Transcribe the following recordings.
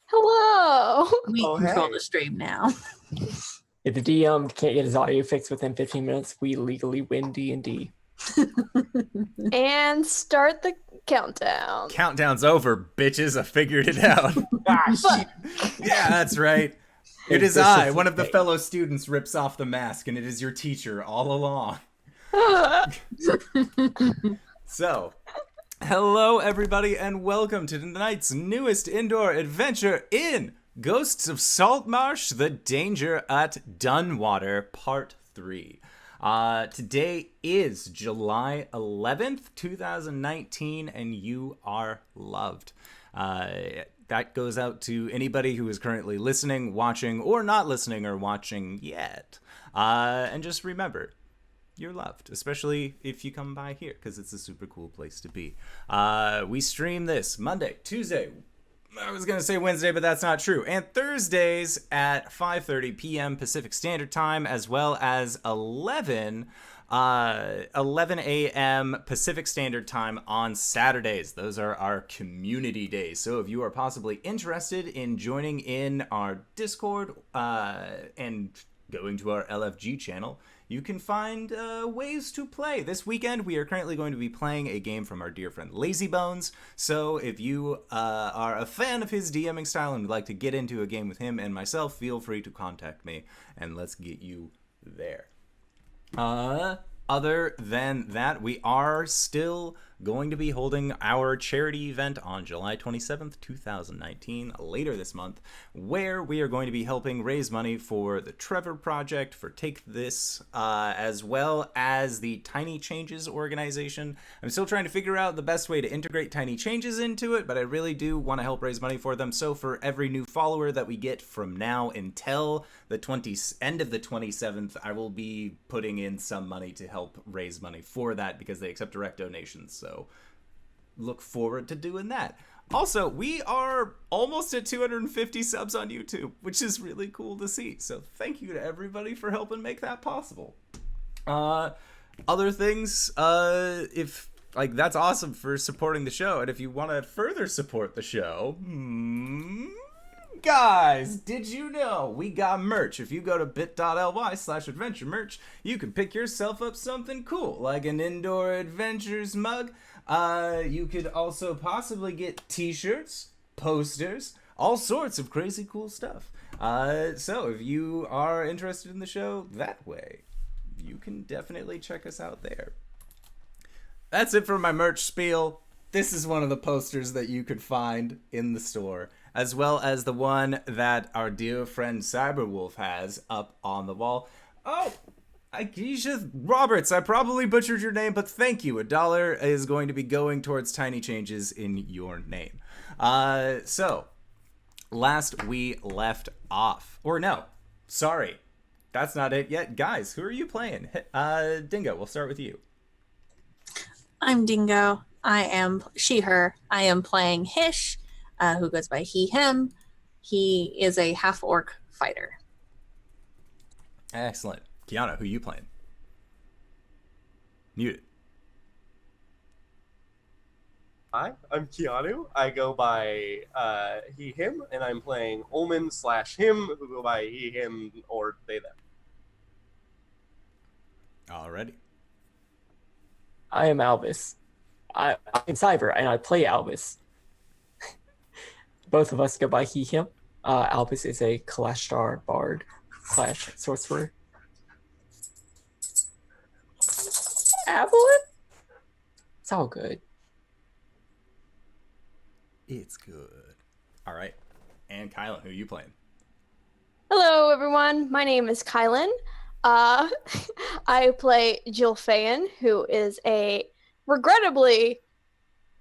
Hello. We Oh, control hey. the stream now. If the DM can't get his audio fixed within 15 minutes, we legally win D&D. And start the countdown. Countdown's over, bitches. I figured it out. Yeah, that's right. It is I, one of the fellow students, rips off the mask, and it is your teacher all along. So, hello everybody, and welcome to tonight's newest indoor adventure in Ghosts of Saltmarsh, The Danger at Dunwater, Part 3. Today is July 11th, 2019, and you are loved. That goes out to anybody who is currently listening, watching, or not listening or watching yet. And just remember, you're loved, especially if you come by here, because it's a super cool place to be. We stream this Monday, Tuesday, I was going to say Wednesday, but that's not true, and Thursdays at 5:30 p.m. Pacific Standard Time, as well as 11 a.m. Pacific Standard Time on Saturdays. Those are our community days. So if you are possibly interested in joining in our Discord and going to our LFG channel, you can find ways to play. This weekend, we are currently going to be playing a game from our dear friend Lazybones. So if you are a fan of his DMing style and would like to get into a game with him and myself, feel free to contact me, and let's get you there. Other than that, we are still going to be holding our charity event on July 27th, 2019, later this month, where we are going to be helping raise money for the Trevor Project, for Take This, as well as the Tiny Changes organization. I'm still trying to figure out the best way to integrate Tiny Changes into it, but I really do want to help raise money for them. So for every new follower that we get from now until the end of the 27th, I will be putting in some money to help raise money for that, because they accept direct donations. So look forward to doing that. Also, we are almost at 250 subs on YouTube, which is really cool to see. So thank you to everybody for helping make that possible. Other things, that's awesome for supporting the show. And if you want to further support the show, guys, did you know we got merch? If you go to bit.ly/adventure merch, you can pick yourself up something cool, like an Indoor Adventures mug. You could also possibly get t-shirts, posters, all sorts of crazy cool stuff. So if you are interested in the show that way, you can definitely check us out there. That's it for my merch spiel. This is one of the posters that you could find in the store, as well as the one that our dear friend Cyberwolf has up on the wall. Oh, Aisha Roberts, I probably butchered your name, but thank you. $1 is going to be going towards Tiny Changes in your name. So, last we left off, or no, sorry, that's not it yet. Guys, who are you playing? Dingo, we'll start with you. I'm Dingo. I am she, her. I am playing Hish, who goes by he, him. He is a half-orc fighter. Excellent. Kiana, who you playing? Muted. Hi, I'm Keanu. I go by he, him, and I'm playing Ulman/him, who go by he, him, or they, them. Alrighty. I am Albus. I'm Cyber, and I play Albus. Both of us go by he, him. Albus is a Kalashtar bard / sorcerer. Avalon? It's all good. It's good. All right. And Kylan, who are you playing? Hello, everyone. My name is KyleWithAnN. I play Jilfa'en, who is regrettably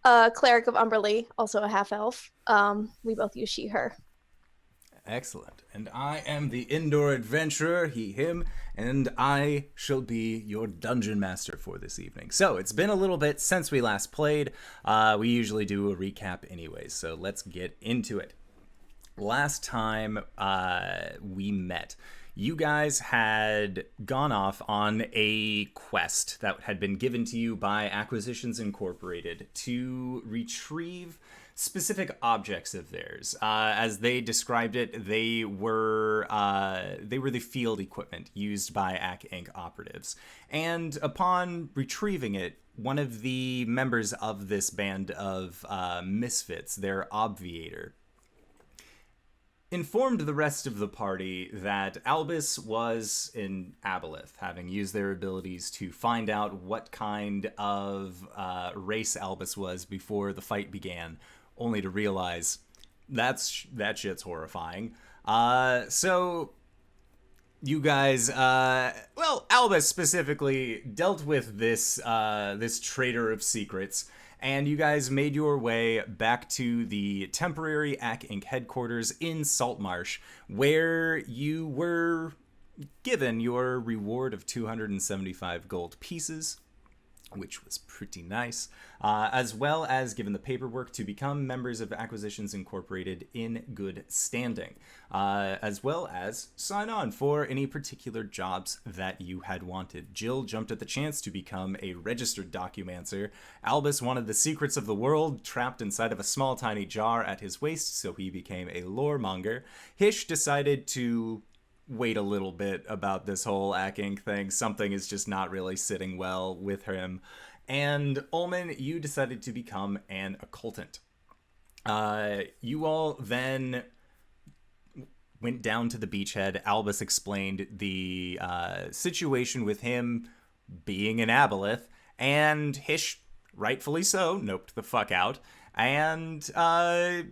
a cleric of Umberly, also a half-elf. We both use she, her. Excellent. And I am the indoor adventurer, he, him, and I shall be your dungeon master for this evening. So it's been a little bit since we last played. We usually do a recap anyways, so let's get into it. Last time we met, you guys had gone off on a quest that had been given to you by Acquisitions Incorporated to retrieve specific objects of theirs. As they described it, they were the field equipment used by Ak Inc. operatives. And upon retrieving it, one of the members of this band of misfits, their obviator, informed the rest of the party that Albus was an aboleth, having used their abilities to find out what kind of race Albus was before the fight began, only to realize that shit's horrifying. So you guys, Albus specifically dealt with this traitor of secrets, and you guys made your way back to the temporary Ak Inc. headquarters in Saltmarsh, where you were given your reward of 275 gold pieces, which was pretty nice, as well as given the paperwork to become members of Acquisitions Incorporated in good standing, as well as sign on for any particular jobs that you had wanted. Jill jumped at the chance to become a registered documancer. Albus wanted the secrets of the world trapped inside of a small tiny jar at his waist, so he became a loremonger. Hish decided to wait a little bit about this whole Ak Inc. thing. Something is just not really sitting well with him. And Ulman, you decided to become an occultant. You all then went down to the beachhead. Albus explained the situation with him being an aboleth, and Hish, rightfully so, noped the fuck out. And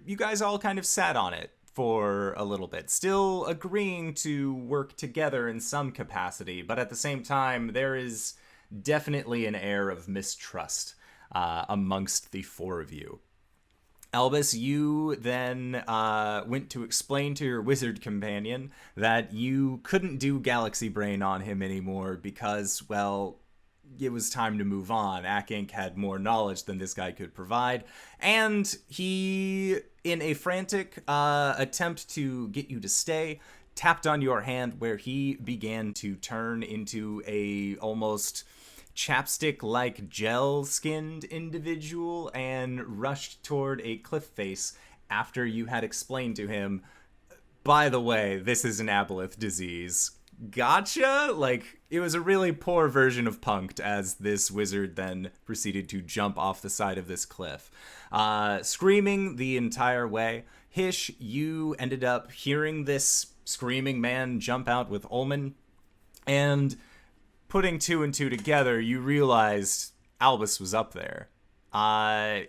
you guys all kind of sat on it for a little bit, still agreeing to work together in some capacity, but at the same time, there is definitely an air of mistrust amongst the four of you. Albus, you then went to explain to your wizard companion that you couldn't do Galaxy Brain on him anymore because, well, it was time to move on. Ak Inc. had more knowledge than this guy could provide, and he, in a frantic attempt to get you to stay, tapped on your hand, where he began to turn into a almost chapstick-like gel-skinned individual and rushed toward a cliff face after you had explained to him, by the way, this is an aboleth disease. Gotcha? Like, it was a really poor version of punked, as this wizard then proceeded to jump off the side of this cliff. Screaming the entire way. Hish, you ended up hearing this screaming man jump out with Ulman, and putting two and two together, you realized Albus was up there.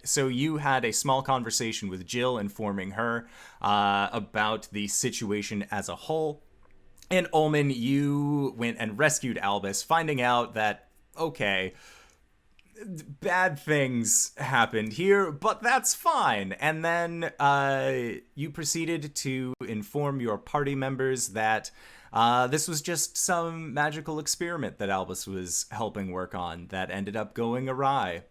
So you had a small conversation with Jill, informing her about the situation as a whole. And Omen, you went and rescued Albus, finding out that, okay, bad things happened here, but that's fine. And then you proceeded to inform your party members that this was just some magical experiment that Albus was helping work on that ended up going awry.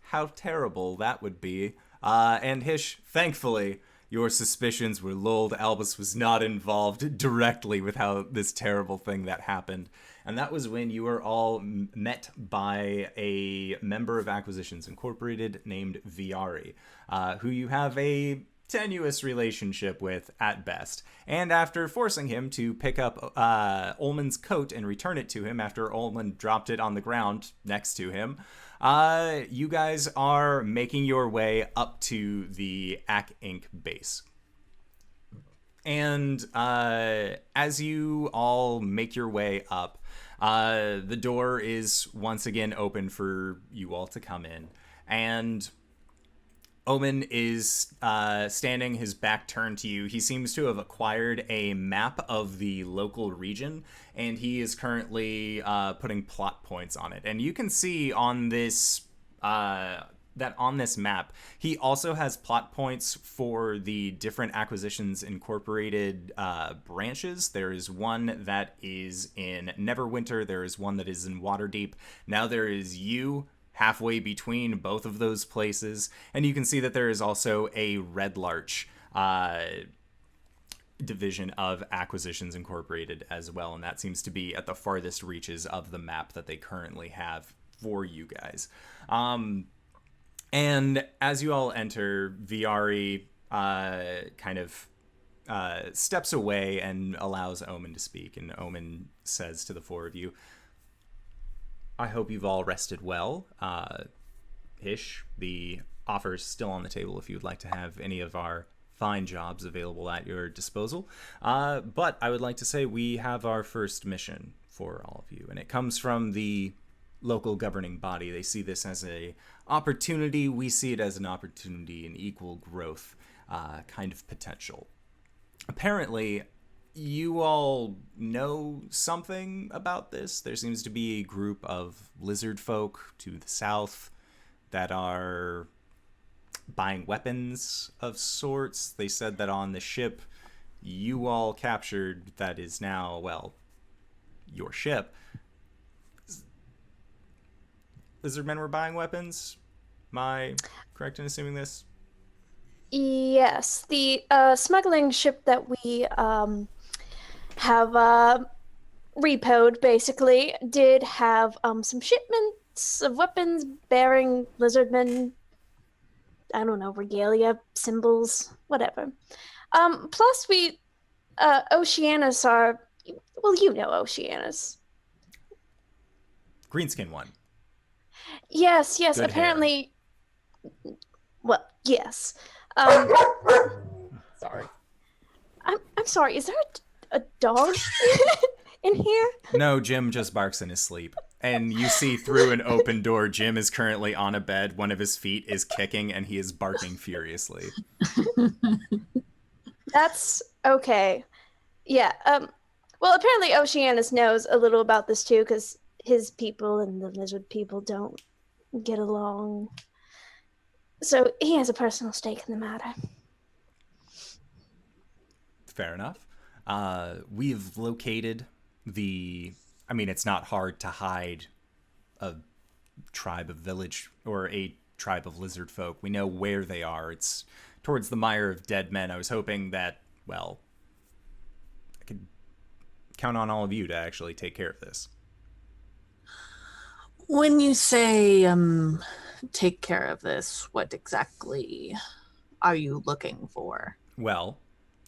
How terrible that would be. And Hish, thankfully, your suspicions were lulled. Albus was not involved directly with how this terrible thing that happened. And that was when you were all met by a member of Acquisitions Incorporated named Viari, who you have a tenuous relationship with at best. And after forcing him to pick up Ulman's coat and return it to him after Ulman dropped it on the ground next to him, you guys are making your way up to the Ak Inc. base. And as you all make your way up, the door is once again open for you all to come in. And Omen is standing, his back turned to you. He seems to have acquired a map of the local region, and he is currently putting plot points on it. And you can see on this that on this map, he also has plot points for the different Acquisitions Incorporated branches. There is one that is in Neverwinter. There is one that is in Waterdeep. Now there is you halfway between both of those places, and you can see that there is also a Red Larch division of Acquisitions Incorporated as well, and that seems to be at the farthest reaches of the map that they currently have for you guys. And as you all enter, Viari kind of steps away and allows Omen to speak. And Omen says to the four of you, I hope you've all rested well. Hish, the offer's still on the table if you would like to have any of our fine jobs available at your disposal. But I would like to say we have our first mission for all of you, and it comes from the local governing body. They see this as an opportunity. We see it as an opportunity in equal growth kind of potential. Apparently, you all know something about this. There seems to be a group of Lizardfolk to the south that are buying weapons of sorts. They said that on the ship you all captured, that is now, well, your ship, Lizardmen were buying weapons. Am I correct in assuming this? Yes, the smuggling ship that we have repoed basically did have some shipments of weapons bearing lizardmen, I don't know, regalia, symbols, whatever. Plus we Oceanus are, well, you know Oceanus. Greenskin one. Yes, Good apparently hair. Well, yes. Sorry. I'm sorry, is there a dog in here? No, Jim just barks in his sleep. And you see through an open door, Jim is currently on a bed. One of his feet is kicking, and he is barking furiously. That's okay. Yeah. Well, apparently Oceanus knows a little about this too, because his people and the lizard people don't get along. So he has a personal stake in the matter. Fair enough. We've located it's not hard to hide a tribe of village or a tribe of lizard folk. We know where they are. It's towards the mire of dead men. I was hoping that, well, I could count on all of you to actually take care of this. When you say take care of this, what exactly are you looking for? Well,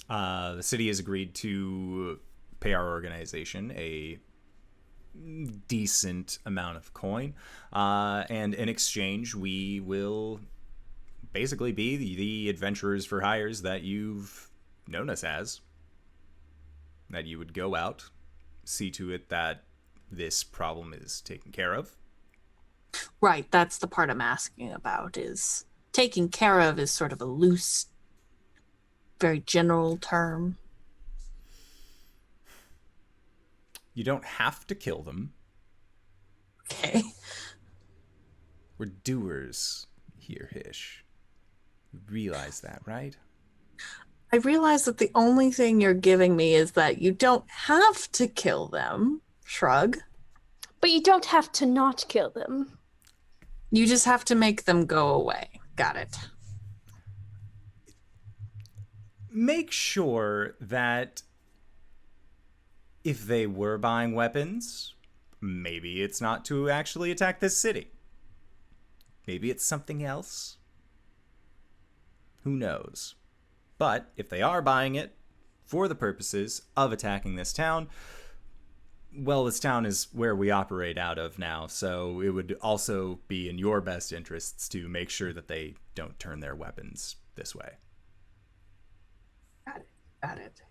the city has agreed to pay our organization a decent amount of coin, and in exchange we will basically be the adventurers for hires that you've known us as. That you would go out, see to it that this problem is taken care of. Right, that's the part I'm asking about. Is taking care of is sort of a loose, very general term. You don't have to kill them. Okay. We're doers here, Hish. You realize that, right? I realize that the only thing you're giving me is that you don't have to kill them. Shrug. But you don't have to not kill them. You just have to make them go away. Got it. Make sure that if they were buying weapons, maybe it's not to actually attack this city. Maybe it's something else. Who knows? But if they are buying it for the purposes of attacking this town, well, this town is where we operate out of now, so it would also be in your best interests to make sure that they don't turn their weapons this way. Got it.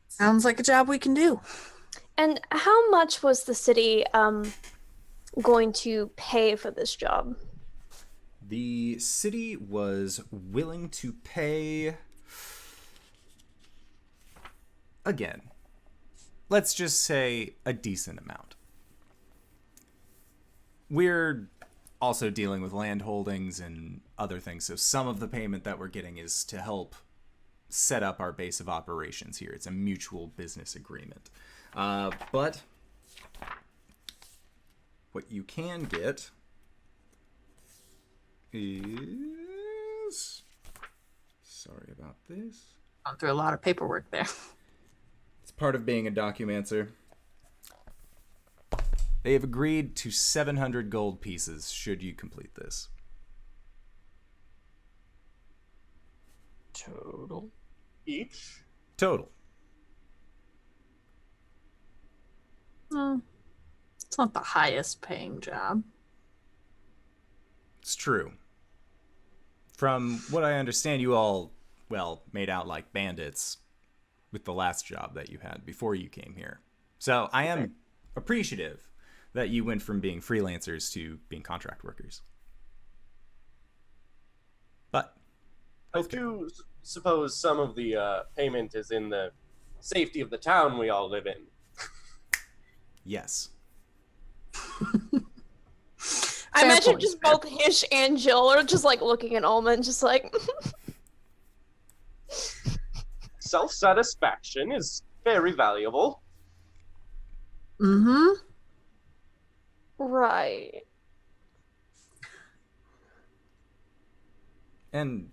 Sounds like a job we can do. And how much was the city going to pay for this job? The city was willing to pay, again, let's just say a decent amount. We're also dealing with land holdings and other things, so some of the payment that we're getting is to help set up our base of operations here. It's a mutual business agreement. But what you can get is... Sorry about this. Gone through a lot of paperwork there. It's part of being a documancer. They have agreed to 700 gold pieces should you complete this. Total. Each? Total. It's not the highest paying job. It's true. From what I understand, you all, well, made out like bandits with the last job that you had before you came here. So I am appreciative that you went from being freelancers to being contract workers. But I do suppose some of the payment is in the safety of the town we all live in. yes. I Fair imagine point, just fair both Hish and Jill are just like looking at Ulman, just like. Self-satisfaction is very valuable. Mm-hmm. Right. And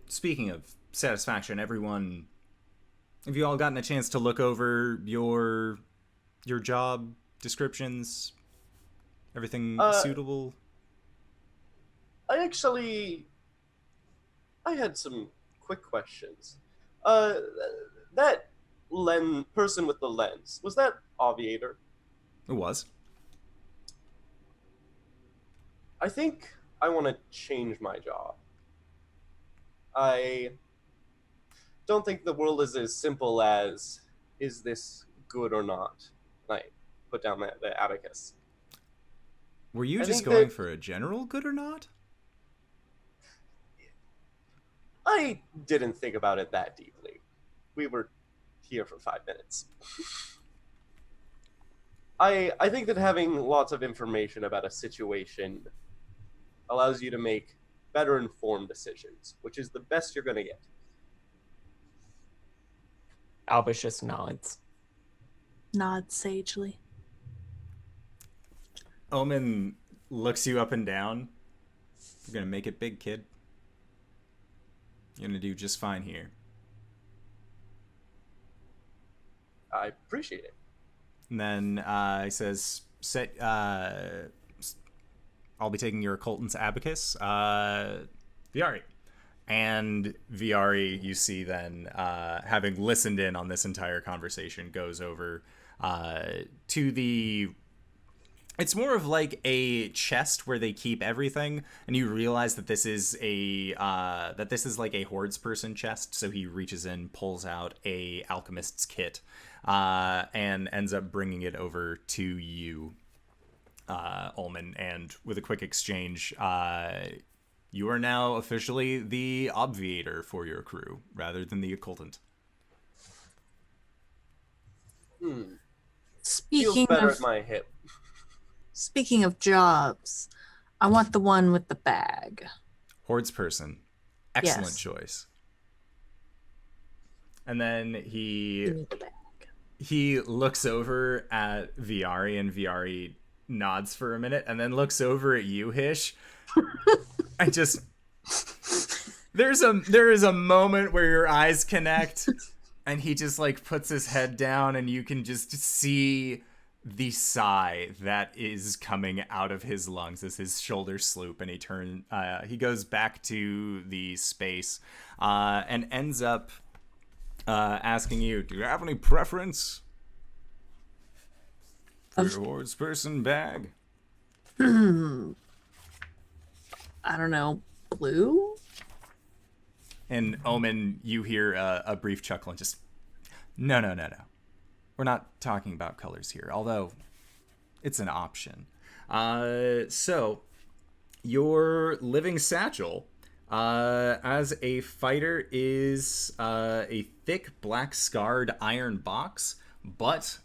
speaking of satisfaction, everyone, have you all gotten a chance to look over your job descriptions? Everything suitable? I had some quick questions. That person with the lens, was that Aviator? It was. I think I want to change my job. I don't think the world is as simple as, is this good or not? I put down the abacus. Were you I just think going that- for a general good or not? I didn't think about it that deeply. We were here for 5 minutes. I think that having lots of information about a situation allows you to make better informed decisions, which is the best you're going to get. Albus just nods. Nod sagely. Omen looks you up and down. You're gonna make it big, kid. You're gonna do just fine here. I appreciate it. And then he says, I'll be taking your occultant's abacus, Viari. And Viari, you see then, having listened in on this entire conversation, goes over to the... It's more of like a chest where they keep everything, and you realize that this is like a hordes person chest. So he reaches in, pulls out a alchemist's kit, and ends up bringing it over to you, Ulman. And with a quick exchange, you are now officially the obviator for your crew rather than the occultant. Feels Speaking better of at my hip. speaking of jobs, I want the one with the bag. Hordes person, excellent Yes. choice. And then Give he me the bag. looks over at Viari, and Viari nods for a minute, and then looks over at you, Hish. I just there is a moment where your eyes connect, and he just like puts his head down, and you can just see the sigh that is coming out of his lungs as his shoulders sloop, and he goes back to the space, and ends up asking you, do you have any preference for your hordes person bag? I don't know, blue? And Omen, you hear a brief chuckle and just, no. We're not talking about colors here, although it's an option. So, your living satchel, as a fighter, is a thick, black, scarred iron box, but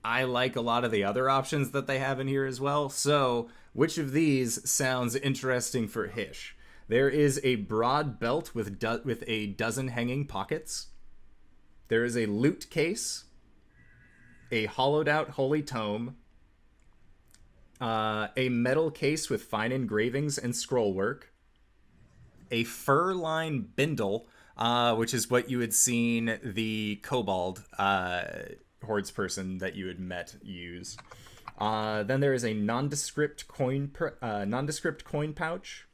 I like a lot of the other options that they have in here as well. So, which of these sounds interesting for Hish? There is a broad belt with a dozen hanging pockets. There is a loot case, a hollowed out holy tome, a metal case with fine engravings and scroll work, a fur-lined bindle, which is what you had seen the kobold hordes person that you had met use, Then there is a nondescript coin pouch,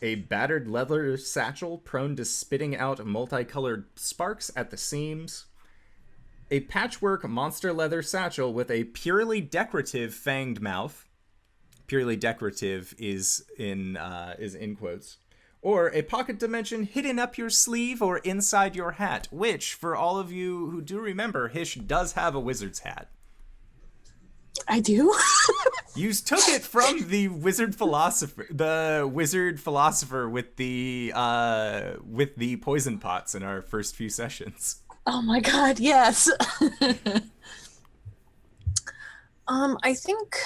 a battered leather satchel prone to spitting out multicolored sparks at the seams, a patchwork monster leather satchel with a purely decorative fanged mouth. Purely decorative is in quotes. Or a pocket dimension hidden up your sleeve or inside your hat, which, for all of you who do remember, Hish does have a wizard's hat. I do? You took it from the wizard philosopher with the poison pots in our first few sessions. Oh my god, yes. I think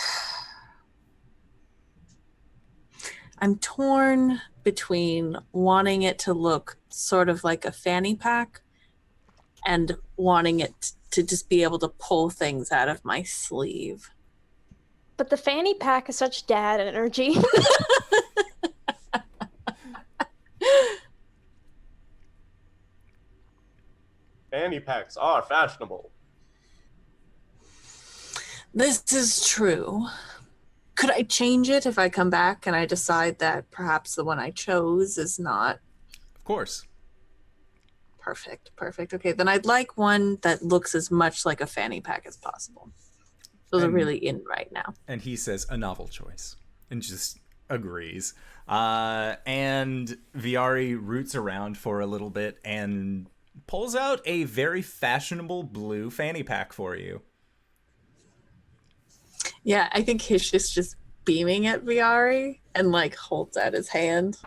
I'm torn between wanting it to look sort of like a fanny pack and wanting it to just be able to pull things out of my sleeve. But the fanny pack is such dad energy. Fanny packs are fashionable. This is true. Could I change it if I come back and I decide that perhaps the one I chose is not? Of course. Perfect. Okay, then I'd like one that looks as much like a fanny pack as possible. Those are really in right now. And he says a novel choice and just agrees. And Viari roots around for a little bit and pulls out a very fashionable blue fanny pack for you. Yeah, I think Hish is just beaming at Viari and like holds out his hand.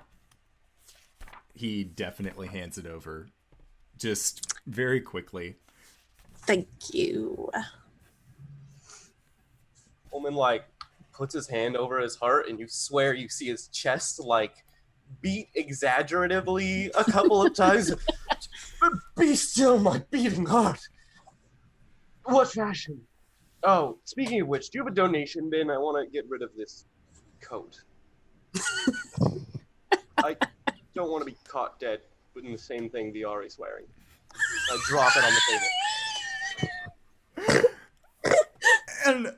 He definitely hands it over just very quickly. Thank you. Omen like puts his hand over his heart, and you swear you see his chest like beat exaggeratively a couple of times. Be still, my beating heart. What fashion? Oh, speaking of which, do you have a donation bin? I want to get rid of this coat. I don't want to be caught dead in the same thing Viari's wearing. I drop it on the table. And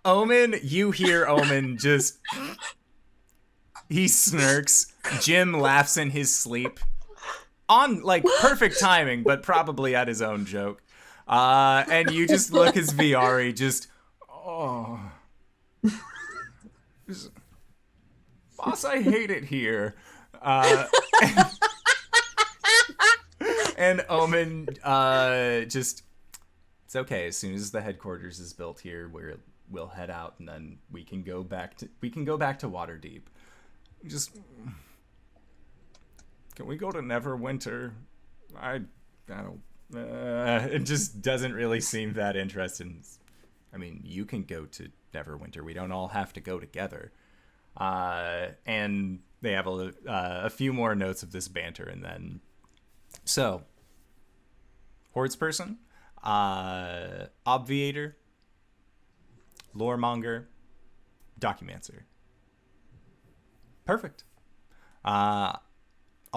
Omen, you hear Omen just... He smirks. Jim laughs in his sleep. On, like, perfect timing, but probably at his own joke. And you just look as Viari just... Oh... Boss, I hate it here. And Omen just... It's okay. As soon as the headquarters is built here, we'll head out, and then we can go back to Waterdeep. Just can we go to Neverwinter? I don't. It just doesn't really seem that interested. I mean, you can go to Neverwinter. We don't all have to go together. And they have a few more notes of this banter, and then so Hordes person. Obviator, Loremonger, Documancer. Perfect. I'll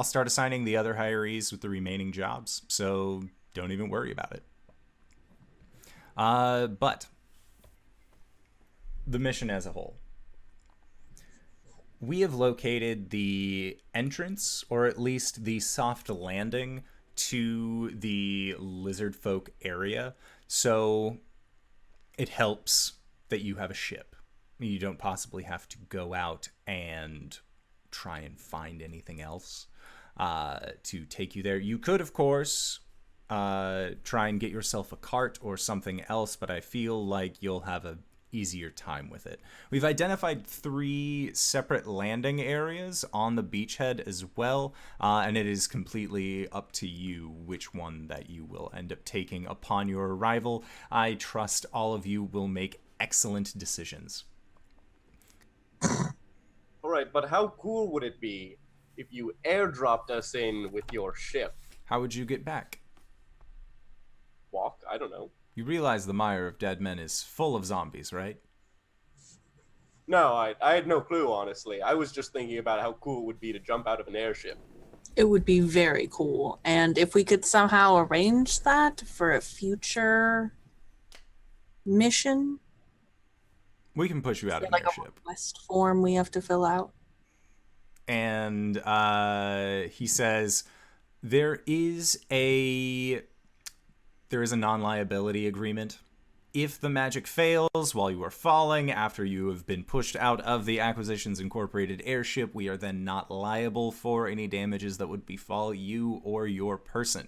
start assigning the other hirees with the remaining jobs, so don't even worry about it. But the mission as a whole. We have located the entrance, or at least the soft landing, to the Lizardfolk area, so it helps that you have a ship. You don't possibly have to go out and try and find anything else to take you there. You could, of course, try and get yourself a cart or something else, but I feel like you'll have a easier time with it. We've identified 3 separate landing areas on the beachhead as well, and it is completely up to you which one that you will end up taking upon your arrival. I trust all of you will make excellent decisions. Alright, but how cool would it be if you airdropped us in with your ship? How would you get back? Walk? I don't know. You realize the Mire of Dead Men is full of zombies, right? No, I had no clue, honestly. I was just thinking about how cool it would be to jump out of an airship. It would be very cool. And if we could somehow arrange that for a future mission, We can push you out of Like your a ship. request form we have to fill out. And he says there is a non-liability agreement. If the magic fails while you are falling after you have been pushed out of the Acquisitions Incorporated airship, we are then not liable for any damages that would befall you or your person.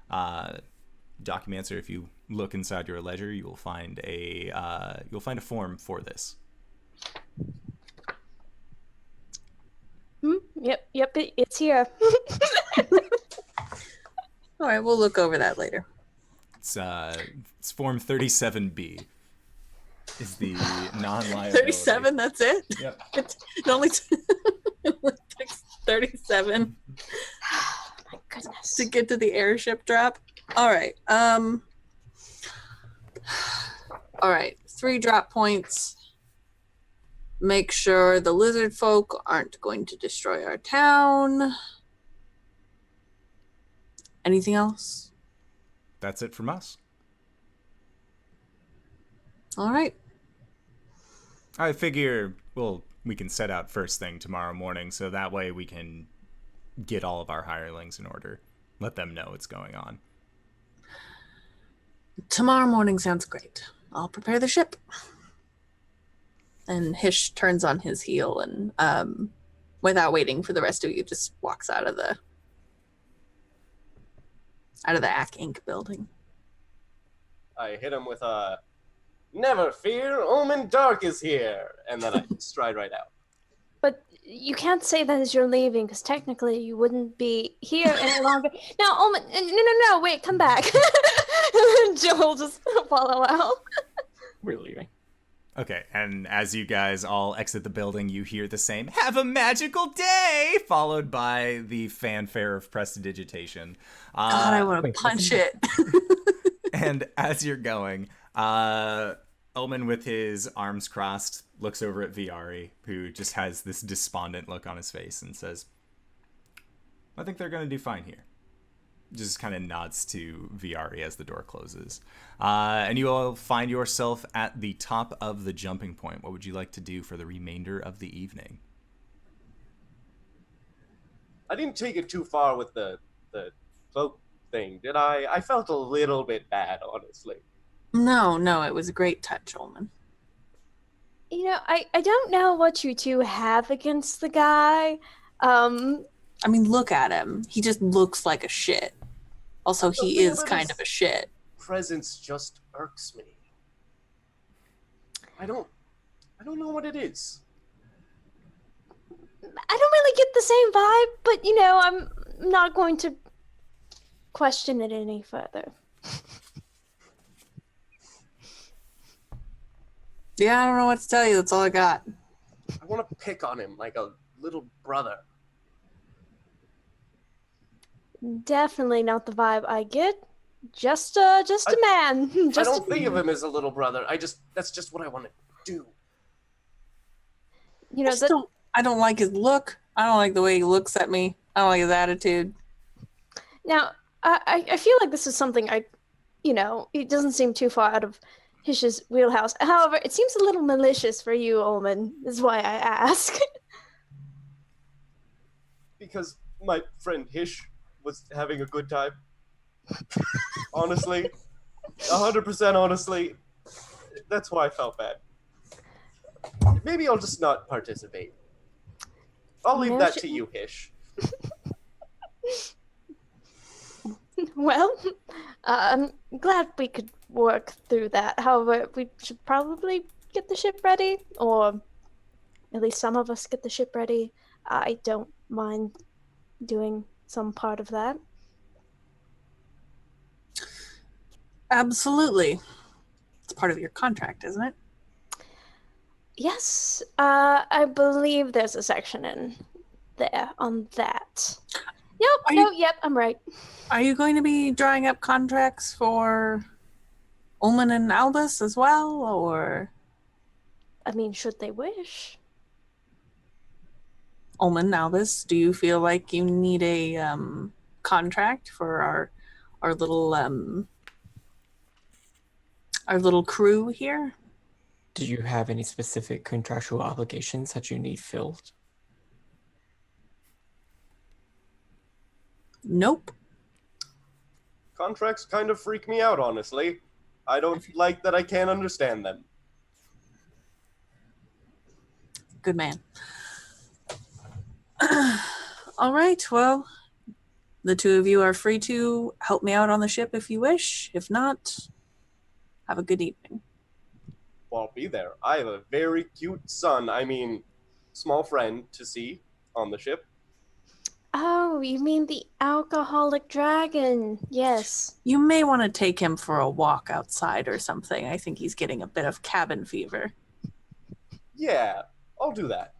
Documancer, if you look inside your ledger, you will find a form for this. Yep, it's here. All right, we'll look over that later. It's form 37B. Is the non-liability. 37, that's it? Yep. It only takes 37 My goodness. to get to the airship drop. All right. All right. 3 drop points. Make sure the Lizardfolk aren't going to destroy our town. Anything else? That's it from us. All right. I figure, we can set out first thing tomorrow morning, so that way we can get all of our hirelings in order. Let them know what's going on. Tomorrow morning sounds great. I'll prepare the ship. And Hish turns on his heel and, without waiting for the rest of you, just walks out of the Ack Inc. building. I hit him with a "Never fear, Omen Dark is here," and then I stride right out. But you can't say that as you're leaving, because technically you wouldn't be here any longer. No, Omen, no, wait, come back. And Jill will just follow out. We're leaving. Okay, and as you guys all exit the building, you hear the same "Have a magical day!" followed by the fanfare of prestidigitation. God, I want to punch it. And as you're going, Ulman, with his arms crossed, looks over at Viari, who just has this despondent look on his face and says, "I think they're going to do fine here." Just kind of nods to Viari as the door closes. And you all find yourself at the top of the jumping point. What would you like to do for the remainder of the evening? I didn't take it too far with the cloak thing, did I? I felt a little bit bad, honestly. No, it was a great touch, Ulman. You know, I don't know what you two have against the guy. I mean, look at him. He just looks like a shit. Also, he is kind of a shit. Presence just irks me. I don't know what it is. I don't really get the same vibe, but you know, I'm not going to question it any further. Yeah, I don't know what to tell you. That's all I got. I want to pick on him like a little brother. Definitely not the vibe I get. Just a man. I don't think of him as a little brother. That's just what I want to do. You know, I don't like his look. I don't like the way he looks at me. I don't like his attitude. Now, I feel like this is something it doesn't seem too far out of Hish's wheelhouse. However, it seems a little malicious for you, Omen, is why I ask. Because my friend Hish was having a good time. Honestly. 100% honestly. That's why I felt bad. Maybe I'll just not participate. I'll leave that to you, Hish. Well, I'm glad we could work through that. However, we should probably get the ship ready, or at least some of us get the ship ready. I don't mind doing some part of that. Absolutely. It's part of your contract, isn't it? Yes, I believe there's a section in there on that. Yep, I'm right. Are you going to be drawing up contracts for Omen and Albus as well, or? I mean, should they wish? Omen, Albus, do you feel like you need a contract for our little crew here? Do you have any specific contractual obligations that you need filled? Nope. Contracts kind of freak me out, honestly. I don't like that I can't understand them. Good man. All right, well, the two of you are free to help me out on the ship if you wish. If not, have a good evening. Well, I'll be there. I have a very cute son, small friend to see on the ship. Oh, you mean the alcoholic dragon? Yes. You may want to take him for a walk outside or something. I think he's getting a bit of cabin fever. Yeah, I'll do that.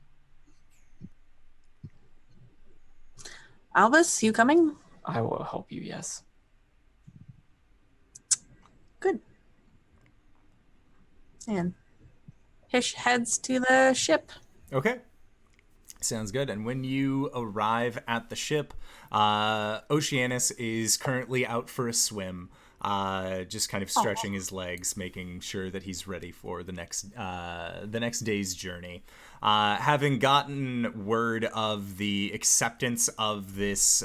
Albus, you coming? I will help you, yes. Good. And Hish heads to the ship. Okay. Sounds good. And when you arrive at the ship, Oceanus is currently out for a swim, just kind of stretching his legs, making sure that he's ready for the next day's journey. Having gotten word of the acceptance of this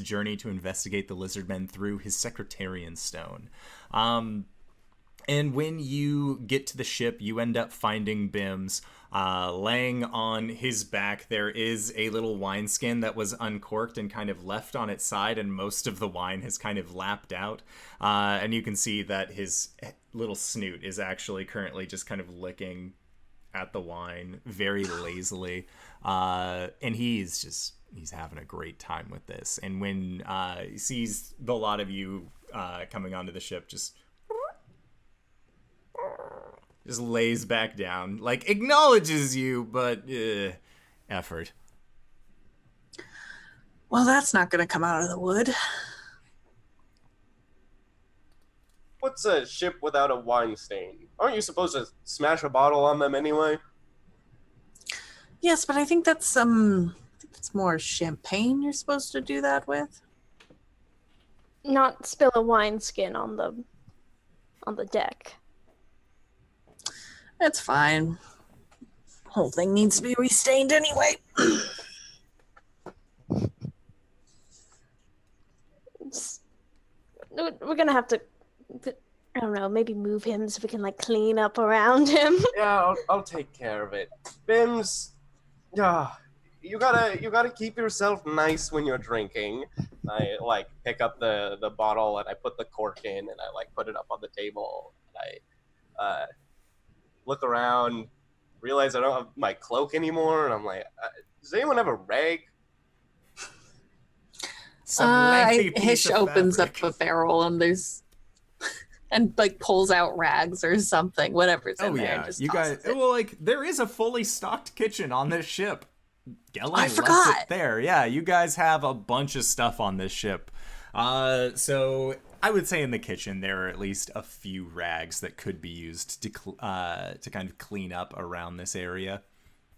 journey to investigate the Lizardmen through his secretarian stone. And when you get to the ship, you end up finding Bims laying on his back. There is a little wineskin that was uncorked and kind of left on its side, and most of the wine has kind of lapped out. And you can see that his little snoot is actually currently just kind of licking at the wine very lazily. And he's having a great time with this. And when he sees the lot of you coming onto the ship, just lays back down, like acknowledges you, but effort. Well, that's not going to come out of the wood. What's a ship without a wine stain? Aren't you supposed to smash a bottle on them anyway? Yes, but I think that's more champagne you're supposed to do that with. Not spill a wineskin on the deck. That's fine. Whole thing needs to be restained anyway. We're gonna have to, I don't know, maybe move him so we can like clean up around him. Yeah, I'll take care of it. Bims, you gotta keep yourself nice when you're drinking. I pick up the bottle and I put the cork in and I put it up on the table. And I look around, realize I don't have my cloak anymore, and I'm like, does anyone have a rag? Hish opens up a barrel and pulls out rags or something, whatever's in there. Yeah, just you guys. it. Well, there is a fully stocked kitchen on this ship. Gellin I left forgot. it there. Yeah, you guys have a bunch of stuff on this ship. So I would say in the kitchen there are at least a few rags that could be used to kind of clean up around this area,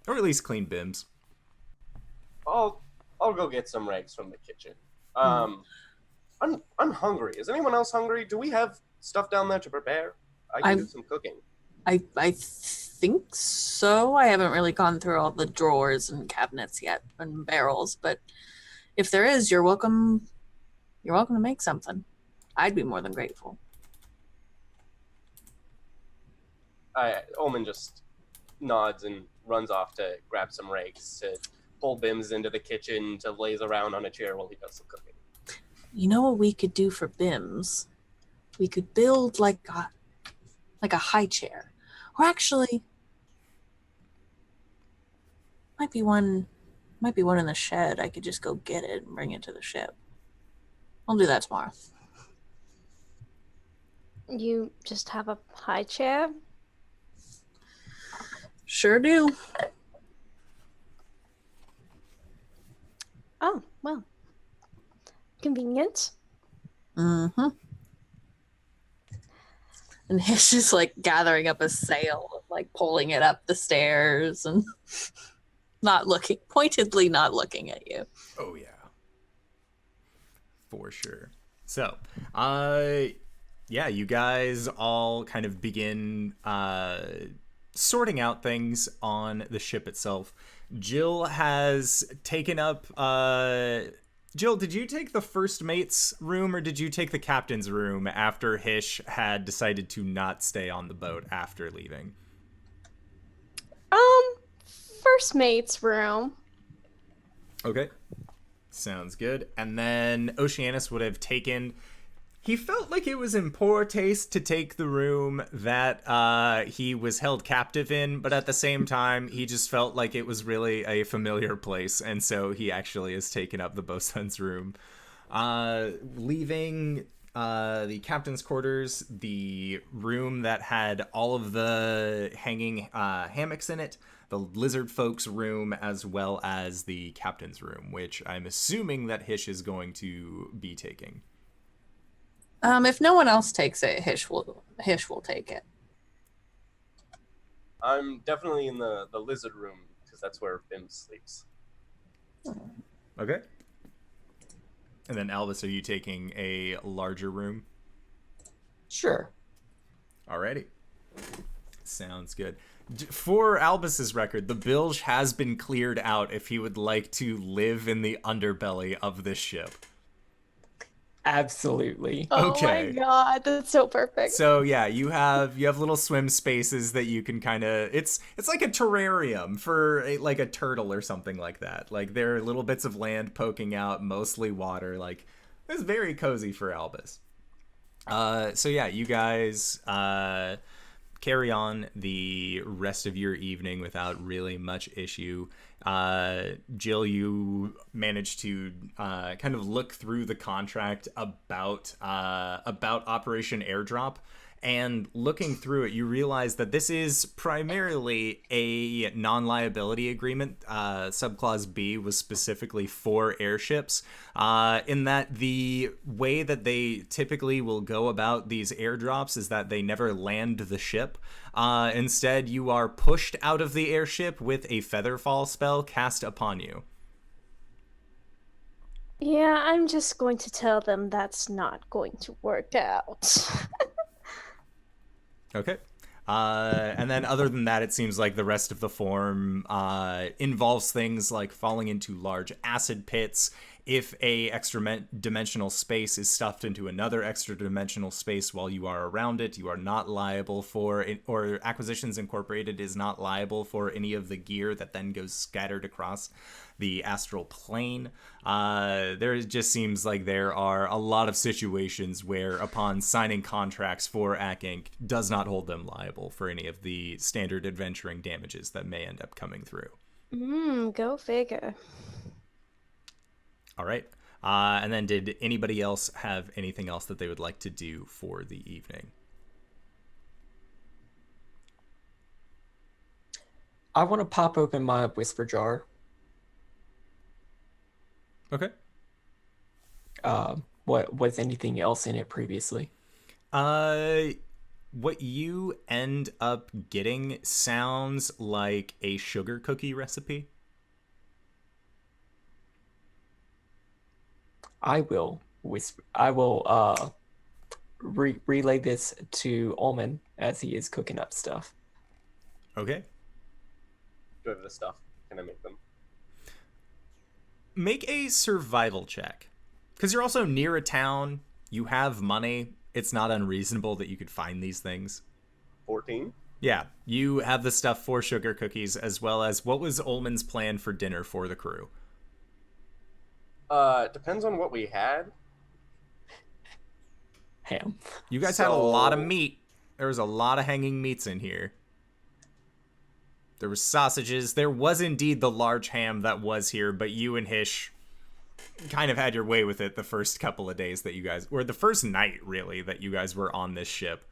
or at least clean Bims. I'll go get some rags from the kitchen. I'm hungry. Is anyone else hungry? Do we have stuff down there to prepare? I can do some cooking. I think so. I haven't really gone through all the drawers and cabinets yet and barrels, but if there is, you're welcome. You're welcome to make something. I'd be more than grateful. Omen just nods and runs off to grab some rags to pull Bims into the kitchen to laze around on a chair while he does some cooking. You know what we could do for Bims? We could build like a high chair. Or actually, might be one in the shed. I could just go get it and bring it to the ship. I'll do that tomorrow. You just have a high chair? Sure do. Oh, well. Convenient. Mm-hmm. And Hish is gathering up a sail, pulling it up the stairs and pointedly not looking at you. Oh yeah, for sure. So, yeah, you guys all kind of begin sorting out things on the ship itself. Jill has taken up. Jill, did you take the first mate's room or did you take the captain's room after Hish had decided to not stay on the boat after leaving? Um, First mate's room. Okay. Sounds good. And then Oceanus would have taken. He felt like it was in poor taste to take the room that he was held captive in, but at the same time, he just felt like it was really a familiar place, and so he actually has taken up the bosun's room. Leaving the captain's quarters, the room that had all of the hanging hammocks in it, the Lizardfolk's room, as well as the captain's room, which I'm assuming that Hish is going to be taking. If no one else takes it, Hish will take it. I'm definitely in the lizard room because that's where Bim sleeps. Okay. And then Albus, are you taking a larger room? Sure. Alrighty. Sounds good. For Albus's record, the bilge has been cleared out if he would like to live in the underbelly of this ship. Absolutely. Oh Okay. my god, that's so perfect. So yeah, you have little swim spaces that you can kind of it's like a terrarium for like a turtle or something like that. Like there are little bits of land poking out, mostly water. Like it's very cozy for Albus. So yeah, you guys carry on the rest of your evening without really much issue. Jill, you managed to kind of look through the contract about Operation Airdrop, and looking through it, you realize that this is primarily a non-liability agreement. Subclause B was specifically for airships, in that the way that they typically will go about these airdrops is that they never land the ship. Instead, you are pushed out of the airship with a featherfall spell cast upon you. Yeah, I'm just going to tell them that's not going to work out. Okay. And then other than that, it seems like the rest of the form involves things like falling into large acid pits. If a extra dimensional space is stuffed into another extra dimensional space while you are around it, you are not liable for it, or Acquisitions Incorporated is not liable for any of the gear that then goes scattered across the astral plane. There just seems like there are a lot of situations where, upon signing contracts for AC Inc., does not hold them liable for any of the standard adventuring damages that may end up coming through. Go figure. All right. And then did anybody else have anything else that they would like to do for the evening? I want to pop open my whisper jar. Okay. What was anything else in it previously? What you end up getting sounds like a sugar cookie recipe. I will relay this to Ulman as he is cooking up stuff. Okay. Do I have the stuff? Can I make them? Make a survival check. Because you're also near a town. You have money. It's not unreasonable that you could find these things. 14? Yeah, you have the stuff for sugar cookies, as well as what was Ulman's plan for dinner for the crew? Depends on what we had. Ham. You guys had a lot of meat. There was a lot of hanging meats in here. There were sausages. There was indeed the large ham that was here, but you and Hish kind of had your way with it the first couple of days that you guys, or the first night, really, that you guys were on this ship.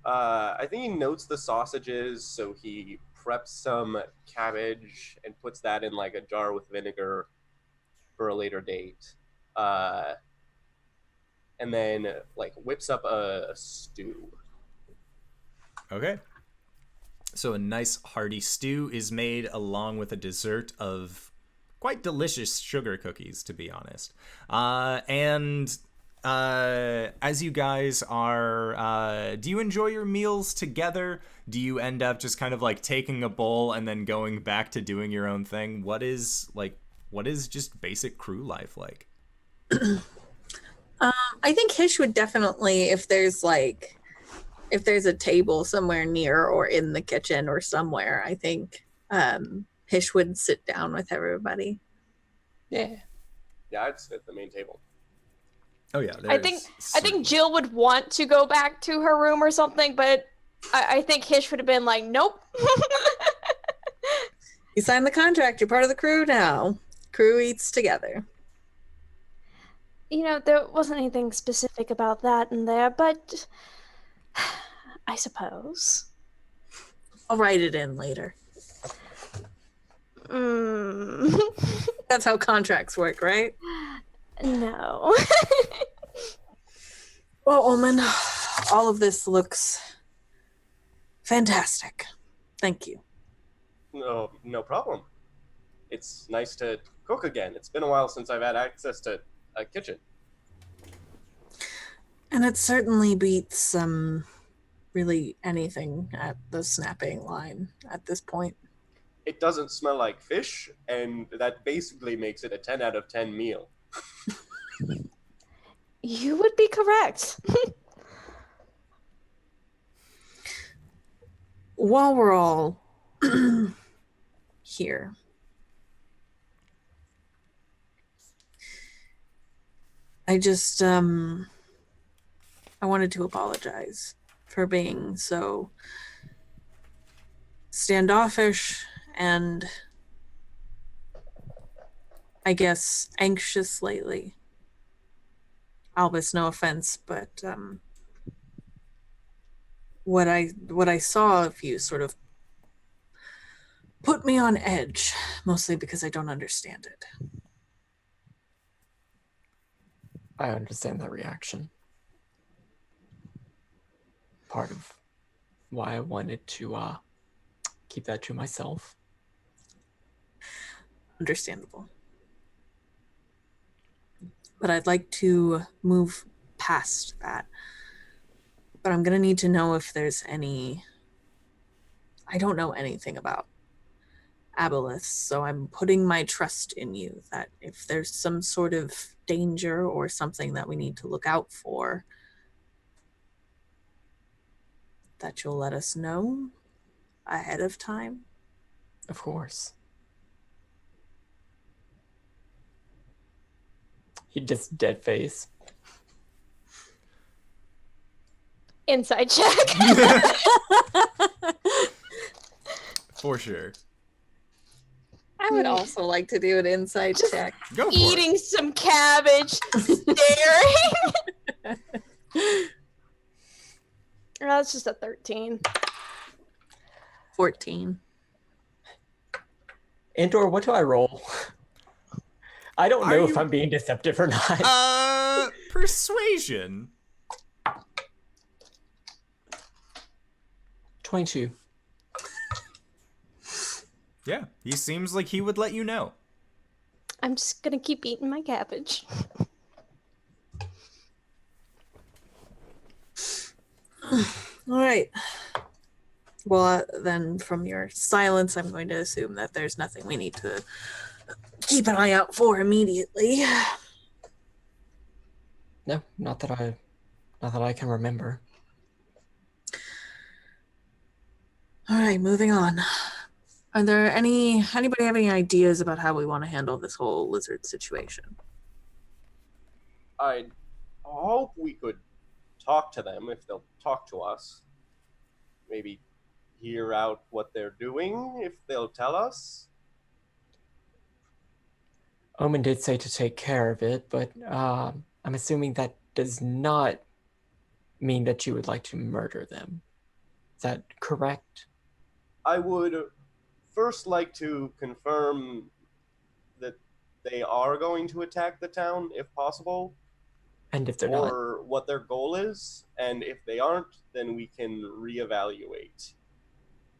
I think he notes the sausages, so he preps some cabbage and puts that in like a jar with vinegar for a later date. And then like whips up a stew. Okay. So a nice hearty stew is made along with a dessert of quite delicious sugar cookies, to be honest. And as you guys are, do you enjoy your meals together? Do you end up just kind of like taking a bowl and then going back to doing your own thing? What is just basic crew life like? I think Hish would definitely, if there's a table somewhere near or in the kitchen or somewhere, I think Hish would sit down with everybody. Yeah. Yeah, I'd sit at the main table. Oh yeah, I think Jill would want to go back to her room or something, but I think Hish would have been like, nope. You signed the contract. You're part of the crew now. Crew eats together. You know, there wasn't anything specific about that in there, but I suppose. I'll write it in later. That's how contracts work, right? No. Well, Omen, all of this looks fantastic. Thank you. No problem. It's nice to cook again. It's been a while since I've had access to a kitchen. And it certainly beats really anything at the snapping line at this point. It doesn't smell like fish, and that basically makes it a 10 out of 10 meal. You would be correct. While we're all here, I just I wanted to apologize for being so standoffish and I guess anxious lately. Albus, no offense, but what I saw of you sort of put me on edge, mostly because I don't understand it. I understand that reaction. Part of why I wanted to keep that to myself. Understandable. But I'd like to move past that. But I'm going to need to know if there's any... I don't know anything about Aboleth, so I'm putting my trust in you that if there's some sort of danger or something that we need to look out for, that you'll let us know ahead of time. Of course. He just dead face. Inside check. For sure. I would also like to do an insight check. Go for Eating it. some cabbage, staring. That's just a 13. 14. Andor, what do I roll? I don't know Are if you- I'm being deceptive or not. Persuasion. 22. Yeah, he seems like he would let you know. I'm just gonna keep eating my cabbage. All right. Well, then from your silence, I'm going to assume that there's nothing we need to keep an eye out for immediately. No, not that I can remember. All right, moving on. Are there anybody have any ideas about how we want to handle this whole lizard situation? I hope we could talk to them if they'll talk to us. Maybe hear out what they're doing if they'll tell us. Omen did say to take care of it, but I'm assuming that does not mean that you would like to murder them. Is that correct? I would first like to confirm that they are going to attack the town, if possible. And if they're not, or what their goal is, and if they aren't, then we can reevaluate.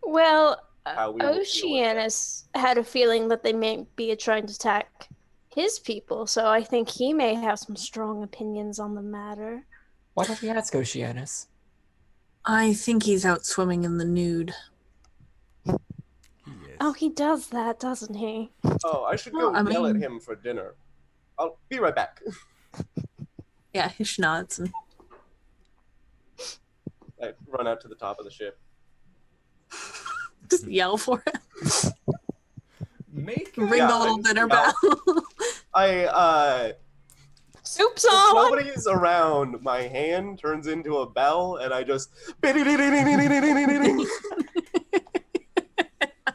Well, How we will deal with that. Oceanus had a feeling that they may be trying to attack his people, so I think he may have some strong opinions on the matter. Why don't we ask Oceanus? I think he's out swimming in the nude. Yes. Oh, he does that, doesn't he? Oh, I should Well, go I yell at mean- him for dinner. I'll be right back. Yeah, Hish nods. And I run out to the top of the ship. just yell for it. Make Ring Yeah, the little I- dinner yeah. bell. Soup's If on! nobody's around, my hand turns into a bell, and I just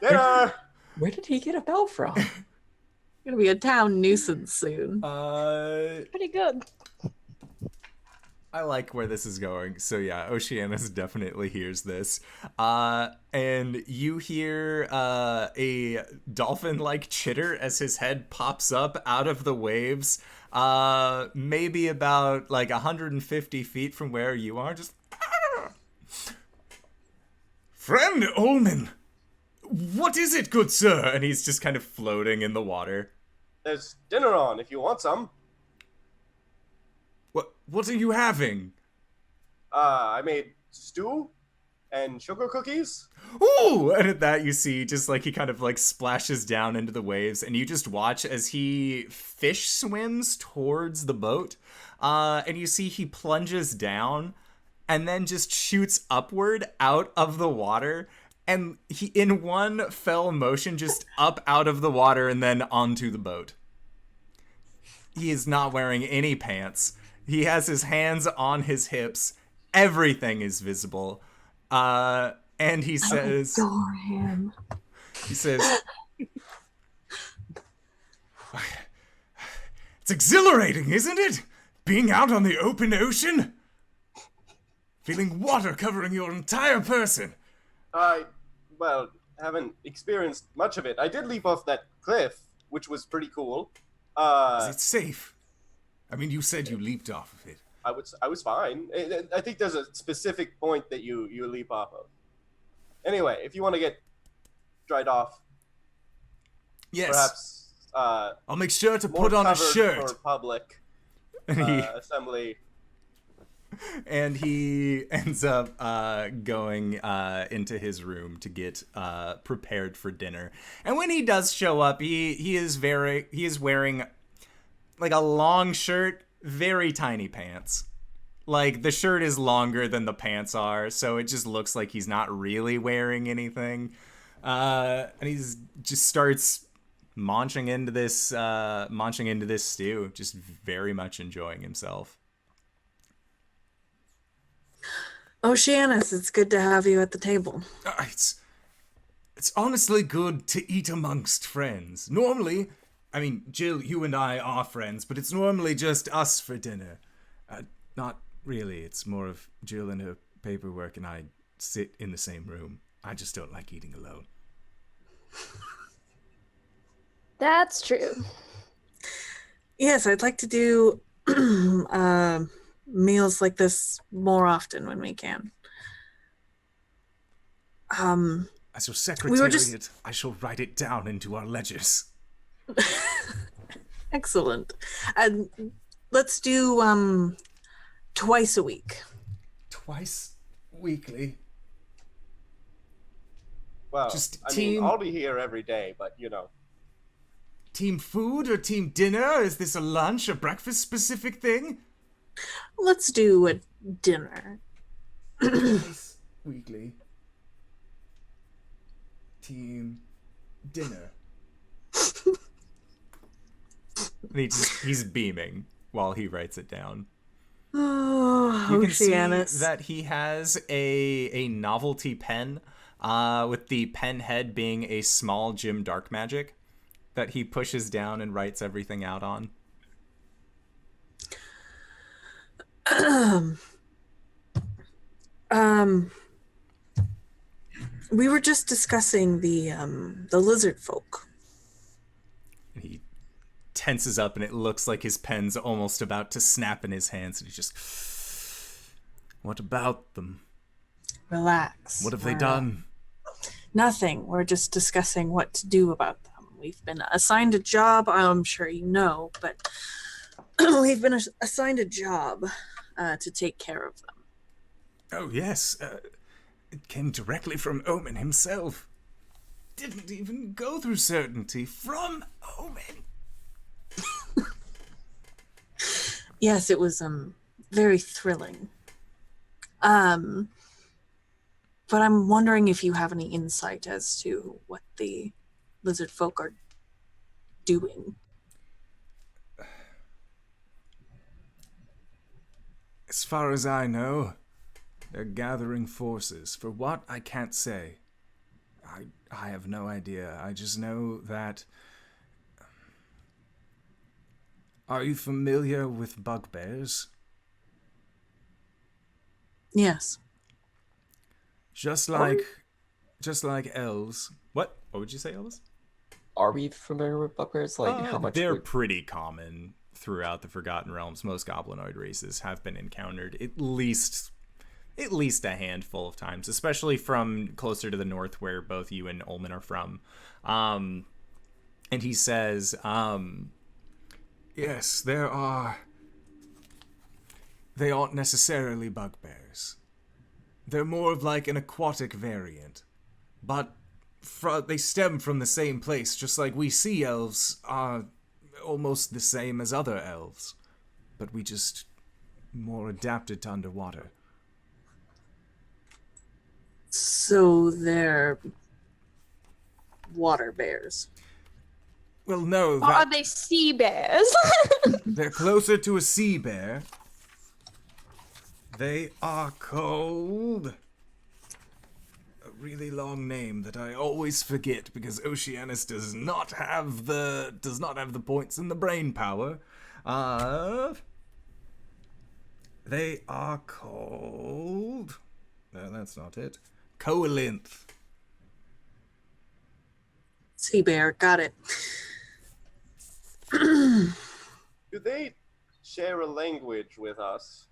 dinner. Where did he get a bell from? Gonna be a town nuisance soon. Pretty good. I like where this is going. So yeah, Oceanus definitely hears this. And you hear a dolphin-like chitter as his head pops up out of the waves. Maybe about like 150 feet from where you are. Just Friend Omen! What is it, good sir? And he's just kind of floating in the water. There's dinner on if you want some. What are you having? I made stew and sugar cookies. Ooh! And at that, you see just like he kind of like splashes down into the waves, and you just watch as he fish swims towards the boat. And you see he plunges down and then just shoots upward out of the water. And he, in one fell motion, just up out of the water and then onto the boat. He is not wearing any pants. He has his hands on his hips. Everything is visible. And he says... Adore him. He says... It's exhilarating, isn't it? Being out on the open ocean? Feeling water covering your entire person. Well, haven't experienced much of it. I did leap off that cliff, which was pretty cool. Is it safe? I mean, you said you leaped off of it. I was fine. I think there's a specific point that you leap off of. Anyway, if you want to get dried off, Yes. perhaps I'll make sure to more put on a covered shirt. for public And assembly. and he ends up going into his room to get prepared for dinner. And when he does show up, he is wearing like a long shirt, very tiny pants. Like the shirt is longer than the pants are, so it just looks like he's not really wearing anything. And he's just starts munching into this stew, just very much enjoying himself. Oceanus, it's good to have you at the table. It's honestly good to eat amongst friends. Normally, I mean, Jill, you and I are friends, but it's normally just us for dinner. Not really. It's more of Jill and her paperwork and I sit in the same room. I just don't like eating alone. That's true. Yes, I'd like to do meals like this more often when we can. As your secretariat, just- I shall write it down into our ledgers. Excellent. And let's do twice a week. Twice weekly. Well, Just I team- mean, I'll be here every day, but you know. Team food or team dinner? Is this a lunch, a breakfast specific thing? Let's do a dinner. Twice weekly. Team dinner. And he's beaming while he writes it down. Oh, You can Oceanus. see that he has a novelty pen, with the pen head being a small Jim Dark Magic that he pushes down and writes everything out on. We were just discussing the Lizardfolk. And he tenses up, and it looks like his pen's almost about to snap in his hands, and he just... What about them? Relax. What have they We're- done? Nothing. We're just discussing what to do about them. We've been assigned a job, I'm sure you know, but we've been assigned a job to take care of them. Oh, yes. It came directly from Omen himself. Didn't even go through certainty from Omen. Yes, it was very thrilling. But I'm wondering if you have any insight as to what the Lizardfolk are doing. As far as I know, they're gathering forces. For what, I can't say. I have no idea. I just know that... Are you familiar with bugbears? Yes. Just like elves. What? What would you say, Elvis? Are we familiar with bugbears? Like, how much? They're pretty common throughout the Forgotten Realms. Most goblinoid races have been encountered at least a handful of times, especially from closer to the north where both you and Ulman are from. And he says, yes, there are... They aren't necessarily bugbears. They're more of like an aquatic variant. But they stem from the same place, just like we sea elves are almost the same as other elves. But we just more adapted to underwater. So they're water bears. Well, no, Or are they sea bears? they're closer to a sea bear. They are called... a really long name that I always forget because Oceanus does not have the points in the brain power. They are called... No, that's not it. Coalinth. Sea bear, got it. Do they share a language with us?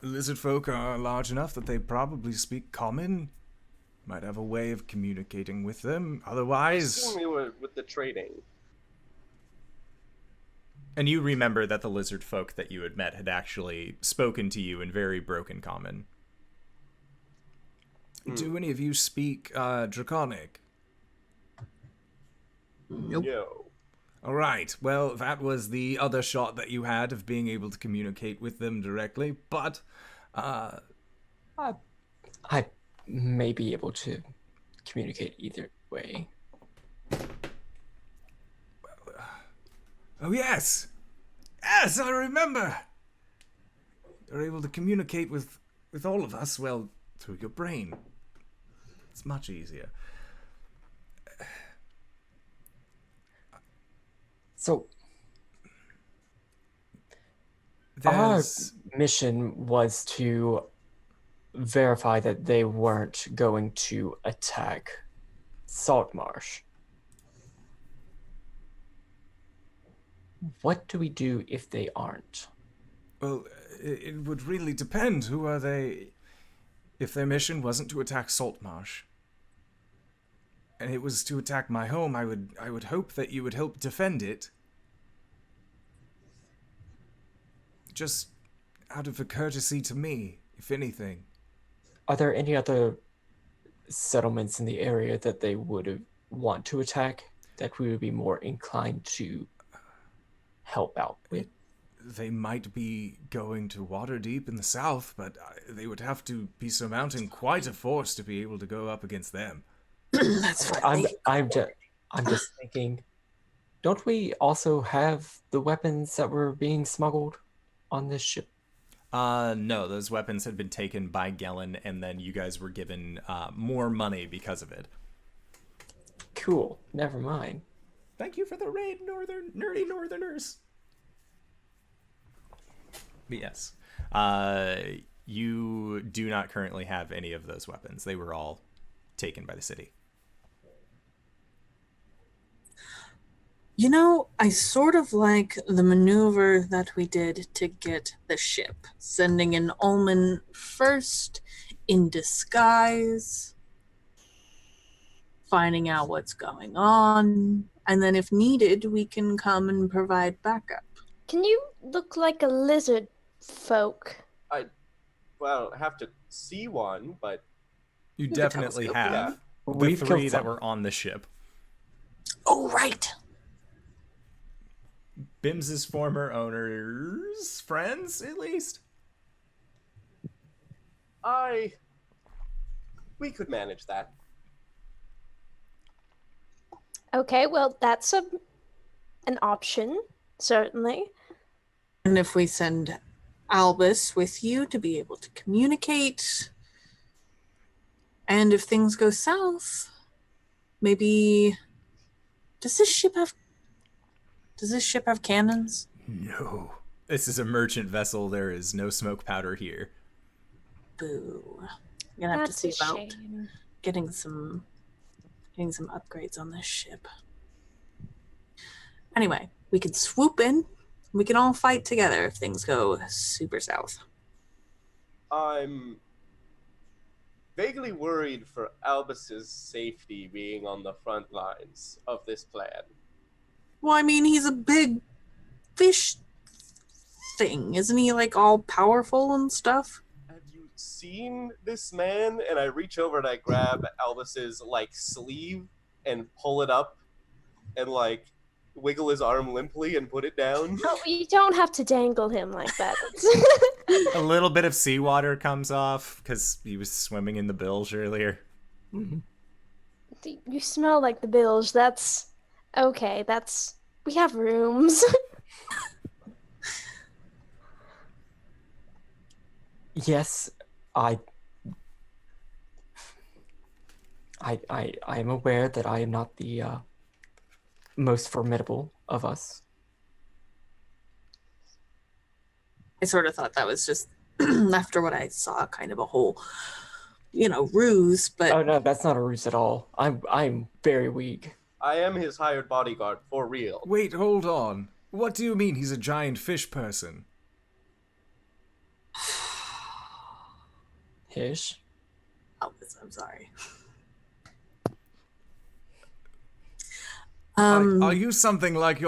Lizardfolk are large enough that they probably speak common. Might have a way of communicating with them. Otherwise... Assume we were with the trading. And you remember that the Lizardfolk that you had met had actually spoken to you in very broken common. Do any of you speak Draconic? Nope. Yo. All right. Well, that was the other shot that you had of being able to communicate with them directly. But I may be able to communicate either way. oh yes, yes, I remember. You're able to communicate with all of us. Well, through your brain. It's much easier. So There's... our mission was to verify that they weren't going to attack Saltmarsh. What do we do if they aren't? Well, it would really depend. Who are they? If their mission wasn't to attack Saltmarsh, and it was to attack my home, I would hope that you would help defend it. Just out of a courtesy to me, if anything. Are there any other settlements in the area that they would want to attack that we would be more inclined to help out with? They might be going to Waterdeep in the south, but they would have to be surmounting quite a force to be able to go up against them. That's fine. I'm just thinking, don't we also have the weapons that were being smuggled on this ship? No, those weapons had been taken by Gellin, and then you guys were given more money because of it. Cool. Never mind. Thank you for the raid, nerdy northerners. But yes, you do not currently have any of those weapons. They were all taken by the city. You know, I sort of like the maneuver that we did to get the ship, sending in Ulman first in disguise. finding out what's going on, and then if needed, we can come and provide backup. Can you look like a lizard folk? Well, have to see one, but You With a definitely telescope, have. yeah. The We've three killed that some. were on the ship. Oh, right. Bims's former owners, friends, at least. we could manage that. Okay, well, that's an option, certainly. And if we send Albus with you to be able to communicate, and if things go south, maybe does this ship have cannons? No. This is a merchant vessel. There is no smoke powder here. Boo. I'm gonna have to That's see a about shame. getting some upgrades on this ship. Anyway, we could swoop in. We can all fight together if things go super south. I'm vaguely worried for Albus's safety being on the front lines of this plan. Well, I mean, he's a big fish thing. Isn't he, like, all powerful and stuff? Have you seen this man? And I reach over and I grab Albus's, like, sleeve and pull it up and, like, wiggle his arm limply and put it down. Oh, you don't have to dangle him like that. A little bit of seawater comes off because he was swimming in the bilge earlier. Mhm. You smell like the bilge. That's okay. We have rooms. Yes, I am aware that I am not the most formidable of us. I sort of thought that was just, after what I saw, kind of a whole, ruse, but Oh no, that's not a ruse at all. I'm very weak. I am his hired bodyguard, for real. Wait, hold on. What do you mean he's a giant fish person? Hish. Albus, I'm sorry. Are you something like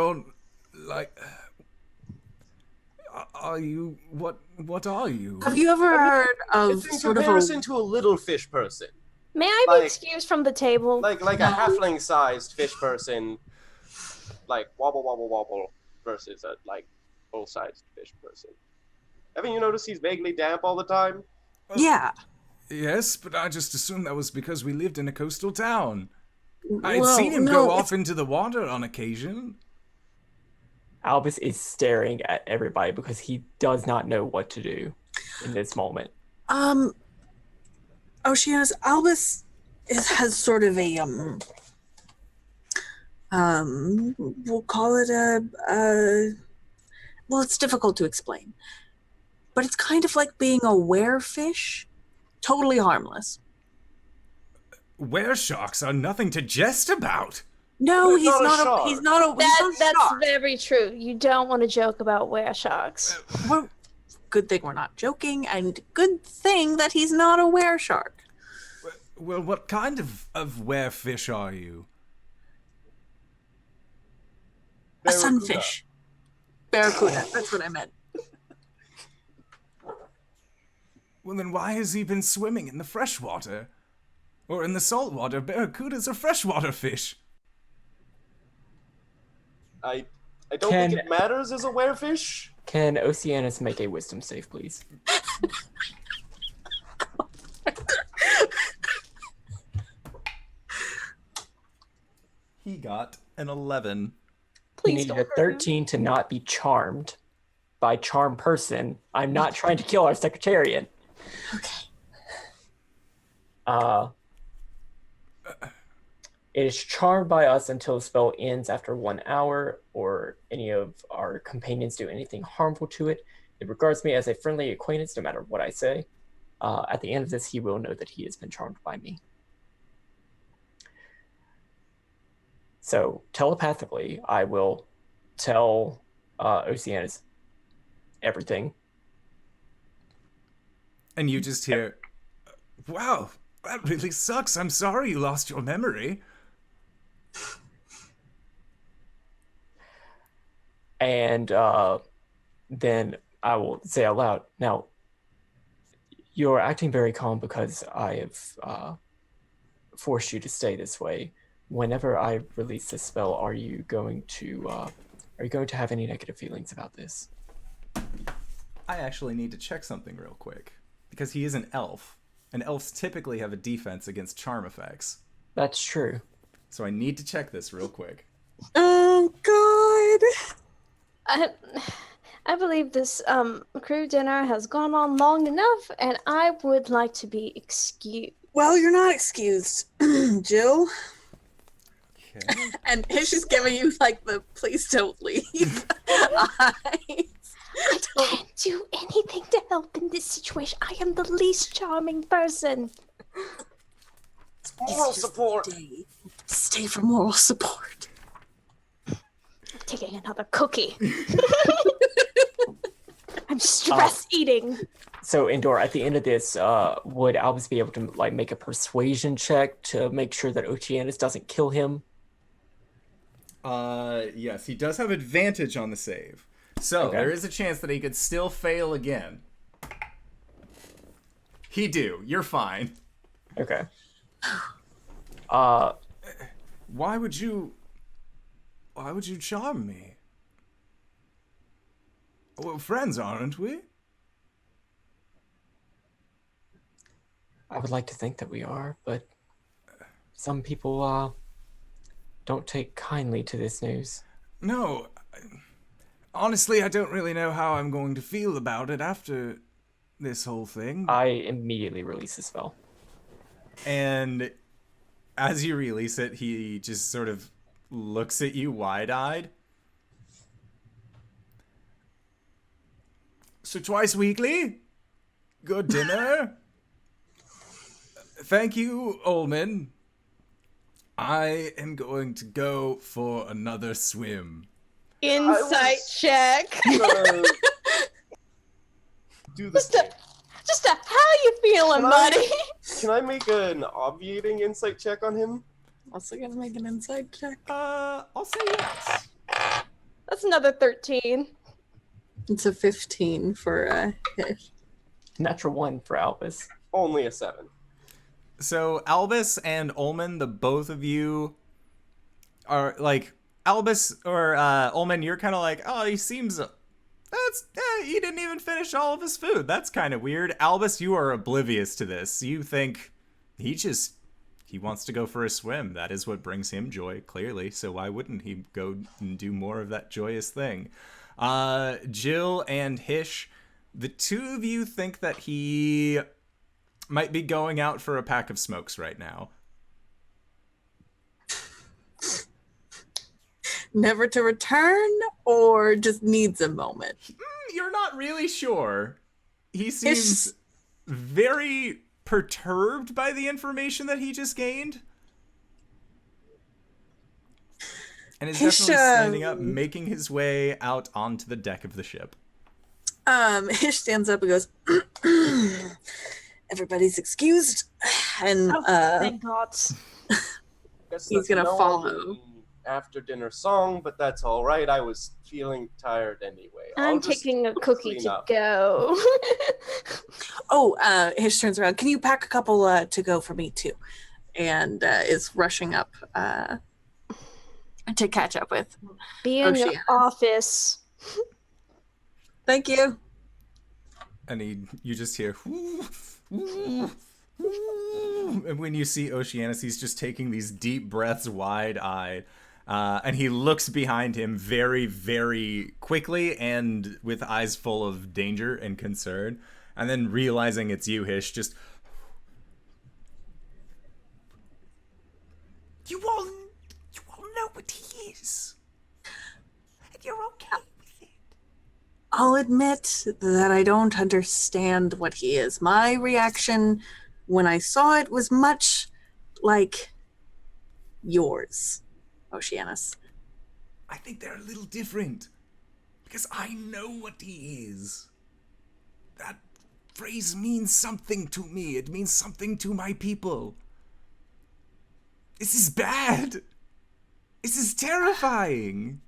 are you what are you? Have you ever heard of It's in sort of comparison to a little fish person. May I be Like- excused from the table? Like a halfling-sized fish person, like wobble wobble wobble, versus a like full-sized fish person. Haven't you noticed he's vaguely damp all the time? Yeah. Yes, but I just assumed that was because we lived in a coastal town. I'd Well, seen him no, go it's- off into the water on occasion. Albus is staring at everybody because he does not know what to do in this moment. Oceanus, Albus has sort of a we'll call it well, it's difficult to explain, but it's kind of like being a werefish, totally harmless. Weresharks are nothing to jest about. No, But he's not a not shark. he's not a That's shark. very true. You don't want to joke about weresharks. Well, good thing we're not joking, and good thing that he's not a wereshark. Well, what kind of werefish are you? A Barracuda. sunfish. Barracuda, that's what I meant. Well, then why has he been swimming in the freshwater? Or in the saltwater? Barracudas are freshwater fish. I don't think it matters as a werefish. Can Oceanus make a wisdom save, please? He got an 11. He Please needed don't a hurt him. 13 to not be charmed. By charm person, I'm not trying to kill our secretarian. Okay. It is charmed by us until the spell ends after 1 hour, or any of our companions do anything harmful to it. It regards me as a friendly acquaintance no matter what I say. At the end of this, he will know that he has been charmed by me. So, telepathically, I will tell Oceanus everything. And you just hear, wow, that really sucks. I'm sorry you lost your memory. And then I will say out loud, now, you're acting very calm because I have forced you to stay this way. Whenever I release this spell, are you going to have any negative feelings about this? I actually need to check something real quick. Because he is an elf. And elves typically have a defense against charm effects. That's true. So I need to check this real quick. Oh, God. I believe this crew dinner has gone on long enough, and I would like to be excused. Well, you're not excused, Jill. Okay. And Hish is giving you, like, the please don't leave eyes. I can't do anything to help in this situation. I am the least charming person. Moral support. Stay for moral support. I'm taking another cookie. I'm stress eating. So, Endor, at the end of this, would Albus be able to like make a persuasion check to make sure that Oceanus doesn't kill him? Yes, he does have advantage on the save. So, Okay. there is a chance that he could still fail again. He do. You're fine. Okay. Why would you charm me? Well, friends, aren't we? I would like to think that we are, but some people don't take kindly to this news. No. Honestly, I don't really know how I'm going to feel about it after this whole thing. I immediately release the spell. And as you release it, he just sort of looks at you wide-eyed. So twice weekly? Good dinner? Thank you, Ulman. I am going to go for another swim. Insight check. Do this. Just how you feeling, buddy? Can I make an obviating insight check on him? Also gonna make an insight check. I'll say yes. That's another 13. It's a 15 for Hish. Natural 1 for Albus. Only a 7. So Albus and Ulman, the both of you are like Albus or Ulman. You're kind of like, oh, he seems. He didn't even finish all of his food. That's kind of weird. Albus, you are oblivious to this. You think he wants to go for a swim. That is what brings him joy, clearly. So why wouldn't he go and do more of that joyous thing? Jill and Hish, the two of you think that he might be going out for a pack of smokes right now. Never to return, or just needs a moment? You're not really sure. He seems very perturbed by the information that he just gained. And is Hish, definitely standing up, making his way out onto the deck of the ship. Hish stands up and goes, everybody's excused, and Thank God. Guess he's that's gonna no follow. after dinner song, but that's all right. I was feeling tired anyway. I'm I'll just taking a cookie clean to up. go. Hish turns around. Can you pack a couple to go for me too? And is rushing up to catch up with. Be in your Oceanus. office. Thank you. And you just hear, "Ooh, ooh, ooh." And when you see Oceanus, he's just taking these deep breaths, wide-eyed. And he looks behind him very, very quickly and with eyes full of danger and concern. And then realizing it's you, Hish, just... You all know what he is. And you're okay with it. I'll admit that I don't understand what he is. My reaction when I saw it was much like yours, Oceanus. I think they're a little different. Because I know what he is. That phrase means something to me. It means something to my people. This is bad. This is terrifying.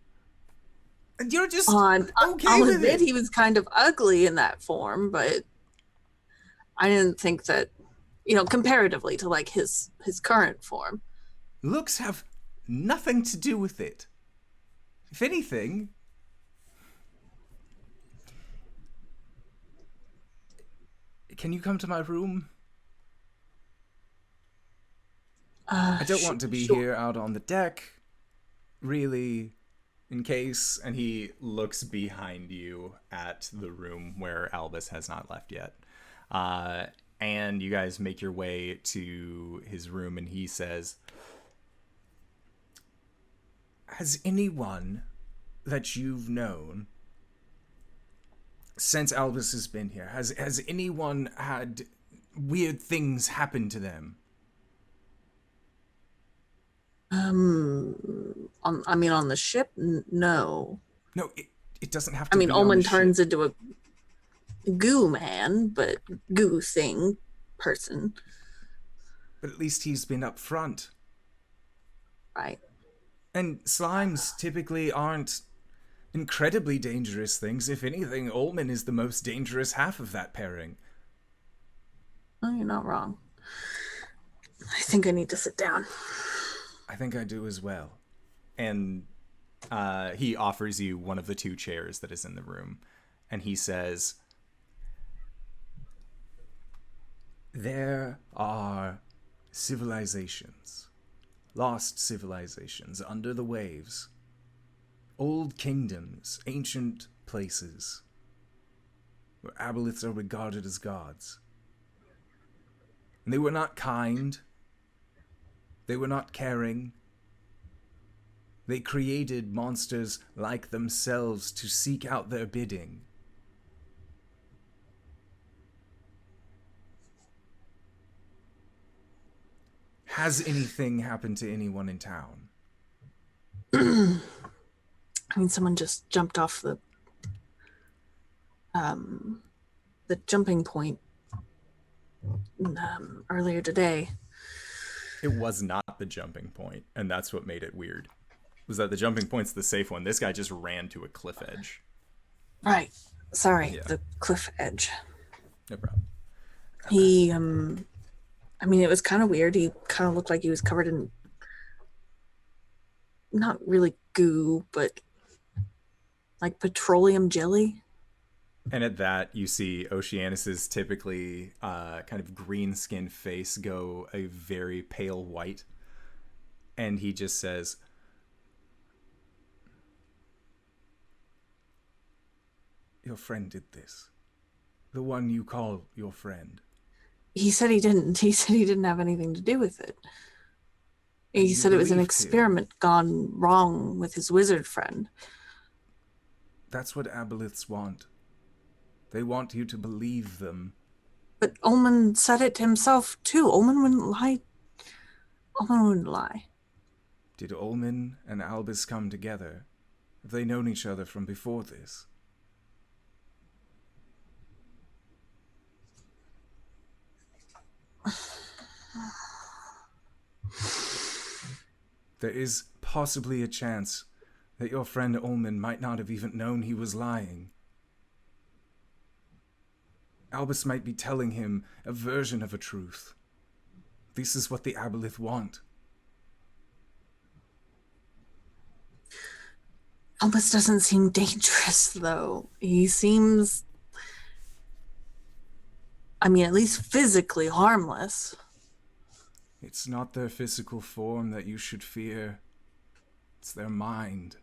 And you're just okay I'll with admit it. he was kind of ugly in that form, but I didn't think that, comparatively to like his current form. Looks have nothing to do with it. If anything, can you come to my room? I don't want to be here out on the deck, really, in case. And he looks behind you at the room where Albus has not left yet. And you guys make your way to his room, and he says, has anyone that you've known since Albus has been here, has anyone had weird things happen to them? On the ship, no. No, it doesn't have to be on Omen the turns ship. into a goo man, but goo thing person. But at least he's been up front. Right. And slimes typically aren't incredibly dangerous things. If anything, Ulman is the most dangerous half of that pairing. Oh, you're not wrong. I think I need to sit down. I think I do as well. And he offers you one of the 2 chairs that is in the room. And he says, there are civilizations, lost civilizations under the waves, old kingdoms, ancient places, where aboliths are regarded as gods. And they were not kind. They were not caring. They created monsters like themselves to seek out their bidding. Has anything happened to anyone in town? Someone just jumped off the jumping point earlier today. It was not the jumping point, and that's what made it weird. Was that the jumping point's the safe one? This guy just ran to a cliff edge. Right. Sorry, Yeah. the cliff edge. No problem. He, it was kind of weird. He kind of looked like he was covered in not really goo, but like petroleum jelly. And at that, you see Oceanus's typically kind of green-skinned face go a very pale white. And he just says, your friend did this. The one you call your friend. He said he didn't. He said he didn't have anything to do with it. He said it was an experiment gone wrong with his wizard friend. That's what aboliths want. They want you to believe them. But Ulman said it himself, too. Ulman wouldn't lie. Ulman wouldn't lie. Did Omen and Albus come together? Have they known each other from before this? There is possibly a chance that your friend Omen might not have even known he was lying. Albus might be telling him a version of a truth. This is what the aboleth want. Albus doesn't seem dangerous, though. He seems, at least physically harmless. It's not their physical form that you should fear. It's their mind.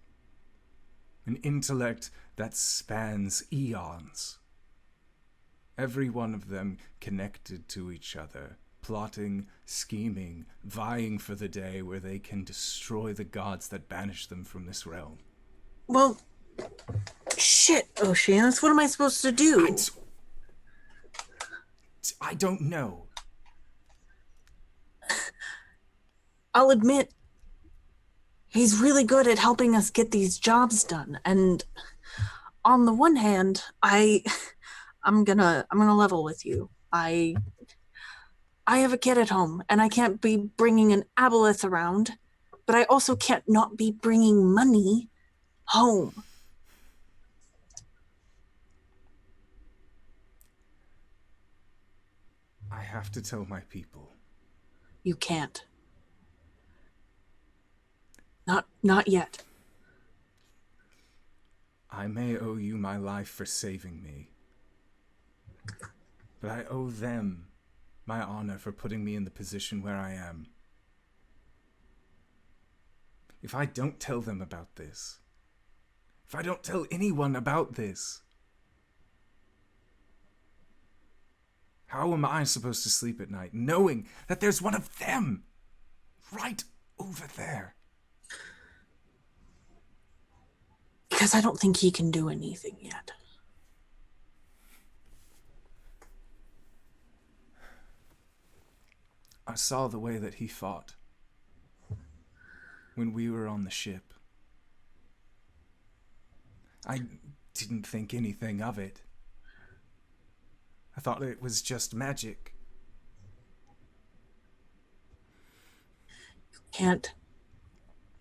An intellect that spans eons. Every one of them connected to each other, plotting, scheming, vying for the day where they can destroy the gods that banish them from this realm. Well, shit, Oceanus, what am I supposed to do? I don't know. I'll admit, he's really good at helping us get these jobs done. And on the one hand, I'm gonna level with you. I have a kid at home, and I can't be bringing an aboleth around but I also can't not be bringing money home. I have to tell my people. You can't. Not yet. I may owe you my life for saving me, but I owe them my honor for putting me in the position where I am. If I don't tell them about this, if I don't tell anyone about this, how am I supposed to sleep at night knowing that there's one of them right over there? Because I don't think he can do anything yet. I saw the way that he fought when we were on the ship. I didn't think anything of it. I thought it was just magic. You can't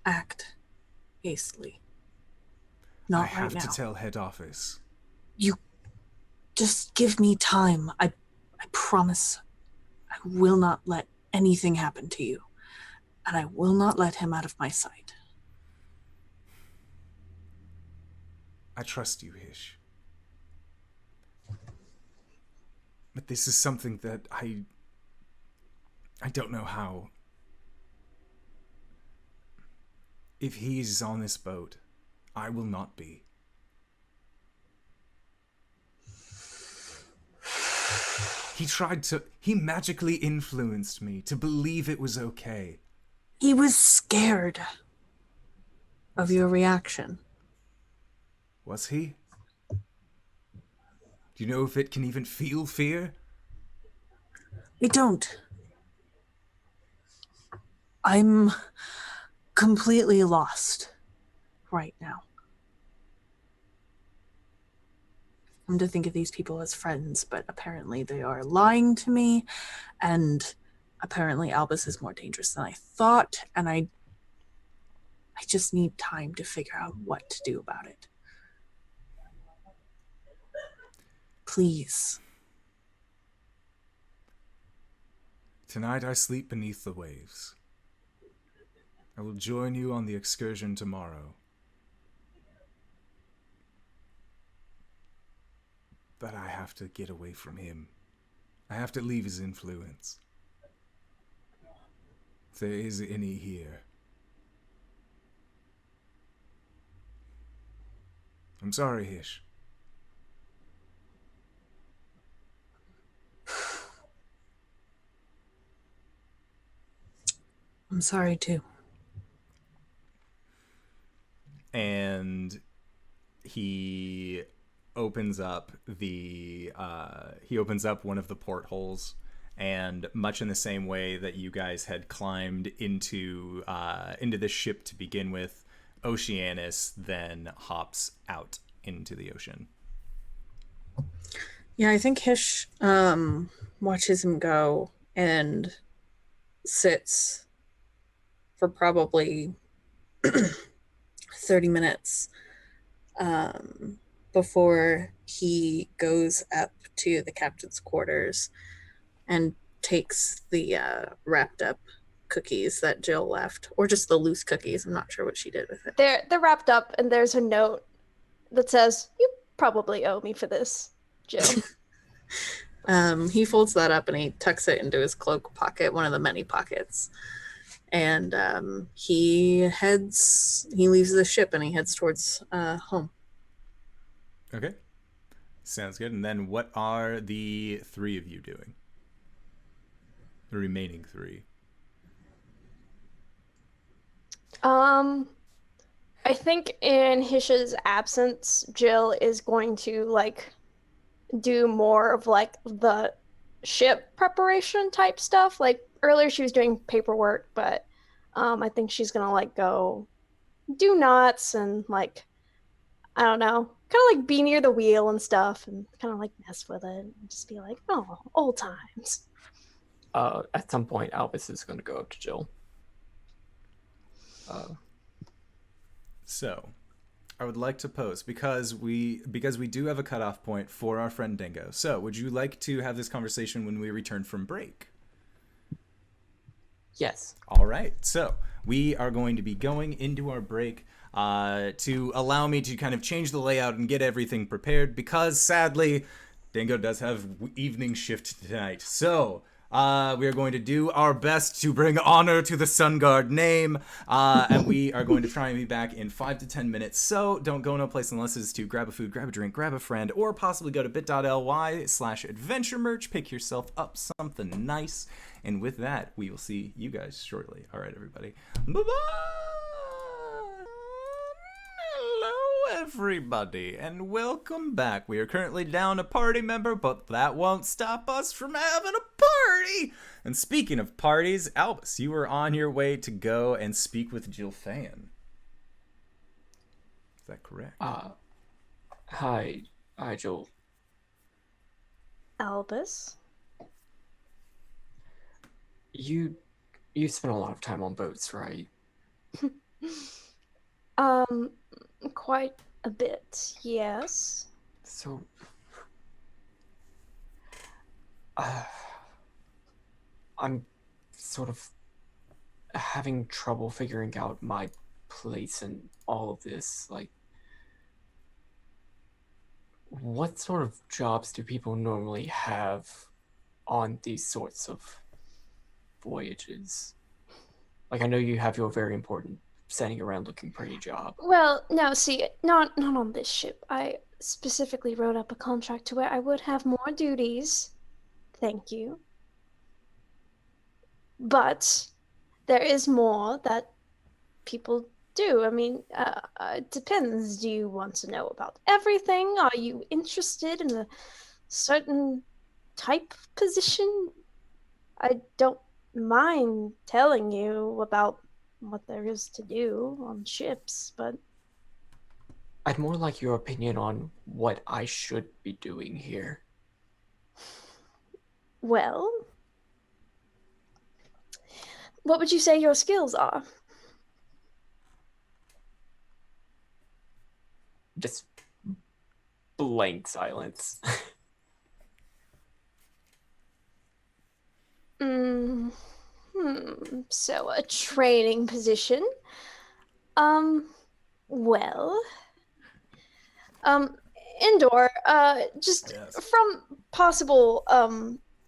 act hastily. Not I right have now. to tell head office. You just give me time. I promise I will not let anything happen to you. And I will not let him out of my sight. I trust you, Hish. But this is something that I don't know how. If he's on this boat, I will not be. He magically influenced me to believe it was okay. He was scared of your reaction. Was he? Do you know if it can even feel fear? I don't. I'm completely lost right now. I'm to think of these people as friends, but apparently they are lying to me, and apparently Albus is more dangerous than I thought, and I just need time to figure out what to do about it. Please. Tonight I sleep beneath the waves. I will join you on the excursion tomorrow. But I have to get away from him. I have to leave his influence. If there is any here. I'm sorry, Hish. I'm sorry too. And he opens up one of the portholes, and much in the same way that you guys had climbed into the ship to begin with, Oceanus then hops out into the ocean. Yeah, I think Hish watches him go and sits for probably 30 minutes before he goes up to the captain's quarters and takes the wrapped up cookies that Jill left, or just the loose cookies. I'm not sure what she did with it. They're wrapped up, and there's a note that says, "You probably owe me for this, Jill." He folds that up and he tucks it into his cloak pocket, one of the many pockets. And he leaves the ship and he heads towards home. Okay. Sounds good. And then what are the three of you doing? The remaining three. I think in Hish's absence, Jill is going to do more of the ship preparation type stuff. Like earlier she was doing paperwork, but I think she's gonna go do knots and I don't know, kind of be near the wheel and stuff and kind of mess with it and just be like, oh, old times. At some point, Albus is going to go up to Jill. So, I would like to pose because we do have a cutoff point for our friend Dingo. So, would you like to have this conversation when we return from break? Yes. All right. So, we are going to be going into our break to allow me to kind of change the layout and get everything prepared because sadly, Dingo does have evening shift tonight. So, we are going to do our best to bring honor to the Sun Guard name, and we are going to try and be back in 5 to 10 minutes. So don't go no place unless it's to grab a food, grab a drink, grab a friend, or possibly go to bit.ly/adventure merch, pick yourself up something nice. And with that, we will see you guys shortly. All right, everybody. Bye-bye! Hello, everybody, and welcome back. We are currently down a party member, but that won't stop us from having a party! And speaking of parties, Albus, you were on your way to go and speak with Jilfa'en. Is that correct? Hi, Joel. Albus? You spent a lot of time on boats, right? Quite a bit, yes. So, I'm sort of having trouble figuring out my place in all of this. Like, what sort of jobs do people normally have on these sorts of voyages? Like, I know you have your very important standing around looking pretty job. Well, no, see, not on this ship. I specifically wrote up a contract to where I would have more duties. Thank you. But there is more that people do. I mean, it depends. Do you want to know about everything? Are you interested in a certain type of position? I don't mind telling you about what there is to do on ships, but I'd more like your opinion on what I should be doing here. well, what would you say your skills are? Just blank silence. So a training position. Well, indoor, just Yes. from possible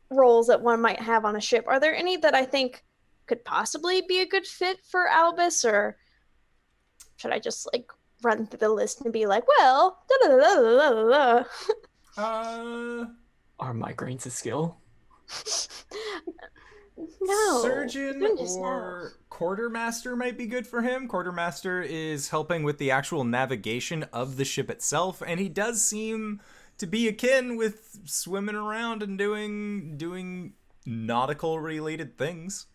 roles that one might have on a ship, are there any that I think could possibly be a good fit for Albus, or should I just like run through the list and be like, well, da da da da da da. Are migraines a skill? No. Surgeon goodness, or quartermaster might be good for him. Quartermaster is helping with the actual navigation of the ship itself, and he does seem to be akin with swimming around and doing nautical related things.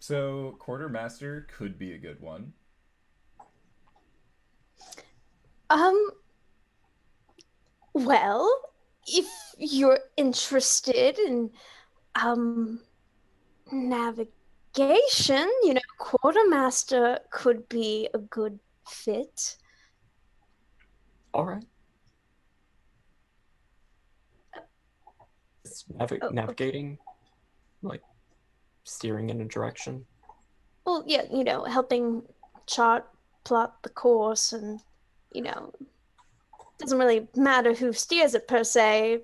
So quartermaster could be a good one. Well, if you're interested in navigation, quartermaster could be a good fit. All right. Is navigating, like steering in a direction? Well, yeah, helping plot the course, and doesn't really matter who steers it per se,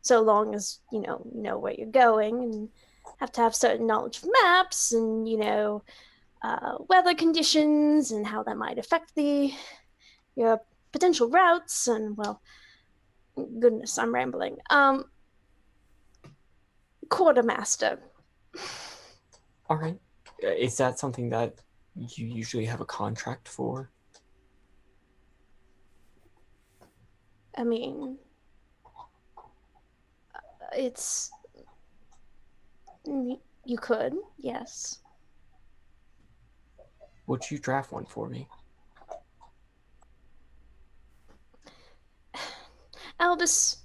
so long as you know where you're going, and have to have certain knowledge of maps and weather conditions and how that might affect your potential routes. And well, goodness, I'm rambling. Quartermaster. All right. Is that something that you usually have a contract for? I mean, it's you could, yes. Would you draft one for me? Albus,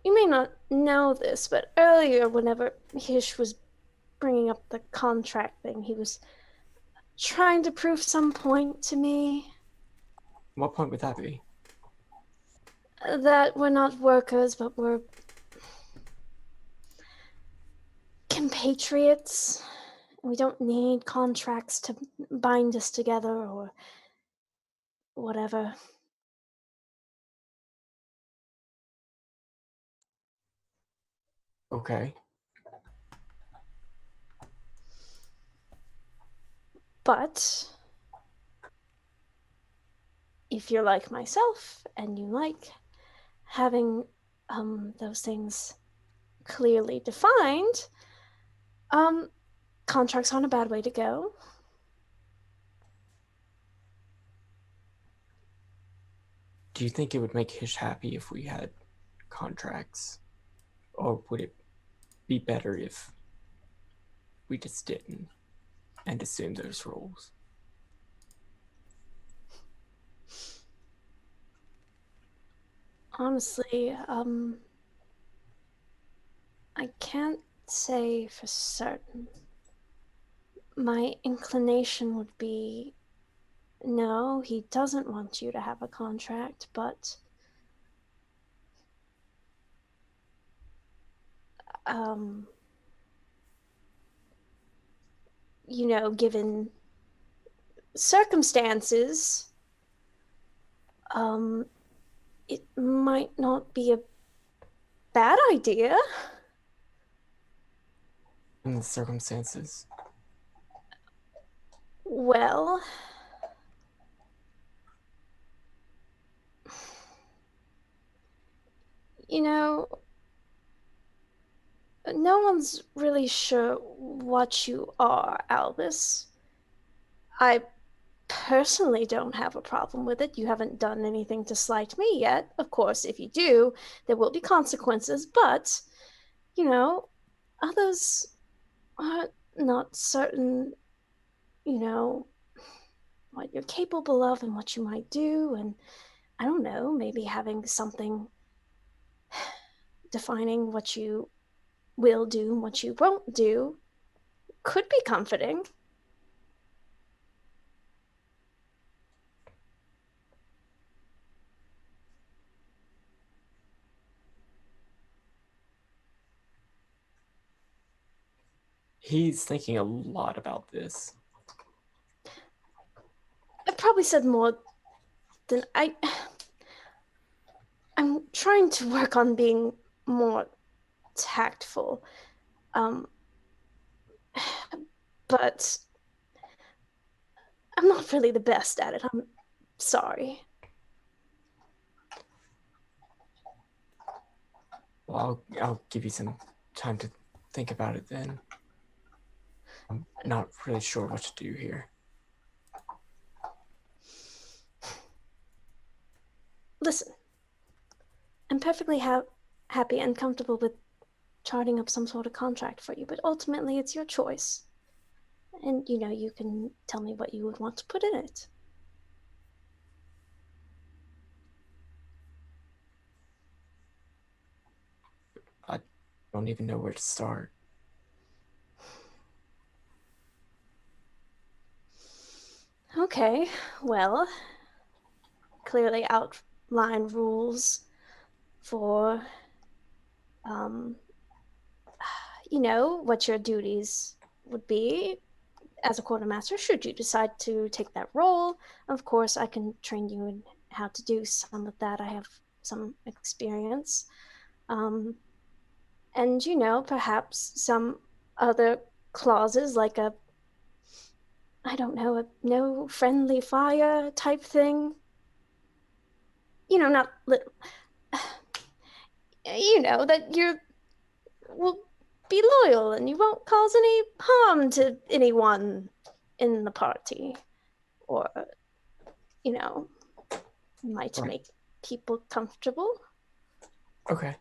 you may not know this, but earlier, whenever Hish was bringing up the contract thing, he was trying to prove some point to me. What point would that be? That we're not workers, but we're compatriots. We don't need contracts to bind us together or whatever. Okay. But if you're like myself and you like having those things clearly defined, contracts aren't a bad way to go. Do you think it would make Hish happy if we had contracts? Or would it be better if we just didn't and assumed those roles? Honestly, I can't say for certain. My inclination would be no, he doesn't want you to have a contract, but given circumstances, it might not be a bad idea. In the circumstances? Well, no one's really sure what you are, Albus. I personally don't have a problem with it. You haven't done anything to slight me yet. Of course, if you do, there will be consequences, but, others are not certain, what you're capable of and what you might do. And I don't know, maybe having something defining what you will do and what you won't do could be comforting. He's thinking a lot about this. I probably said more than I'm trying to work on being more tactful. But I'm not really the best at it. I'm sorry. Well, I'll give you some time to think about it then. I'm not really sure what to do here. Listen, I'm perfectly happy and comfortable with charting up some sort of contract for you, but ultimately it's your choice. And, you can tell me what you would want to put in it. I don't even know where to start. Okay, well, clearly outline rules for, what your duties would be as a quartermaster should you decide to take that role. Of course, I can train you in how to do some of that. I have some experience. And, perhaps some other clauses like I don't know, a no friendly fire type thing. Not that you will be loyal and you won't cause any harm to anyone in the party, or might Right. make people comfortable. Okay.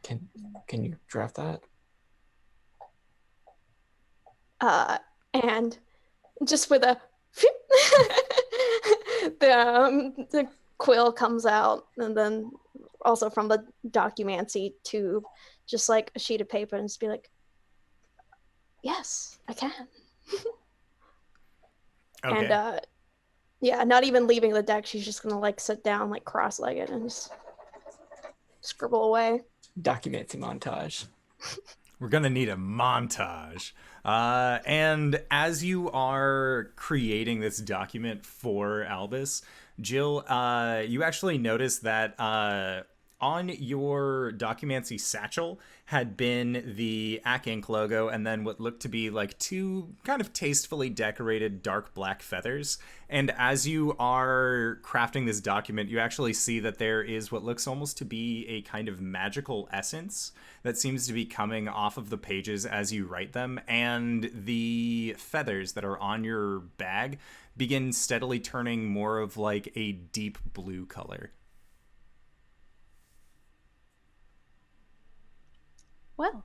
Can you draft that? And just with a the quill comes out, and then also from the documancy tube, just like a sheet of paper, and just be like, yes, I can. And Okay. yeah, not even leaving the deck. She's just gonna like sit down like cross-legged and just scribble away. Documenting montage. We're gonna need a montage. And as you are creating this document for Albus, Jill, you actually notice that on your Documancy satchel had been the Ack Inc. logo and then what looked to be like two kind of tastefully decorated dark black feathers. And as you are crafting this document, you actually see that there is what looks almost to be a kind of magical essence that seems to be coming off of the pages as you write them. And the feathers that are on your bag begin steadily turning more of like a deep blue color. Well,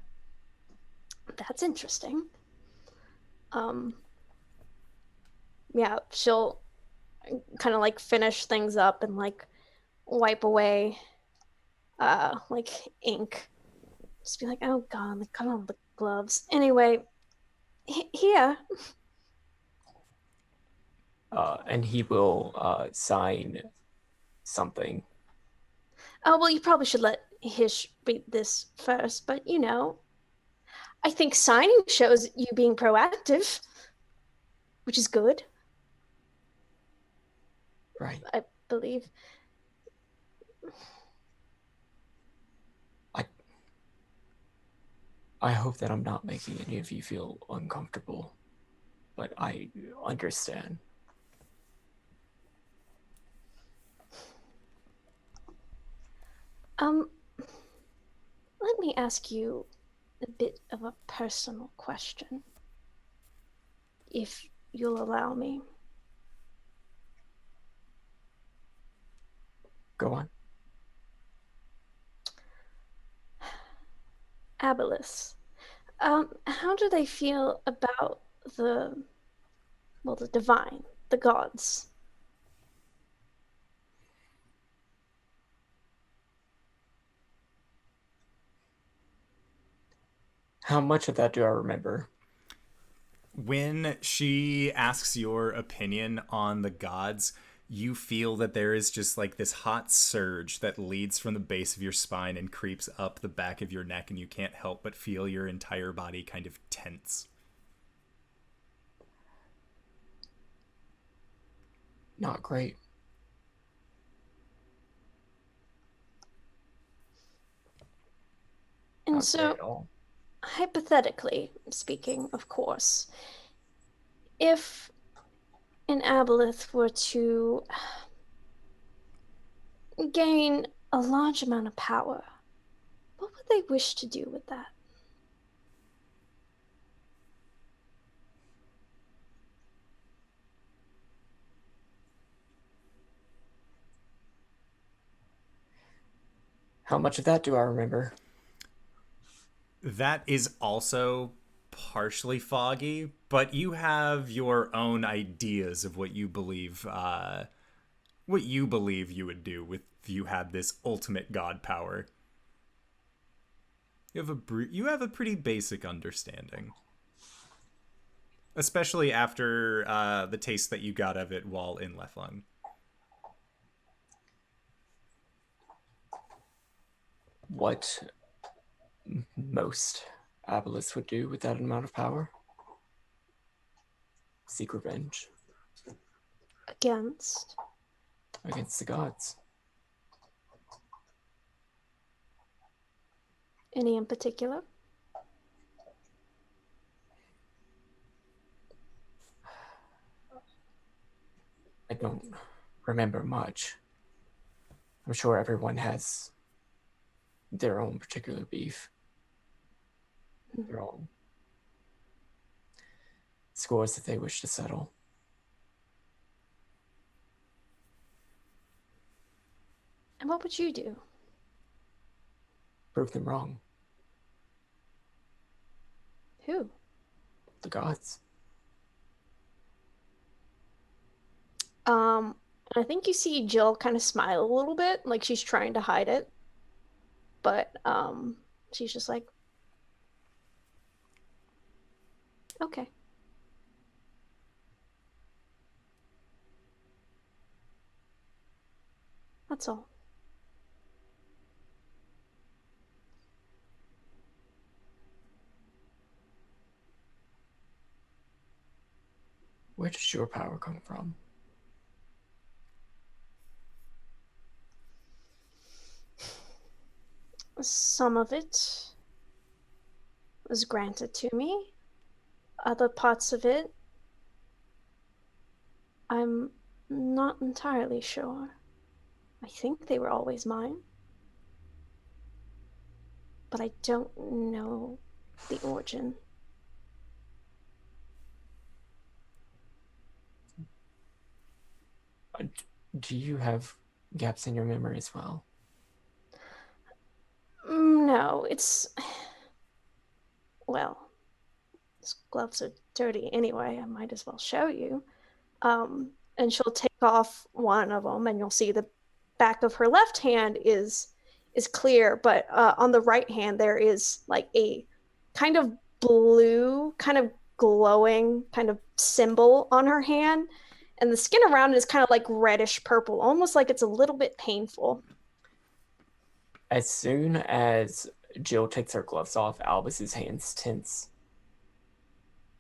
that's interesting. Yeah, she'll kind of like finish things up and like wipe away like ink. Just be like, oh god, like cut on the gloves. Anyway, here. And he will sign something. Oh well, you probably should let Hish read this first, but you know, I think signing shows you being proactive, which is good, Right. I believe. I hope that I'm not making any of you feel uncomfortable, but I understand. Let me ask you a bit of a personal question, if you'll allow me. Go on. Abilis, how do they feel about the, well, the divine, the gods? How much of that do I remember? When she asks your opinion on the gods, you feel that there is just like this hot surge that leads from the base of your spine and creeps up the back of your neck, and you can't help but feel your entire body kind of tense. Not great. And Not great so, at all. hypothetically speaking, of course, if an aboleth were to gain a large amount of power, what would they wish to do with that? How much of that do I remember? That is also partially foggy, but you have your own ideas of what you believe you would do if you had this ultimate god power. You have a pretty basic understanding, especially after the taste that you got of it while in Leflung. What most Abelis would do with that amount of power? Seek revenge Against? against the gods. Any in particular? I don't remember much. I'm sure everyone has their own particular beef, their own scores that they wish to settle. And what would you do? Prove them wrong. Who? The gods. I think you see Jill kind of smile a little bit, like she's trying to hide it. But she's just like, okay. That's all. Where does your power come from? Some of it was granted to me. Other parts of it, I'm not entirely sure. I think they were always mine, but I don't know the origin. Do you have gaps in your memory as well? No, it's... Well, these gloves are dirty anyway. I might as well show you. And she'll take off one of them, and you'll see the back of her left hand is clear, but on the right hand there is like a kind of blue, kind of glowing kind of symbol on her hand, and the skin around it is kind of like reddish purple, almost like it's a little bit painful. As soon as Jill takes her gloves off, Albus's hands tense,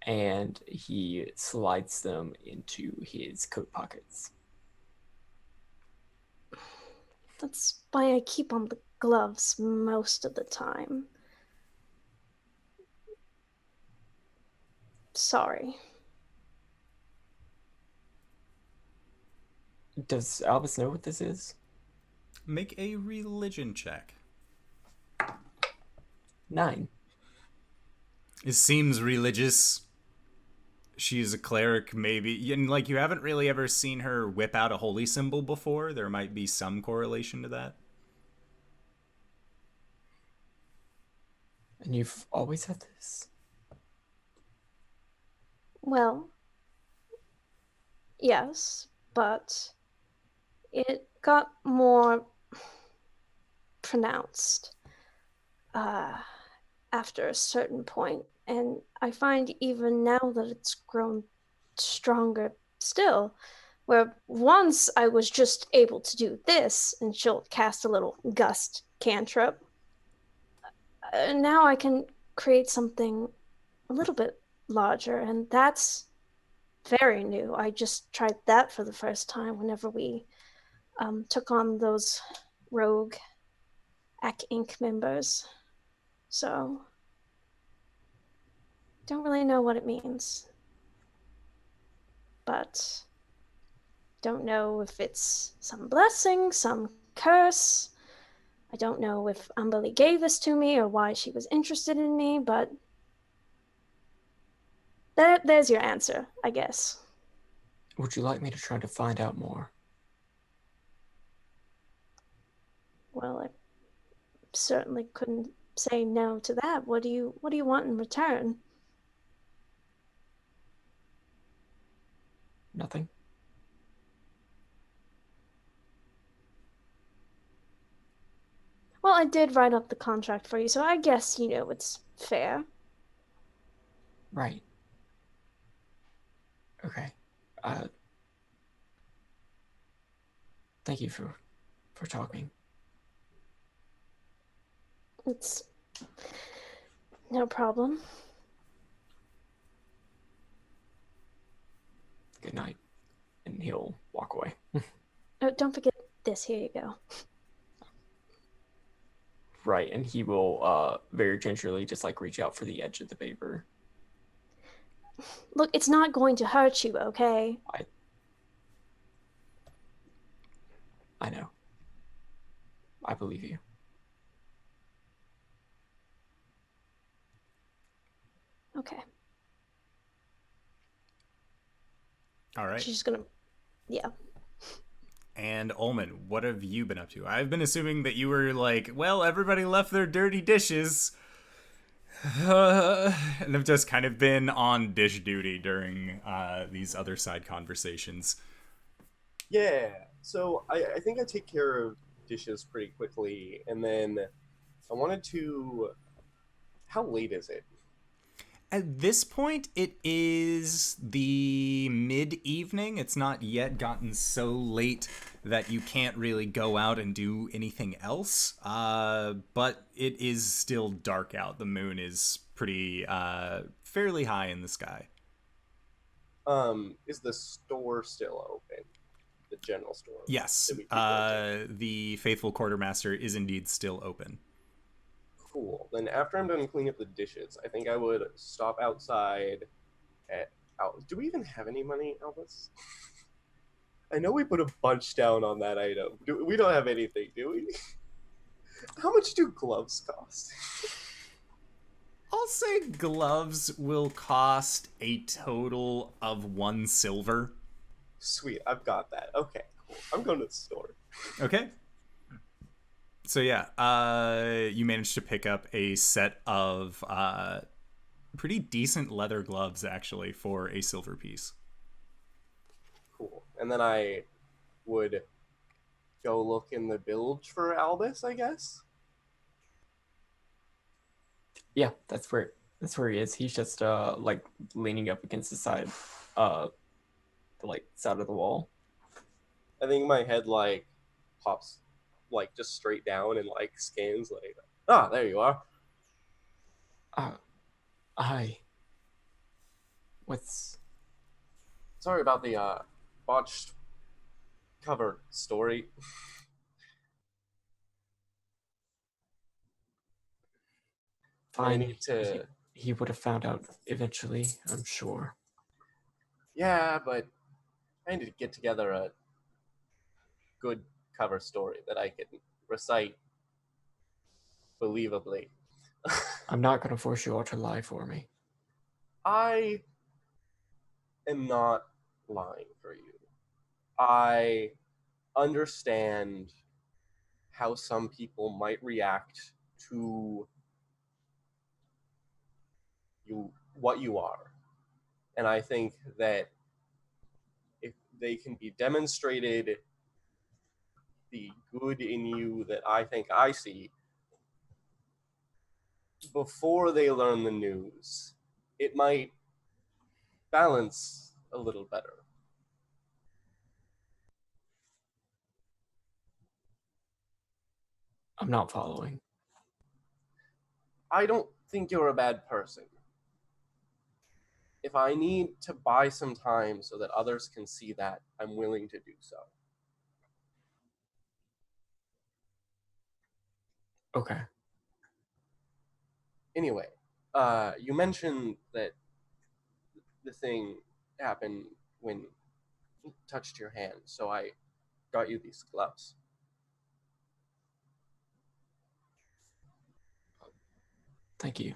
and he slides them into his coat pockets. That's why I keep on the gloves most of the time. Sorry. Does Albus know what this is? Make a religion check. 9. It seems religious. She's a cleric, maybe. And, like, you haven't really ever seen her whip out a holy symbol before. There might be some correlation to that. And you've always had this? Well, yes, but it got more pronounced after a certain point, and I find even now that it's grown stronger still, where once I was just able to do this, and she'll cast a little gust cantrip. Now I can create something a little bit larger, and that's very new. I just tried that for the first time whenever we took on those rogue Ac Inc. members. So, don't really know what it means. But don't know if it's some blessing, some curse. I don't know if Umberly gave this to me or why she was interested in me, but there's your answer, I guess. Would you like me to try to find out more? Well, I certainly couldn't say no to that. What do you want in return? Nothing? Well, I did write up the contract for you, so I guess you know it's fair. Right. Okay. Thank you for talking. It's no problem. Good night. And he'll walk away. Oh, don't forget this. Here you go. Right, and he will very gingerly just like reach out for the edge of the paper. Look, it's not going to hurt you, okay? I know. I believe you. Okay. All right. She's just gonna... Yeah. And Ulman, what have you been up to? I've been assuming that you were like, well, everybody left their dirty dishes. And I've just kind of been on dish duty during these other side conversations. Yeah, so I think I take care of dishes pretty quickly, and then I wanted to... How late is it? At this point, it is the mid-evening. It's not yet gotten so late that you can't really go out and do anything else. But it is still dark out. The moon is pretty fairly high in the sky. Is the store still open? The general store? Yes, that we could go to? the faithful quartermaster is indeed still open. Cool. Then after I'm done cleaning up the dishes, I think I would stop outside at Albus. Do we even have any money, Albus? I know we put a bunch down on that item. We don't have anything, do we? How much do gloves cost? I'll say gloves will cost a total of 1 silver. Sweet, I've got that. Okay, cool. I'm going to the store. Okay. So yeah, you managed to pick up a set of pretty decent leather gloves, actually, for a silver piece. Cool. And then I would go look in the bilge for Albus, I guess. Yeah, that's where he is. He's just like leaning up against the side, the like side of the wall. I think my head like pops like just straight down and like scans like, ah, there you are. Hi. What's Sorry about the botched cover story. I fine? need to. He would have found out eventually, I'm sure. Yeah, but I need to get together a good cover story that I can recite believably. I'm not gonna force you all to lie for me. I am not lying for you. I understand how some people might react to you, what you are. And I think that if they can be demonstrated the good in you that I think I see before they learn the news, it might balance a little better. I'm not following. I don't think you're a bad person. If I need to buy some time so that others can see that, I'm willing to do so. Okay. Anyway, you mentioned that the thing happened when it touched your hand, so I got you these gloves. Thank you.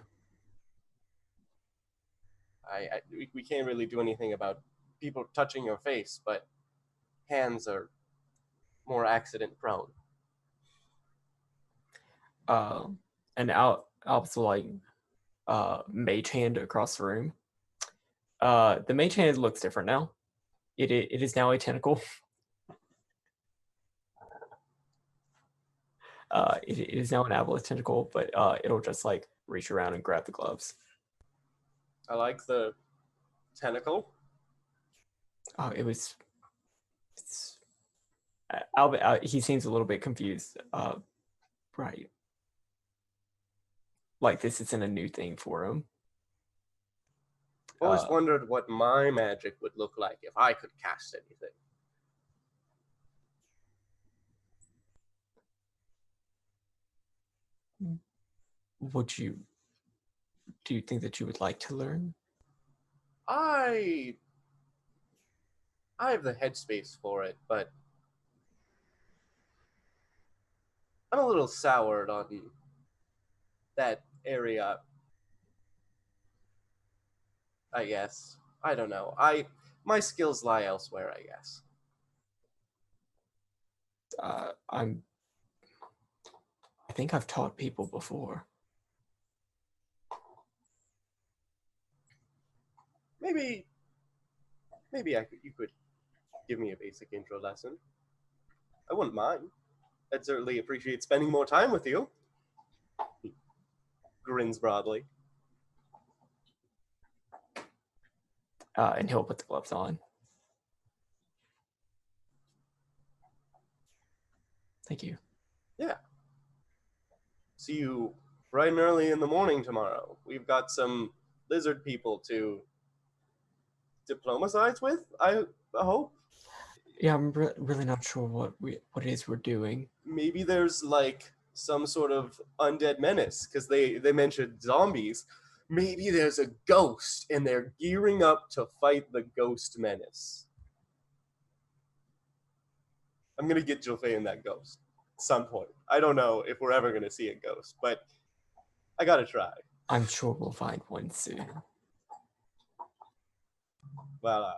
We can't really do anything about people touching your face, but hands are more accident prone. And Albus will like mage hand across the room. The mage hand looks different now. It is now a tentacle. It is now an Albus tentacle, but it'll just like reach around and grab the gloves. I like the tentacle. It's Albert. He seems a little bit confused. Right. Like this isn't a new thing for him. I always wondered what my magic would look like if I could cast anything. Do you think that you would like to learn? I have the headspace for it, but I'm a little soured on that area. I guess. I don't know. My skills lie elsewhere, I guess. I think I've taught people before. Maybe you could give me a basic intro lesson. I wouldn't mind. I'd certainly appreciate spending more time with you. He grins broadly. And he'll put the gloves on. Thank you. Yeah. See you bright and early in the morning tomorrow. We've got some lizard people to diplomatize with, I hope. Yeah, I'm really not sure what it is we're doing. Maybe there's like some sort of undead menace, because they mentioned zombies. Maybe there's a ghost and they're gearing up to fight the ghost menace. I'm gonna get Jilfa'en that ghost at some point. I don't know if we're ever gonna see a ghost, but I gotta try. I'm sure we'll find one soon. Well,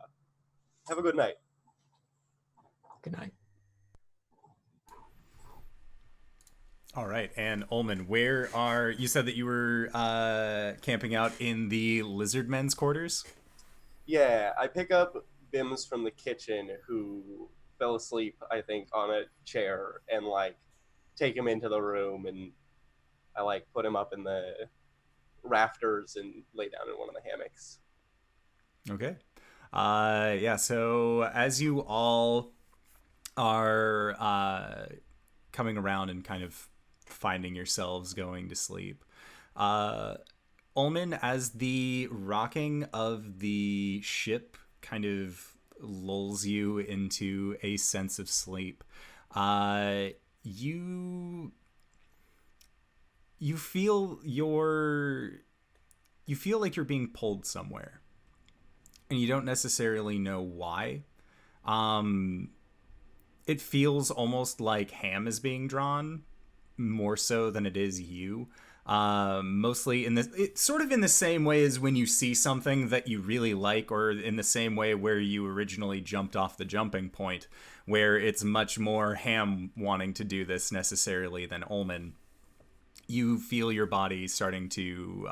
have a good night. Good night. All right, and Ulman, you said that you were camping out in the lizard men's quarters? Yeah, I pick up Bims from the kitchen who fell asleep, I think, on a chair, and like take him into the room, and I like put him up in the rafters and lay down in one of the hammocks. Okay. Yeah, so as you all are coming around and kind of finding yourselves going to sleep, Ulman, as the rocking of the ship kind of lulls you into a sense of sleep, you feel like you're being pulled somewhere, and you don't necessarily know why. It feels almost like Ham is being drawn more so than it is you. Mostly it's sort of in the same way as when you see something that you really like, or in the same way where you originally jumped off the jumping point, where it's much more Ham wanting to do this necessarily than Ulman. You feel your body starting to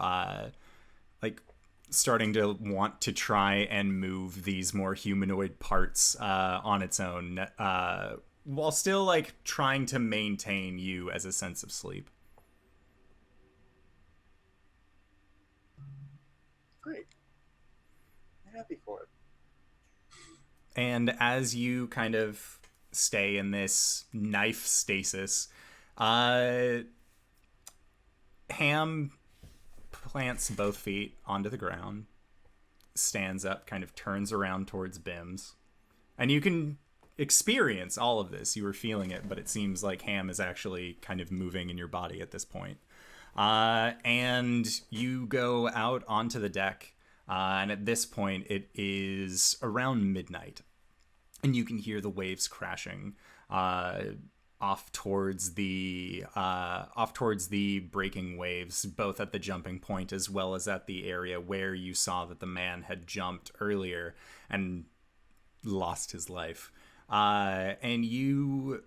want to try and move these more humanoid parts on its own, while still like trying to maintain you as a sense of sleep. Great. I'm happy for it. And as you kind of stay in this knife stasis, Ham plants both feet onto the ground, stands up, kind of turns around towards Bims. And you can experience all of this. You were feeling it, but it seems like Ham is actually kind of moving in your body at this point. And you go out onto the deck, and at this point it is around midnight, and you can hear the waves crashing off towards the breaking waves, both at the jumping point as well as at the area where you saw that the man had jumped earlier and lost his life. And you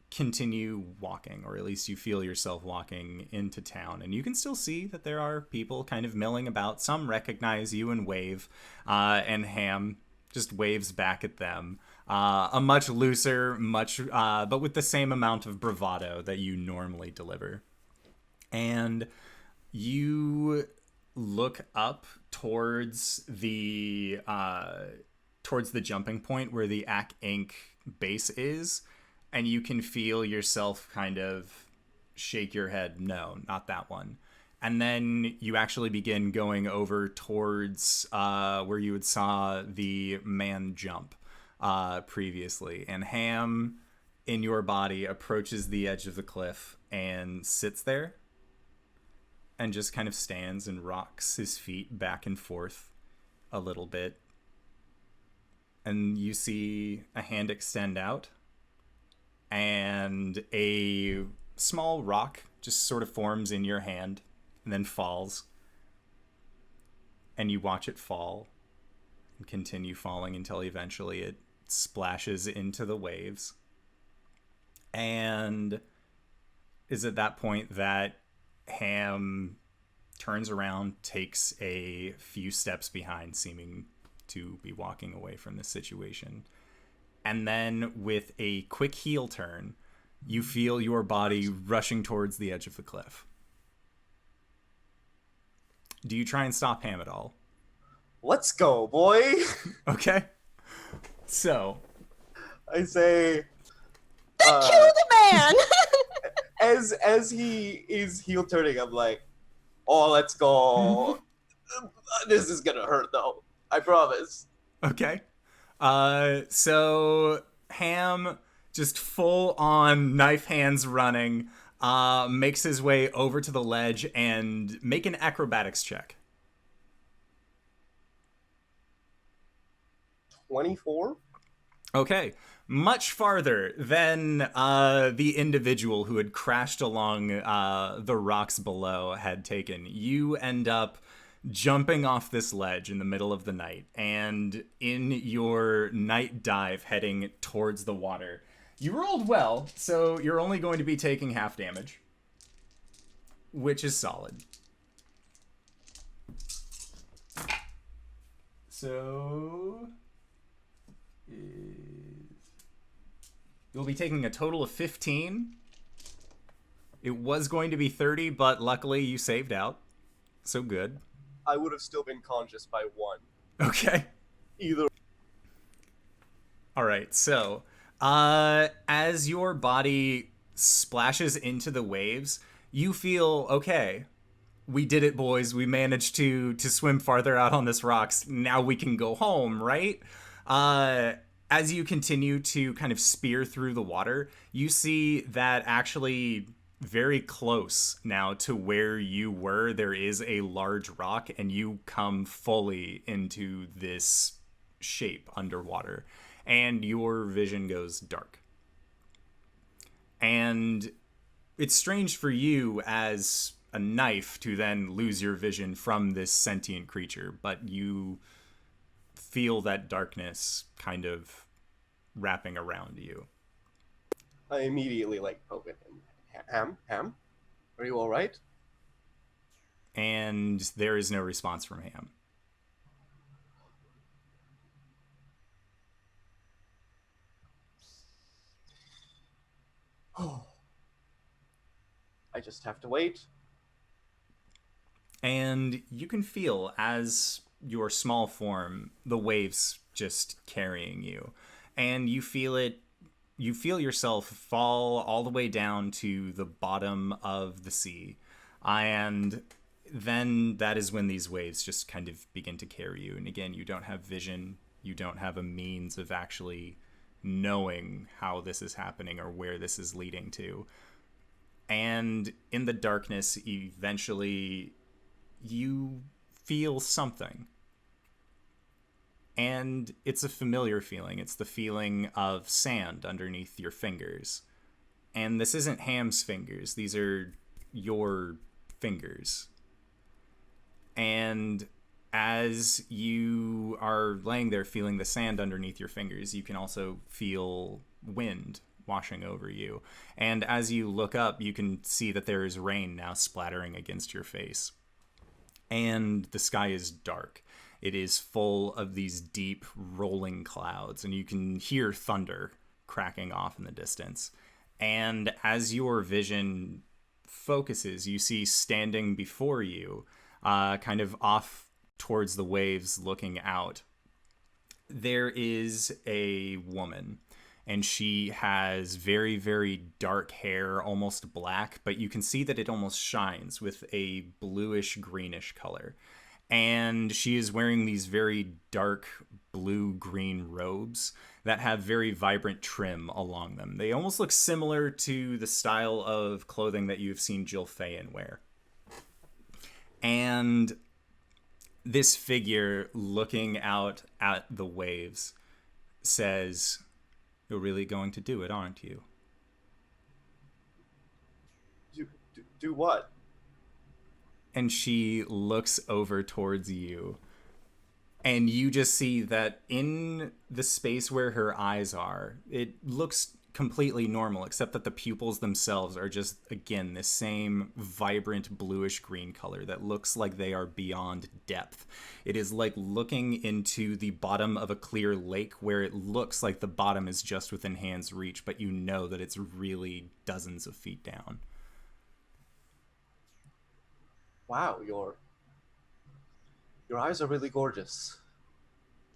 continue walking, or at least you feel yourself walking into town, and you can still see that there are people kind of milling about. Some recognize you and wave, and Ham just waves back at them. A much looser, but with the same amount of bravado that you normally deliver. And you look up towards the jumping point where the Ak Inc. base is, and you can feel yourself kind of shake your head. No, not that one. And then you actually begin going over towards where you had saw the man jump previously. And Ham, in your body, approaches the edge of the cliff and sits there and just kind of stands and rocks his feet back and forth a little bit. And you see a hand extend out, and a small rock just sort of forms in your hand and then falls. And you watch it fall and continue falling until eventually it splashes into the waves. And is at that point that Ham turns around, takes a few steps behind, seeming to be walking away from this situation. And then with a quick heel turn, you feel your body rushing towards the edge of the cliff. Do you try and stop Ham at all? let's go, boy. Okay. So, I say, Kill the man! as he is heel turning, I'm like, oh, let's go. This is gonna hurt though. I promise. okay. So Ham, just full on knife hands running, makes his way over to the ledge and make an acrobatics check. 24. Okay. Much farther than the individual who had crashed along the rocks below had taken. You end up jumping off this ledge in the middle of the night, and in your night dive heading towards the water. You rolled well, so you're only going to be taking half damage, which is solid. So you'll be taking a total of 15. It was going to be 30, but luckily you saved out. So good. I would have still been conscious by 1. Okay. Either. All right. So, as your body splashes into the waves, you feel okay. We did it, boys. We managed to swim farther out on this rocks. Now we can go home, right? As you continue to kind of spear through the water, you see that actually very close now to where you were, there is a large rock, and you come fully into this shape underwater, and your vision goes dark. And it's strange for you as a knife to then lose your vision from this sentient creature, but you feel that darkness kind of wrapping around you. I immediately poke at him. Ham? Are you alright? And there is no response from Ham. Oh. I just have to wait. And you can feel, as your small form, the waves just carrying you. And you feel yourself fall all the way down to the bottom of the sea. And then that is when these waves just kind of begin to carry you. And again, you don't have vision. You don't have a means of actually knowing how this is happening or where this is leading to. And in the darkness, eventually you feel something. And it's a familiar feeling. It's the feeling of sand underneath your fingers. And this isn't Ham's fingers. These are your fingers. And as you are laying there feeling the sand underneath your fingers, you can also feel wind washing over you. And as you look up, you can see that there is rain now splattering against your face. And the sky is dark. It is full of these deep rolling clouds, and you can hear thunder cracking off in the distance. And as your vision focuses, you see standing before you, kind of off towards the waves looking out, there is a woman. And she has very, very dark hair, almost black, but you can see that it almost shines with a bluish greenish color. And she is wearing these very dark blue-green robes that have very vibrant trim along them. They almost look similar to the style of clothing that you've seen Jilfa'en wear. And this figure looking out at the waves says, "You're really going to do it, aren't you?" Do what? And she looks over towards you. And you just see that in the space where her eyes are, it looks completely normal, except that the pupils themselves are just, again, this same vibrant bluish green color that looks like they are beyond depth. It is like looking into the bottom of a clear lake where it looks like the bottom is just within hand's reach, but you know that it's really dozens of feet down. Wow, Your eyes are really gorgeous.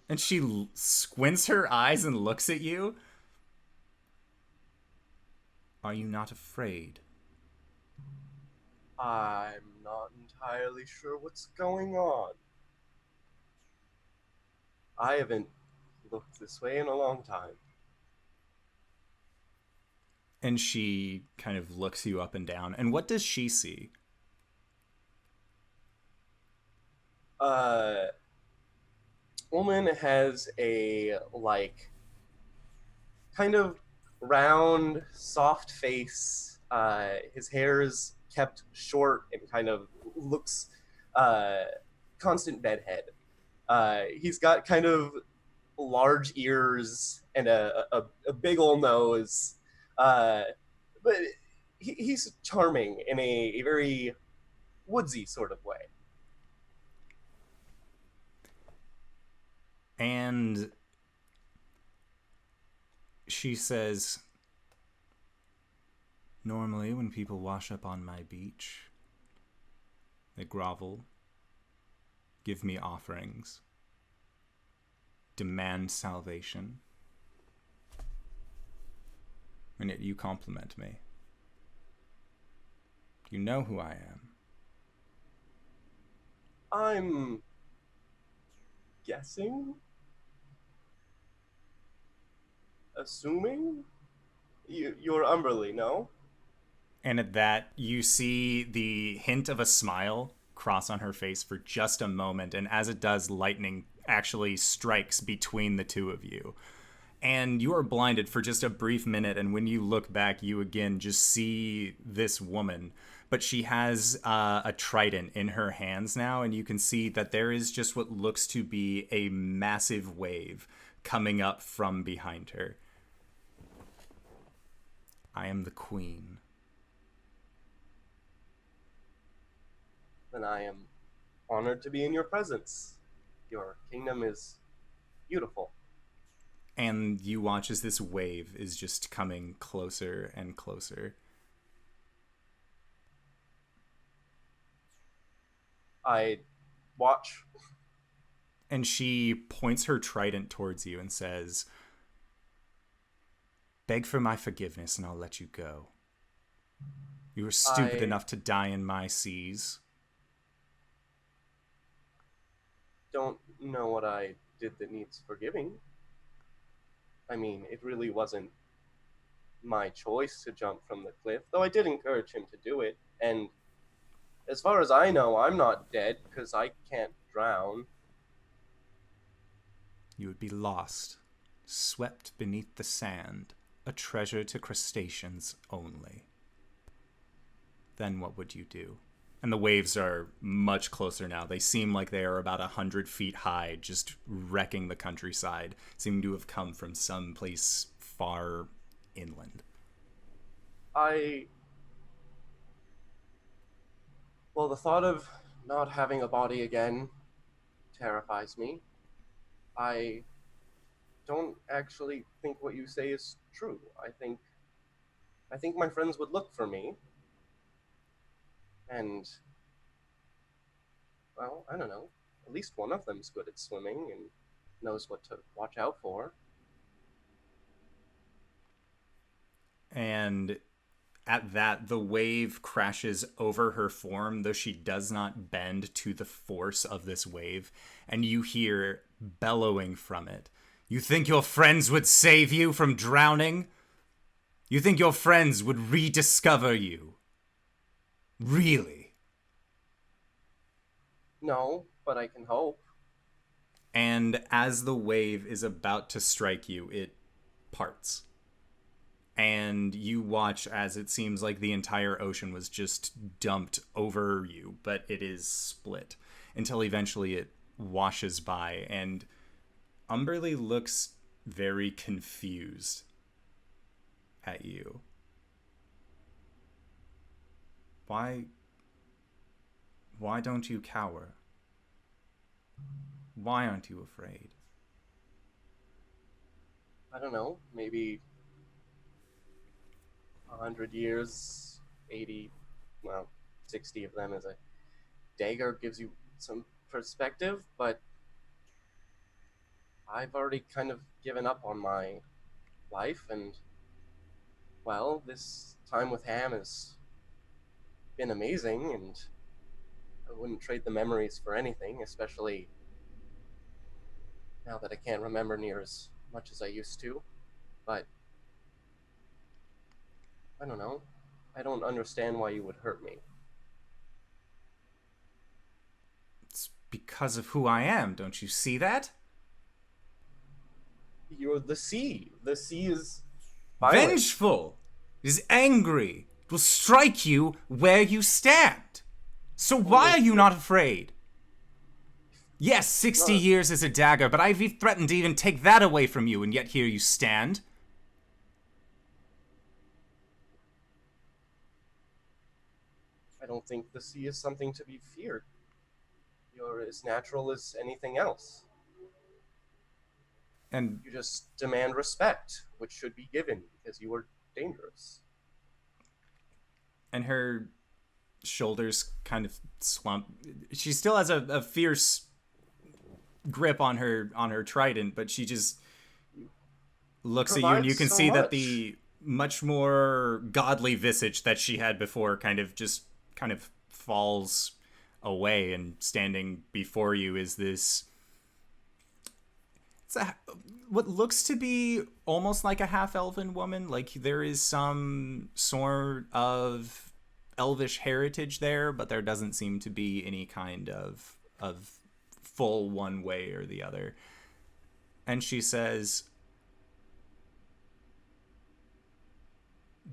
And she squints her eyes and looks at you. Are you not afraid? I'm not entirely sure what's going on. I haven't looked this way in a long time. And she kind of looks you up and down. And what does she see? Ulman has a, like, kind of round, soft face. His hair is kept short and kind of looks constant bedhead. He's got kind of large ears and a big old nose. But he's charming in a very woodsy sort of way. And she says, normally when people wash up on my beach, they grovel, give me offerings, demand salvation, and yet you compliment me. You know who I am. I'm guessing? Assuming? You're Umberly, no? And at that, you see the hint of a smile cross on her face for just a moment, and as it does, lightning actually strikes between the two of you. And you are blinded for just a brief minute, and when you look back, you again just see this woman. But she has a trident in her hands now, and you can see that there is just what looks to be a massive wave coming up from behind her. I am the queen. Then I am honored to be in your presence. Your kingdom is beautiful. And you watch as this wave is just coming closer and closer. I watch. And she points her trident towards you and says, beg for my forgiveness and I'll let you go. You were stupid enough to die in my seas. Don't know what I did that needs forgiving. I mean, it really wasn't my choice to jump from the cliff, though I did encourage him to do it. And as far as I know, I'm not dead because I can't drown. You would be lost, swept beneath the sand, a treasure to crustaceans only. Then what would you do? And the waves are much closer now. They seem like they are about 100 feet high, just wrecking the countryside, seeming to have come from some place far inland. Well, the thought of not having a body again terrifies me. I don't actually think what you say is true. I think my friends would look for me. And, well, I don't know. At least one of them's good at swimming and knows what to watch out for. And at that, the wave crashes over her form, though she does not bend to the force of this wave. And you hear bellowing from it. You think your friends would save you from drowning? You think your friends would rediscover you? Really? No, but I can hope. And as the wave is about to strike you, it parts. And you watch as it seems like the entire ocean was just dumped over you, but it is split until eventually it washes by. And Umberly looks very confused at you. Why don't you cower? Why aren't you afraid? I don't know, maybe 100 years, 80, well, 60 of them as a dagger gives you some perspective, but I've already kind of given up on my life, and, well, this time with Ham has been amazing, and I wouldn't trade the memories for anything, especially now that I can't remember near as much as I used to. But I don't know. I don't understand why you would hurt me. It's because of who I am. Don't you see that? You're the sea. The sea is violent. Vengeful. It is angry. It will strike you where you stand. So why are you not afraid? Yes, 60 years is a dagger, but I've threatened to even take that away from you, and yet here you stand. I don't think the sea is something to be feared. You're as natural as anything else. And You just demand respect, which should be given because you are dangerous. her shoulders kind of slump. She still has a fierce grip on her trident, but she just looks at you, and you can see that the much more godly visage that she had before kind of falls away, and standing before you is this what looks to be almost like a half-elven woman. Like, there is some sort of elvish heritage there, but there doesn't seem to be any kind of full one way or the other. And she says,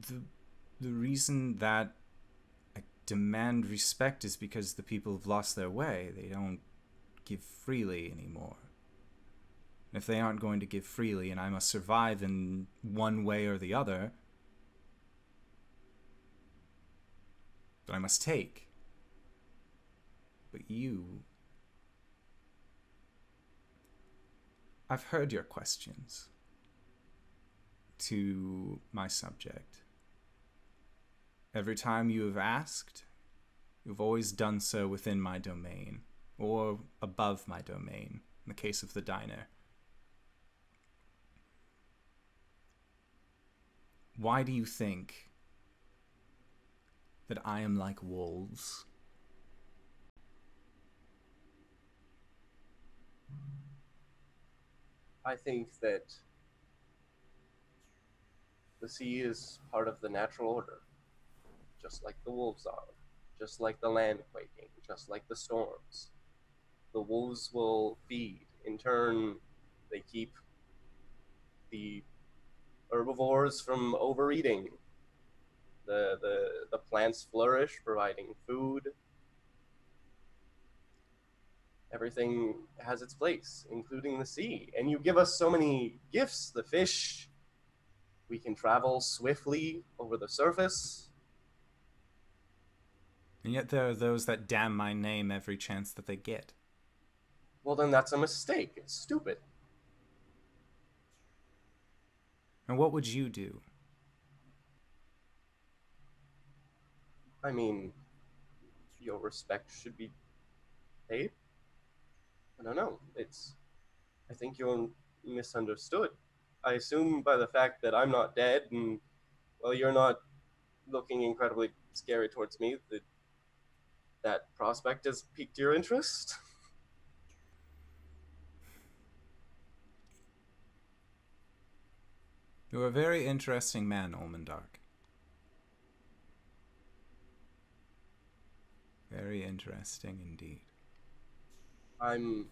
the reason that I demand respect is because the people have lost their way. They don't give freely anymore. If they aren't going to give freely, and I must survive in one way or the other, then I must take. But you... I've heard your questions to my subject. Every time you have asked, you've always done so within my domain, or above my domain, in the case of the diner. Why do you think that I am like wolves? I think that the sea is part of the natural order, just like the wolves are, just like the land quaking, just like the storms. The wolves will feed. In turn, they keep the herbivores from overeating. The plants flourish, providing food. Everything has its place, including the sea. And you give us so many gifts. The fish, we can travel swiftly over the surface. And yet there are those that damn my name every chance that they get. Well, then that's a mistake. It's stupid. And what would you do? I mean, your respect should be paid. I don't know. I think you're misunderstood. I assume by the fact that I'm not dead and, well, you're not looking incredibly scary towards me, that prospect has piqued your interest. You're a very interesting man, Ulman Dark. Very interesting indeed. I'm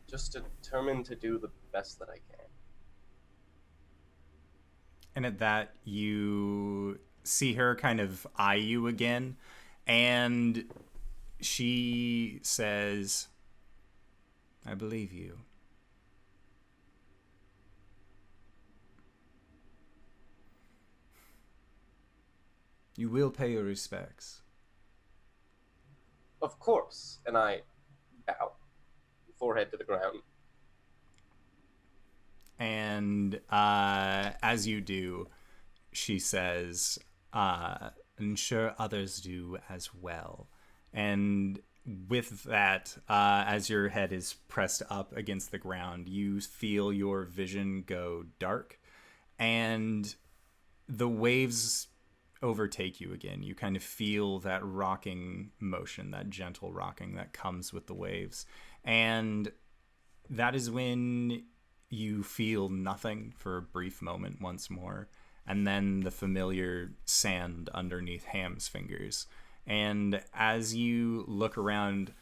just determined to do the best that I can. And at that, you see her kind of eye you again, and she says, I believe you. You will pay your respects. Of course. And I bow, forehead to the ground. And as you do, she says, ensure others do as well. And with that, as your head is pressed up against the ground, you feel your vision go dark, and the waves overtake you again. You kind of feel that rocking motion, that gentle rocking that comes with the waves. And that is when you feel nothing for a brief moment once more. And then the familiar sand underneath Ham's fingers. And as you look around,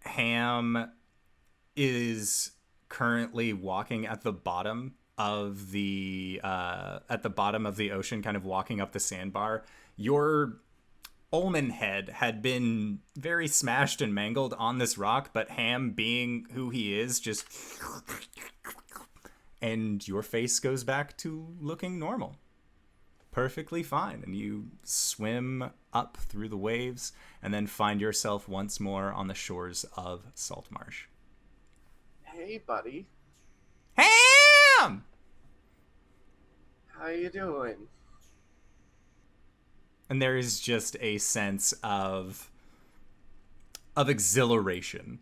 Ham is currently walking at the bottom of the ocean, kind of walking up the sandbar. Your Ulman head had been very smashed and mangled on this rock, but Ham, being who he is, just, and your face goes back to looking normal, perfectly fine, and you swim up through the waves and then find yourself once more on the shores of Saltmarsh. Hey, buddy. Ham! How you doing? And there is just a sense of exhilaration.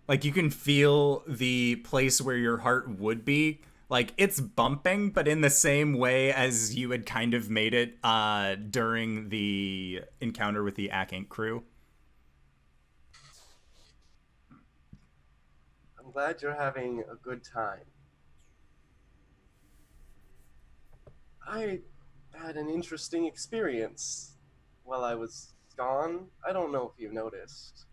Like, you can feel the place where your heart would be. Like, it's bumping, but in the same way as you had kind of made it during the encounter with the Ak Inc. crew. I'm glad you're having a good time. I had an interesting experience while I was gone. I don't know if you noticed.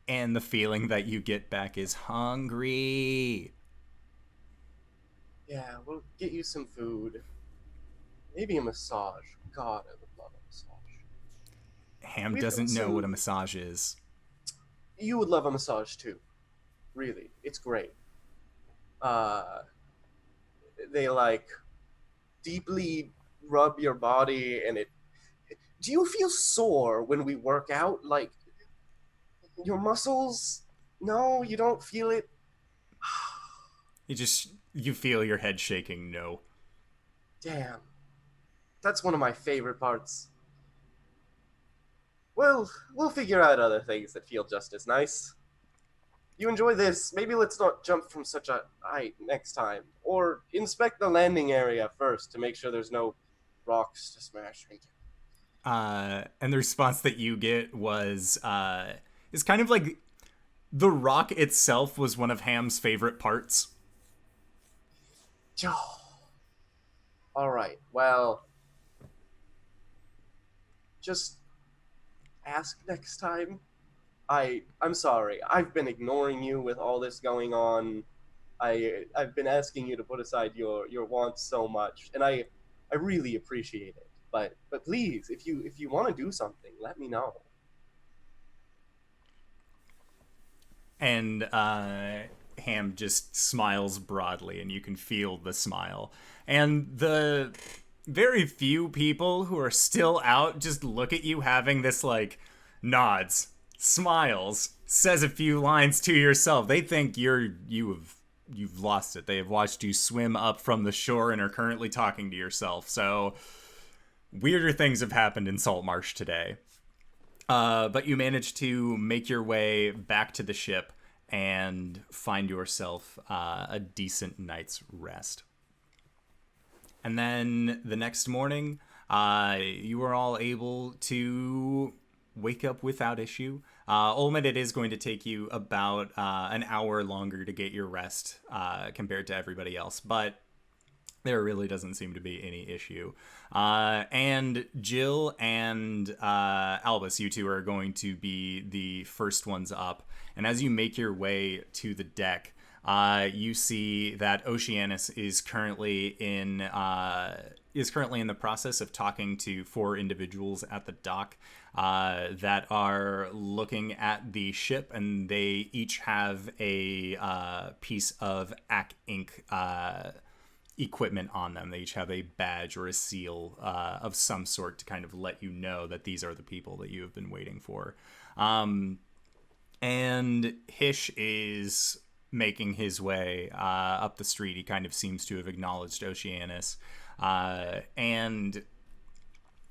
And the feeling that you get back is hungry. Yeah, we'll get you some food. Maybe a massage. God, I would love a massage. Ham We've doesn't got know some- what a massage is. You would love a massage too. Really, it's great. They like deeply rub your body, and it. Do you feel sore when we work out? Like your muscles? No, you don't feel it. You feel your head shaking. No. Damn, that's one of my favorite parts. Well, we'll figure out other things that feel just as nice. You enjoy this, maybe let's not jump from such a height next time. Or inspect the landing area first to make sure there's no rocks to smash into. And the response that you get was is kind of like the rock itself was one of Ham's favorite parts. Alright, well, just ask next time. I'm sorry. I've been ignoring you with all this going on. I've been asking you to put aside your wants so much, and I really appreciate it. But please, if you want to do something, let me know. And Ham just smiles broadly, and you can feel the smile. And the very few people who are still out just look at you having this, like, nods, smiles, says a few lines to yourself. They think you've lost it. They have watched you swim up from the shore and are currently talking to yourself. So weirder things have happened in Saltmarsh today. But you manage to make your way back to the ship and find yourself a decent night's rest. And then the next morning, you are all able to wake up without issue. Ulman, it is going to take you about an hour longer to get your rest compared to everybody else, but there really doesn't seem to be any issue. And Jill and Albus, you two are going to be the first ones up. And as you make your way to the deck, you see that Oceanus is currently in the process of talking to 4 individuals at the dock that are looking at the ship, and they each have a piece of Ak Inc. Equipment on them. They each have a badge or a seal of some sort to kind of let you know that these are the people that you have been waiting for. And Hish is making his way up the street. He kind of seems to have acknowledged Oceanus. And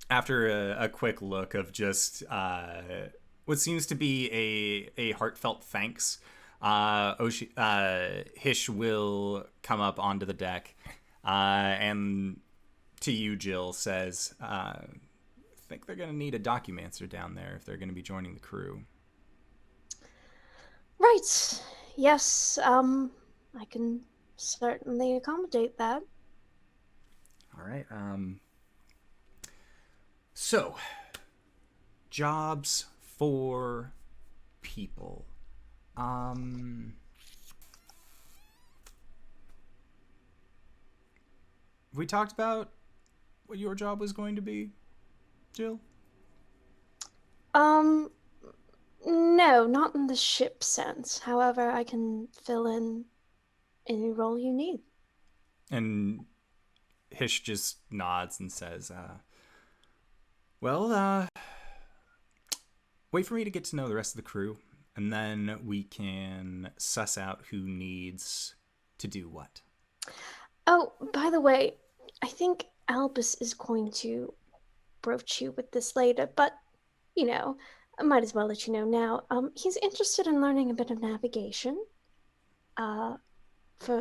after a quick look of just what seems to be a heartfelt thanks, Hish will come up onto the deck, and to you, Jill, says, I think they're going to need a documancer down there if they're going to be joining the crew. Right. Yes, I can certainly accommodate that. All right. So, jobs for people. We talked about what your job was going to be, Jill? No, not in the ship sense. However, I can fill in any role you need. And Hish just nods and says, wait for me to get to know the rest of the crew, and then we can suss out who needs to do what. Oh, by the way, I think Albus is going to broach you with this later, but, you know, I might as well let you know now. He's interested in learning a bit of navigation. For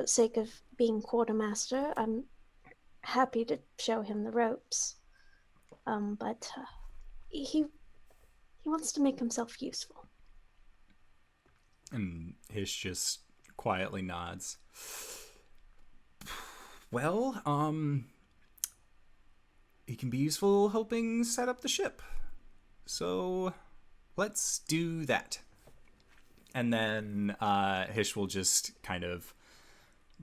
sake of being quartermaster, I'm happy to show him the ropes. But he wants to make himself useful. And Hish just quietly nods. Well, he can be useful helping set up the ship. So let's do that. And then Hish will just kind of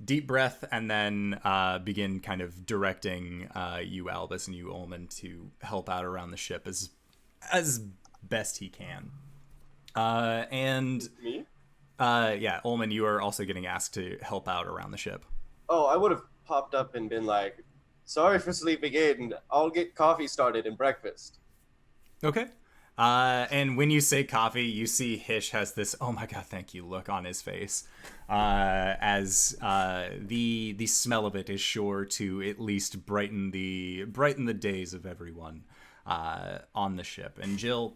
deep breath and then begin kind of directing you, Albus, and you, Omen, to help out around the ship as best he can. And Me? yeah, Ulman, you are also getting asked to help out around the ship. Oh, I would have popped up and been like, sorry for sleeping in. I'll get coffee started and breakfast. Okay. And when you say coffee, you see Hish has this "oh my god, thank you" look on his face, as the smell of it is sure to at least brighten the days of everyone on the ship. And Jill,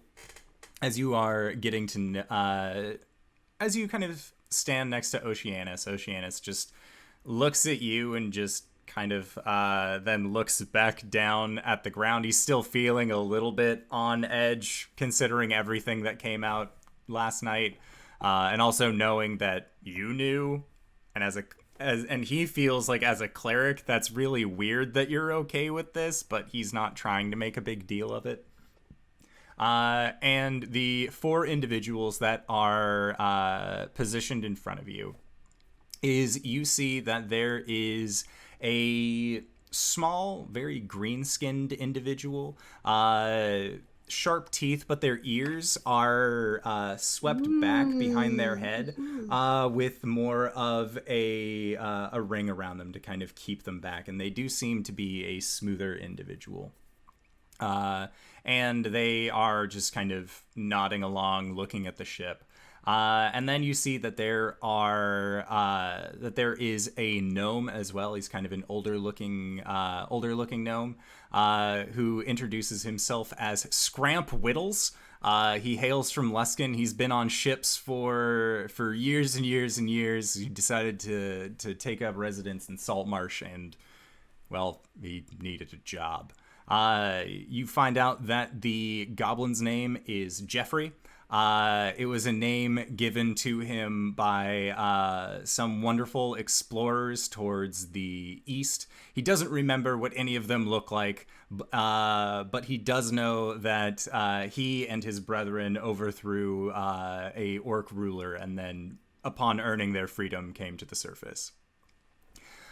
as you are getting to as you kind of stand next to Oceanus just looks at you and just kind of then looks back down at the ground. He's still feeling a little bit on edge considering everything that came out last night, and also knowing that you knew, and and he feels like as a cleric that's really weird that you're okay with this, but he's not trying to make a big deal of it. And the four individuals that are positioned in front of you you see that there is a small, very green-skinned individual, sharp teeth, but their ears are swept back behind their head, with more of a ring around them to kind of keep them back. And they do seem to be a smoother individual. And they are just kind of nodding along, looking at the ship. And then you see that there is a gnome as well. He's kind of an older looking gnome, who introduces himself as Scramp Whittles. He hails from Luskin. He's been on ships for years and years and years. He decided to take up residence in Saltmarsh, and well, he needed a job. You find out that the goblin's name is Jeffrey. It was a name given to him by some wonderful explorers towards the east. He doesn't remember what any of them look like, but he does know that he and his brethren overthrew a orc ruler, and then upon earning their freedom came to the surface.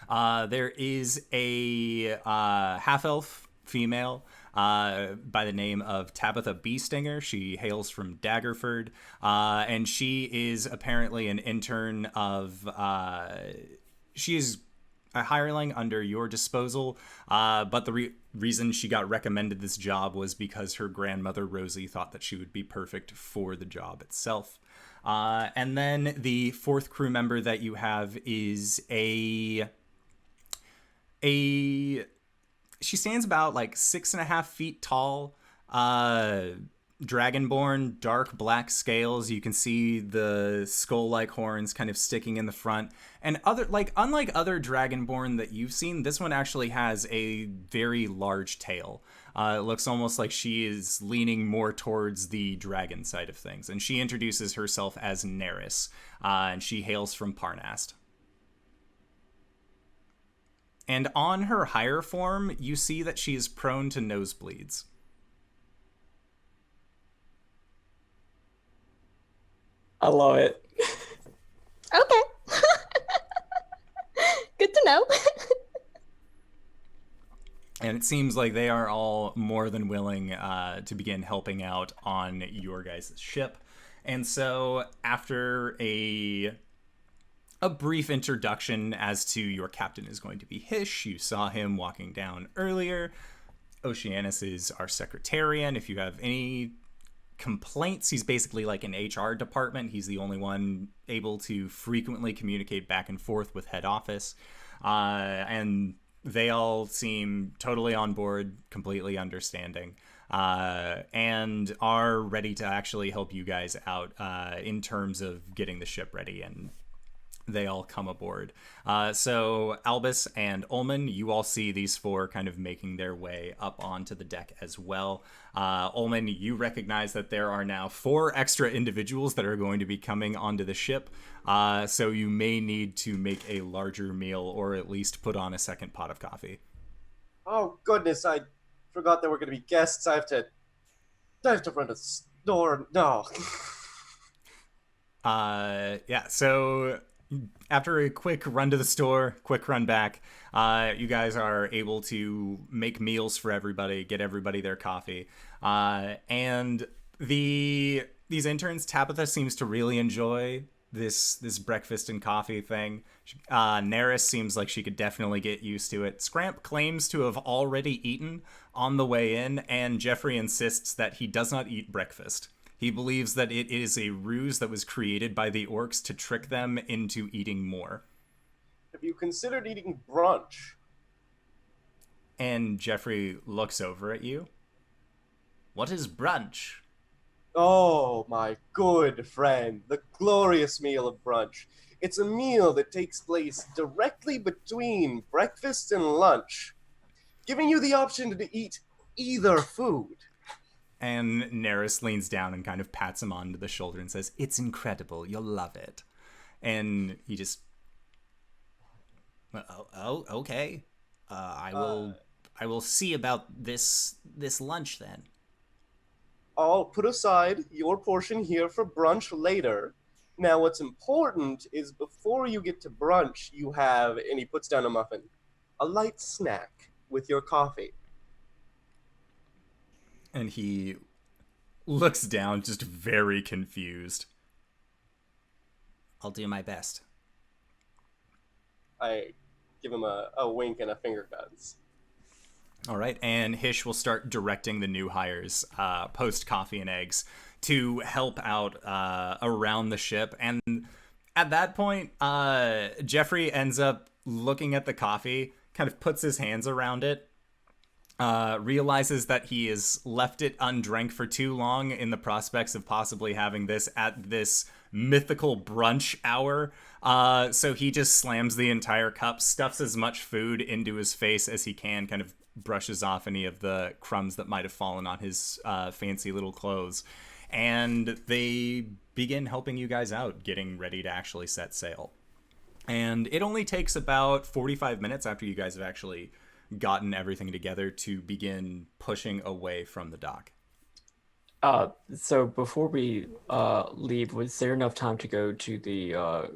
There is a half-elf female by the name of Tabitha Beestinger. She hails from Daggerford, and she is apparently an intern of... she is a hireling under your disposal, but the reason she got recommended this job was because her grandmother, Rosie, thought that she would be perfect for the job itself. And then the fourth crew member that you have is she stands about like 6.5 feet tall, dragonborn, dark black scales. You can see the skull-like horns kind of sticking in the front. And unlike other dragonborn that you've seen, this one actually has a very large tail. It looks almost like she is leaning more towards the dragon side of things. And she introduces herself as Neris, and she hails from Parnast. And on her higher form, you see that she is prone to nosebleeds. I love it. Okay. Good to know. And it seems like they are all more than willing to begin helping out on your guys' ship. And so after a brief introduction as to your captain is going to be Hish, you saw him walking down earlier. Oceanus is our secretarian. If you have any complaints, he's basically like an HR department. He's the only one able to frequently communicate back and forth with head office. And they all seem totally on board, completely understanding, and are ready to actually help you guys out in terms of getting the ship ready, and they all come aboard. So Albus and Ulman, you all see these four kind of making their way up onto the deck as well. Ulman, you recognize that there are now 4 extra individuals that are going to be coming onto the ship. So you may need to make a larger meal or at least put on a second pot of coffee. Oh goodness, I forgot there were going to be guests. I have to run to the store. No. Yeah, so after a quick run to the store, quick run back, you guys are able to make meals for everybody, get everybody their coffee. And these interns, Tabitha seems to really enjoy this breakfast and coffee thing. Neris seems like she could definitely get used to it. Scramp claims to have already eaten on the way in, and Jeffrey insists that he does not eat breakfast. He believes that it is a ruse that was created by the orcs to trick them into eating more. Have you considered eating brunch? And Jeffrey looks over at you. What is brunch? Oh, my good friend, the glorious meal of brunch. It's a meal that takes place directly between breakfast and lunch, giving you the option to eat either food. And Neris leans down and kind of pats him on the shoulder and says, "It's incredible. You'll love it." And he just, oh, okay. I will see about this lunch then. I'll put aside your portion here for brunch later. Now, what's important is before you get to brunch, you have, and he puts down a muffin, a light snack with your coffee. And he looks down, just very confused. I'll do my best. I give him a wink and a finger guns. All right, and Hish will start directing the new hires, post coffee and eggs, to help out around the ship. And at that point, Jeffrey ends up looking at the coffee, kind of puts his hands around it, realizes that he has left it undrank for too long in the prospects of possibly having this at this mythical brunch hour. So he just slams the entire cup, stuffs as much food into his face as he can, kind of brushes off any of the crumbs that might have fallen on his fancy little clothes. And they begin helping you guys out, getting ready to actually set sail. And it only takes about 45 minutes after you guys have actually gotten everything together to begin pushing away from the dock. So before we leave, was there enough time to go to the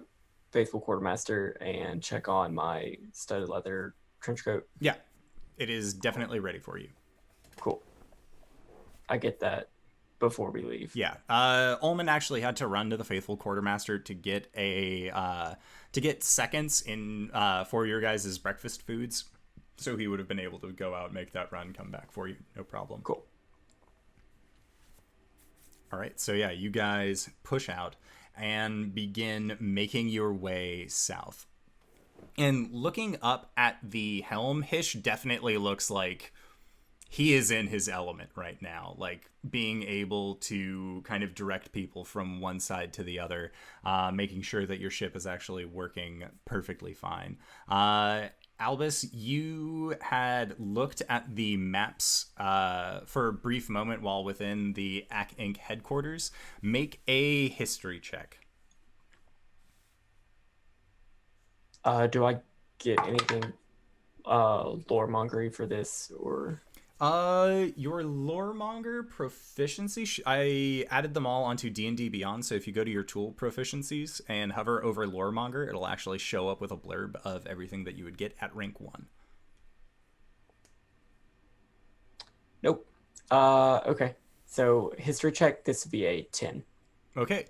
faithful quartermaster and check on my studded leather trench coat? Yeah, it is definitely ready for you. Cool. I get that before we leave. Yeah, Ulman actually had to run to the faithful quartermaster to get seconds in for your guys' breakfast foods. So he would have been able to go out, make that run, come back for you, no problem. Cool. All right, so yeah, you guys push out and begin making your way south. And looking up at the helm, Hish definitely looks like he is in his element right now, like being able to kind of direct people from one side to the other, making sure that your ship is actually working perfectly fine. Albus, you had looked at the maps for a brief moment while within the AC Inc. headquarters. Make a history check. Do I get anything loremongery for this, or? Your loremonger proficiency, I added them all onto D&D Beyond, so if you go to your tool proficiencies and hover over loremonger, it'll actually show up with a blurb of everything that you would get at rank 1. Nope. Okay. So history check, this would be a 10. Okay.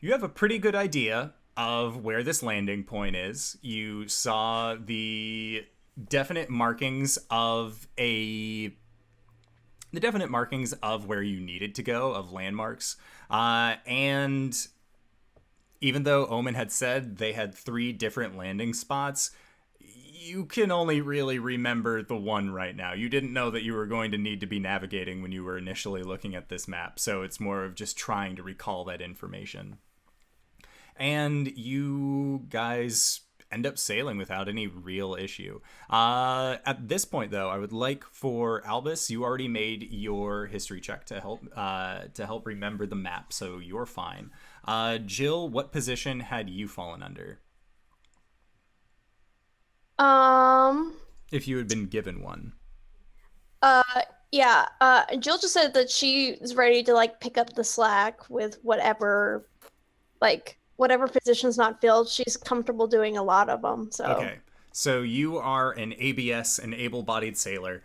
You have a pretty good idea of where this landing point is. You saw the definite markings of where you needed to go, of landmarks, and even though Omen had said they had 3 different landing spots, you can only really remember the one right now. You didn't know that you were going to need to be navigating when you were initially looking at this map, so it's more of just trying to recall that information. And you guys end up sailing without any real issue. At this point, though, I would like for Albus, you already made your history check to help remember the map, so you're fine. Jill, what position had you fallen under? If you had been given one. Yeah. Jill just said that she is ready to like pick up the slack with whatever position's not filled. She's comfortable doing a lot of them. So okay, so you are an ABS, an able-bodied sailor.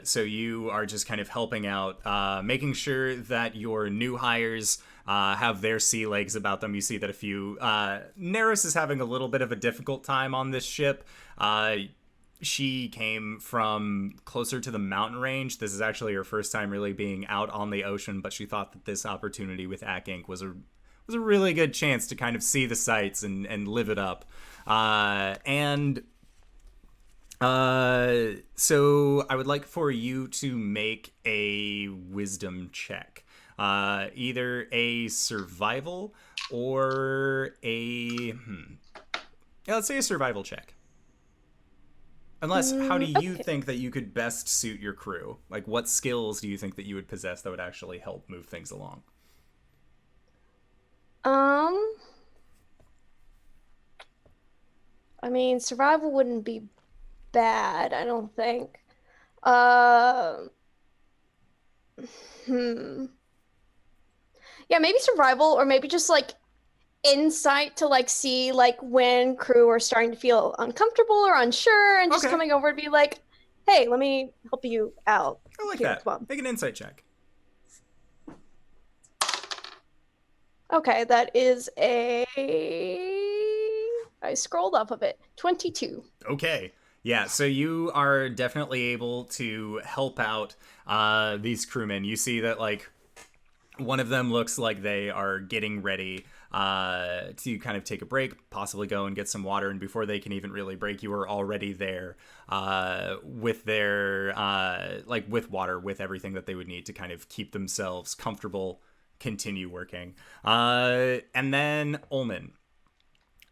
So you are just kind of helping out, making sure that your new hires have their sea legs about them. You see that a few Neris is having a little bit of a difficult time on this ship. She came from closer to the mountain range. This is actually her first time really being out on the ocean, but she thought that this opportunity with AC Inc. was a really good chance to kind of see the sights and live it up. So I would like for you to make a wisdom check. Either a survival or a... Yeah, let's say a survival check. Unless, how do you think that you could best suit your crew? Like, what skills do you think that you would possess that would actually help move things along? I mean, survival wouldn't be bad, I don't think. Yeah, maybe survival, or maybe just like insight to like see like when crew are starting to feel uncomfortable or unsure, and just coming over and be like, "Hey, let me help you out." I like that. Make an insight check. Okay, that is I scrolled up a bit. 22. Okay. Yeah, so you are definitely able to help out these crewmen. You see that, like, one of them looks like they are getting ready to kind of take a break, possibly go and get some water, and before they can even really break, you are already there with their, with water, with everything that they would need to kind of keep themselves comfortable, continue working. And then, Ulman,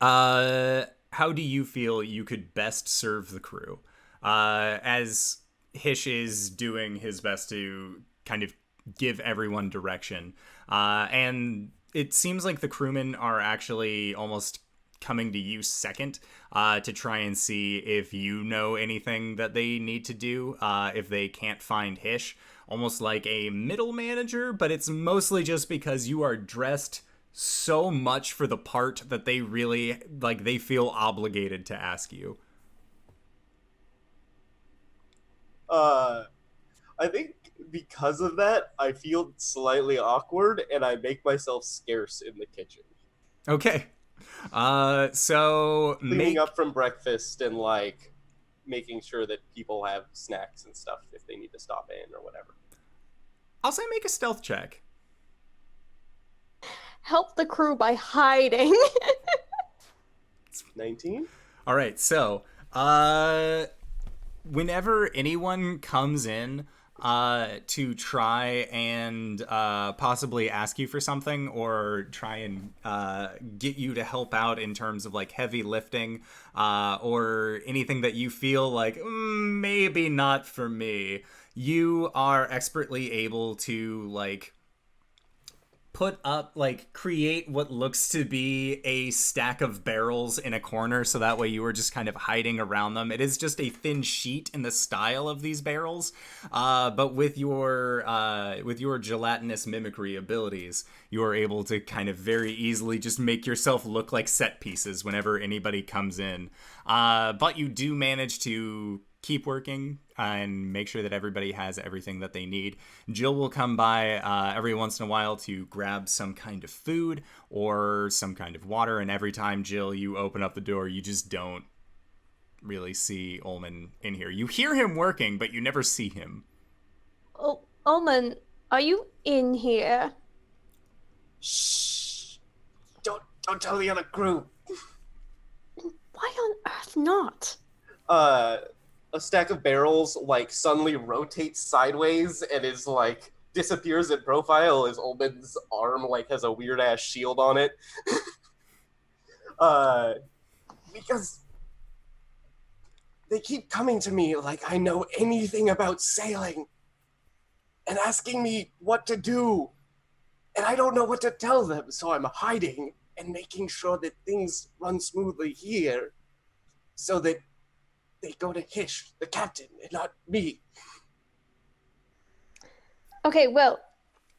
how do you feel you could best serve the crew? As Hish is doing his best to kind of give everyone direction. And it seems like the crewmen are actually almost coming to you second to try and see if you know anything that they need to do if they can't find Hish. Almost like a middle manager, but it's mostly just because you are dressed so much for the part that they really, like, they feel obligated to ask you. I think because of that, I feel slightly awkward, and I make myself scarce in the kitchen. Okay. So cleaning up from breakfast and, like, making sure that people have snacks and stuff if they need to stop in or whatever. I'll say make a stealth check. Help the crew by hiding. 19? All right, so whenever anyone comes in to try and possibly ask you for something or try and get you to help out in terms of like heavy lifting or anything that you feel like maybe not for me, you are expertly able to like put up, like, create what looks to be a stack of barrels in a corner, so that way you are just kind of hiding around them. It is just a thin sheet in the style of these barrels, but with your gelatinous mimicry abilities, you are able to kind of very easily just make yourself look like set pieces whenever anybody comes in. But you do manage to keep working and make sure that everybody has everything that they need. Jill will come by every once in a while to grab some kind of food or some kind of water, and every time, Jill, you open up the door, you just don't really see Ulman in here. You hear him working, but you never see him. Oh, Omen, are you in here? Shh! Don't tell the other crew. Why on earth not? A stack of barrels like suddenly rotates sideways and is like disappears in profile as Ulman's arm like has a weird ass shield on it. Because they keep coming to me like I know anything about sailing and asking me what to do. And I don't know what to tell them, so I'm hiding and making sure that things run smoothly here so that they go to Hish, the captain, and not me. Okay, well,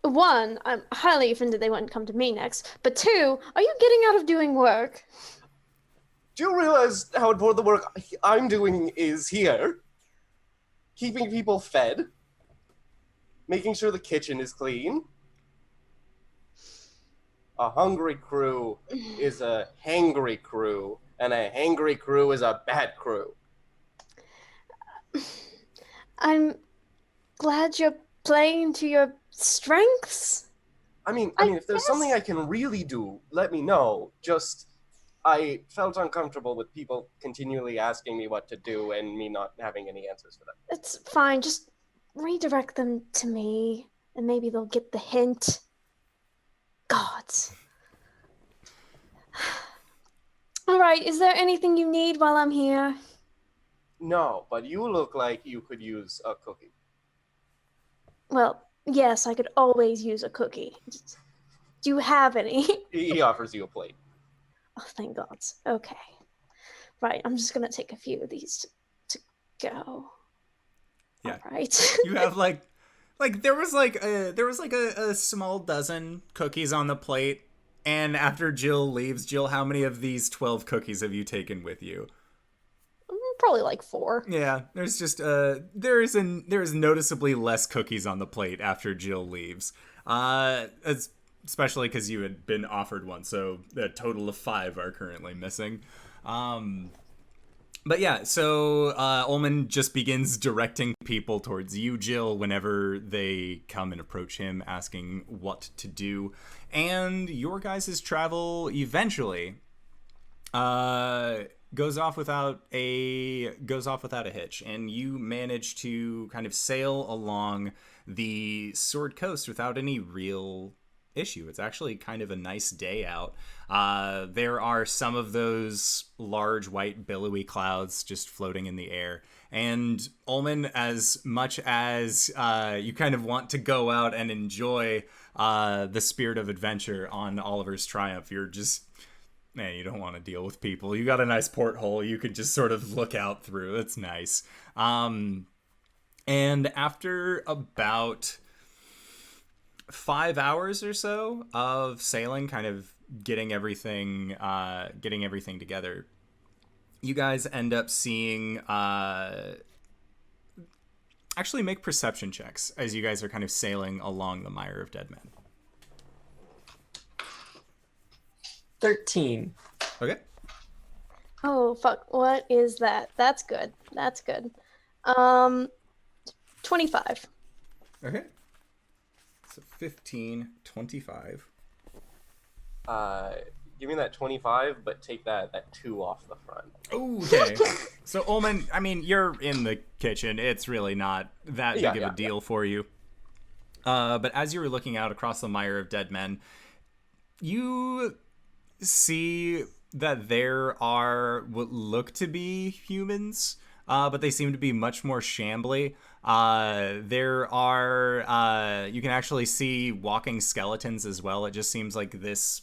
one, I'm highly offended they wouldn't come to me next. But two, are you getting out of doing work? Do you realize how important the work I'm doing is here? Keeping people fed, making sure the kitchen is clean. A hungry crew is a hangry crew, and a hangry crew is a bad crew. I'm glad you're playing to your strengths. I mean, if there's something I can really do, let me know. Just, I felt uncomfortable with people continually asking me what to do and me not having any answers for them. It's fine. Just redirect them to me, and maybe they'll get the hint. Gods. All right, is there anything you need while I'm here? No, but you look like you could use a cookie. Well, yes, I could always use a cookie. Do you have any? He offers you a plate. Oh, thank God. Okay. Right, I'm just gonna take a few of these to go. Yeah. All right. You have like there was like a small dozen cookies on the plate, and after Jill leaves, Jill, how many of these 12 cookies have you taken with you? Probably like 4. Yeah, there's just there is noticeably less cookies on the plate after Jill leaves. Especially because you had been offered one, so a total of 5 are currently missing. But yeah, so Ulman just begins directing people towards you, Jill, whenever they come and approach him asking what to do. And your guys' travel eventually goes off without a hitch, and you manage to kind of sail along the Sword Coast without any real issue. It's actually kind of a nice day out. There are some of those large white billowy clouds just floating in the air, and Ulman, as much as you kind of want to go out and enjoy the spirit of adventure on Oliver's Triumph, you're just, man, you don't want to deal with people. You got a nice porthole you could just sort of look out through. That's nice. And after about 5 hours or so of sailing, kind of getting everything together, you guys end up seeing actually make perception checks as you guys are kind of sailing along the Mire of Dead Men. 13. Okay. Oh, fuck. What is that? That's good. 25. Okay. So 15, 25. Give me that 25, but take that 2 off the front. Okay. So, Omen, I mean, you're in the kitchen. It's really not that big of a deal for you. But as you were looking out across the mire of dead men, you see that there are what look to be humans, but they seem to be much more shambly. There are, you can actually see walking skeletons as well. It just seems like this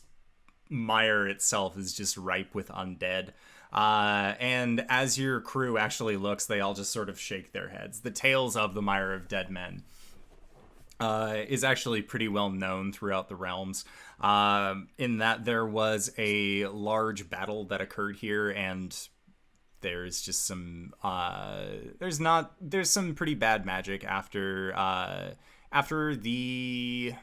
mire itself is just ripe with undead. And as your crew actually looks, they all just sort of shake their heads. The tales of the mire of dead men is actually pretty well known throughout the realms, in that there was a large battle that occurred here, and there's just some there's some pretty bad magic after the, I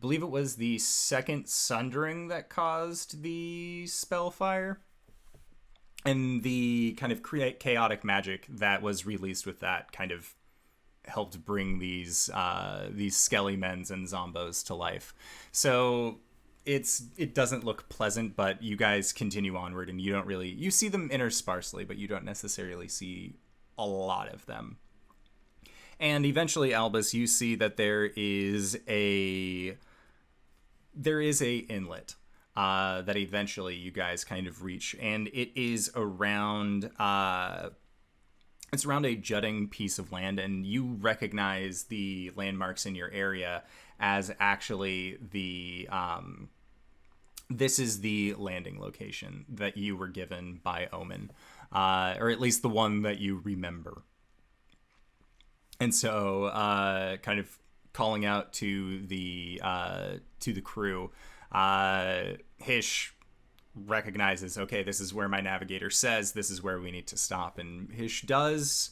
believe it was the second sundering that caused the spellfire, and the kind of chaotic magic that was released with that kind of helped bring these skelly men's and zombos to life. So it doesn't look pleasant, but you guys continue onward, and you see them intersparsely, but you don't necessarily see a lot of them. And eventually, Albus, you see that there is a inlet that eventually you guys kind of reach, and it is around it's around a jutting piece of land, and you recognize the landmarks in your area as actually the this is the landing location that you were given by Omen, or at least the one that you remember. And so, kind of calling out to the crew, Hish recognizes, okay, this is where my navigator says this is where we need to stop, and Hish does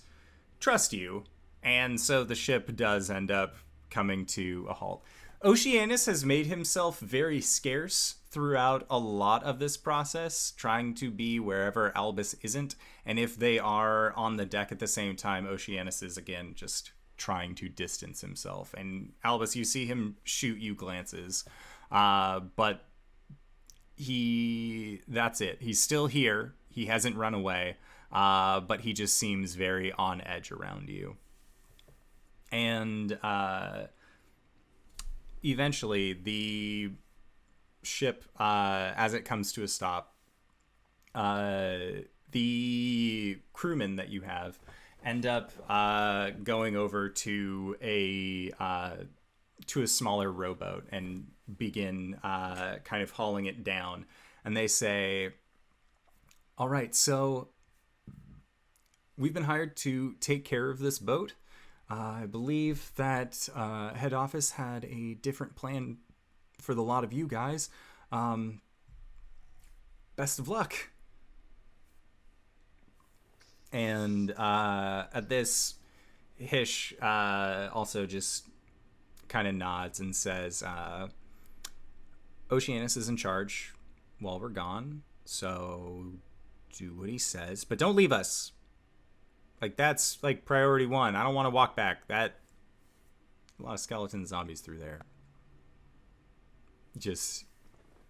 trust you, and so the ship does end up coming to a halt. Oceanus has made himself very scarce throughout a lot of this process, trying to be wherever Albus isn't, and if they are on the deck at the same time, Oceanus is again just trying to distance himself. And Albus, you see him shoot you glances, but that's it. He's still here. He hasn't run away, but he just seems very on edge around you. And eventually, the ship, as it comes to a stop, the crewmen that you have end up going over to a smaller rowboat and begin kind of hauling it down. And they say, all right, so we've been hired to take care of this boat. I believe that head office had a different plan for the lot of you guys. Best of luck. And at this, Hish also just kind of nods and says, Oceanus is in charge while we're gone, so do what he says, but don't leave us. Like, that's like priority one. I don't want to walk back. A lot of skeleton zombies through there. Just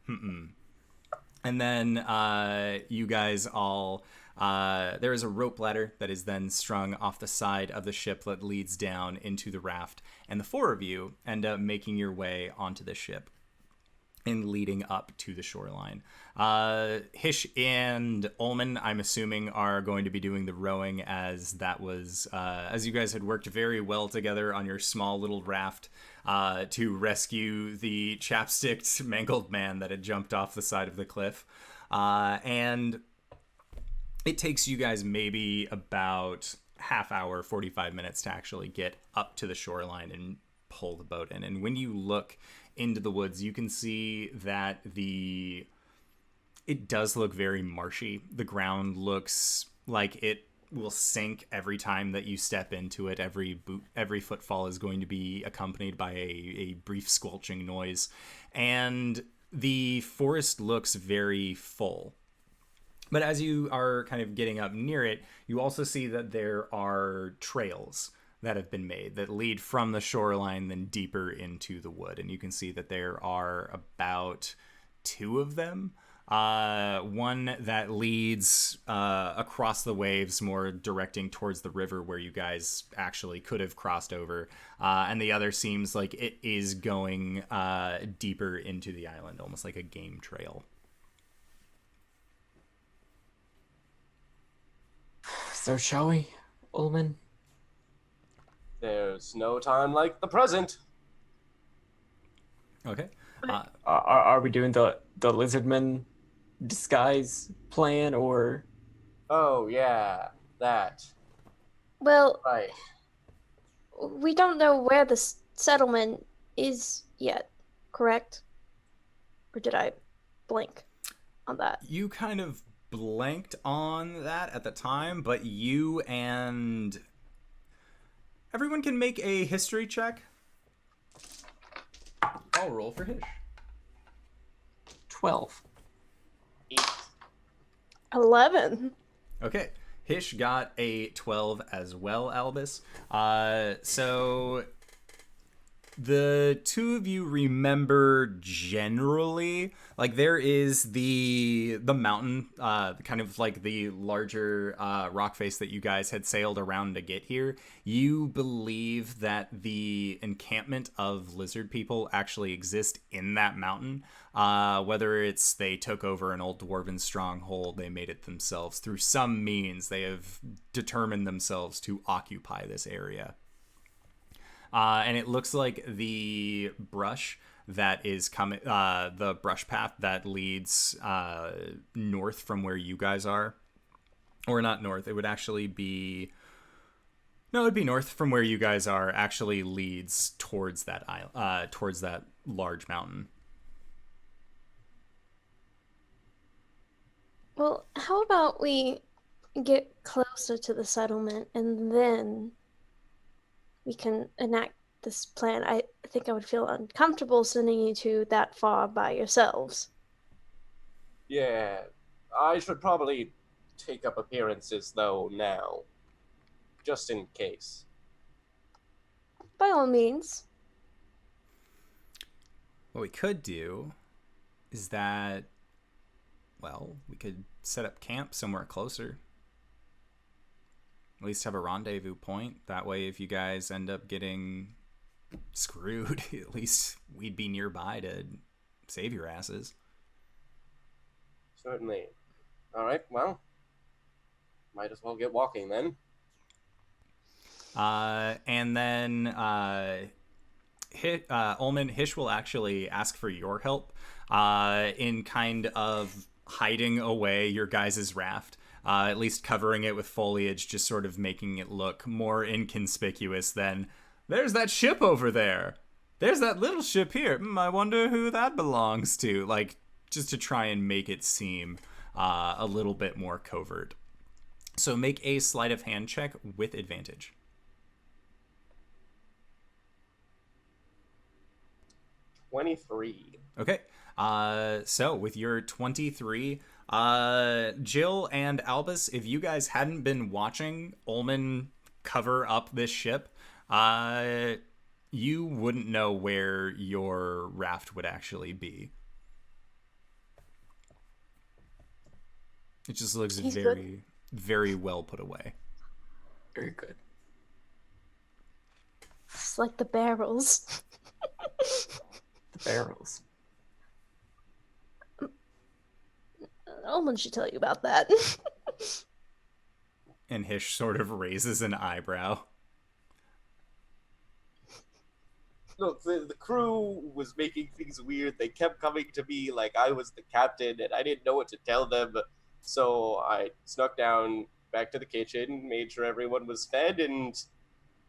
And then you guys all there is a rope ladder that is then strung off the side of the ship that leads down into the raft, and the four of you end up making your way onto the ship and leading up to the shoreline. Hish and Ulman, I'm assuming, are going to be doing the rowing, as that was as you guys had worked very well together on your small little raft to rescue the chapsticked mangled man that had jumped off the side of the cliff. And it takes you guys maybe about half hour, 45 minutes to actually get up to the shoreline and pull the boat in. And when you look into the woods, you can see that it does look very marshy. The ground looks like it will sink every time that you step into it. Every footfall is going to be accompanied by a brief squelching noise, and the forest looks very full. But as you are kind of getting up near it, you also see that there are trails that have been made that lead from the shoreline then deeper into the wood. And you can see that there are about 2 of them. One that leads across the waves, more directing towards the river where you guys actually could have crossed over. And the other seems like it is going deeper into the island, almost like a game trail. So shall we, Ulman? There's no time like the present. Okay. Are we doing the lizardman disguise plan, or Oh, yeah, that. Well, Right. we don't know where the settlement is yet, correct? Or did I blank on that? You kind of blanked on that at the time, but you and everyone can make a history check. I'll roll for Hish. 12? 8. 11. Okay. Hish got a 12 as well, Albus. So the two of you remember generally, like there is the mountain, kind of like the larger rock face that you guys had sailed around to get here. You believe that the encampment of lizard people actually exist in that mountain. Whether it's they took over an old dwarven stronghold, they made it themselves. Through some means, they have determined themselves to occupy this area. And it looks like the brush that is coming, the brush path that leads north from where you guys are, or not north, it would actually be, no, it'd be north from where you guys are, actually leads towards that island, towards that large mountain. Well, how about we get closer to the settlement and then we can enact this plan? I think I would feel uncomfortable sending you two that far by yourselves. Yeah, I should probably take up appearances, though, now. Just in case. By all means. What we could do is that, well, we could set up camp somewhere closer. At least have a rendezvous point. That way, if you guys end up getting screwed, at least we'd be nearby to save your asses. Certainly. Alright, well, might as well get walking then. And then Omen, Hish will actually ask for your help in kind of hiding away your guys' raft. At least covering it with foliage, just sort of making it look more inconspicuous than, there's that ship over there. There's that little ship here. I wonder who that belongs to. Like, just to try and make it seem a little bit more covert. So make a sleight of hand check with advantage. 23. Okay. So with your 23, Jill and Albus, if you guys hadn't been watching Ulman cover up this ship, you wouldn't know where your raft would actually be. It just looks very well put away. Very good. It's like the barrels. The barrels. Omen should tell you about that. And Hish sort of raises an eyebrow. Look, the crew was making things weird. They kept coming to me like I was the captain, and I didn't know what to tell them. So I snuck down back to the kitchen, made sure everyone was fed, and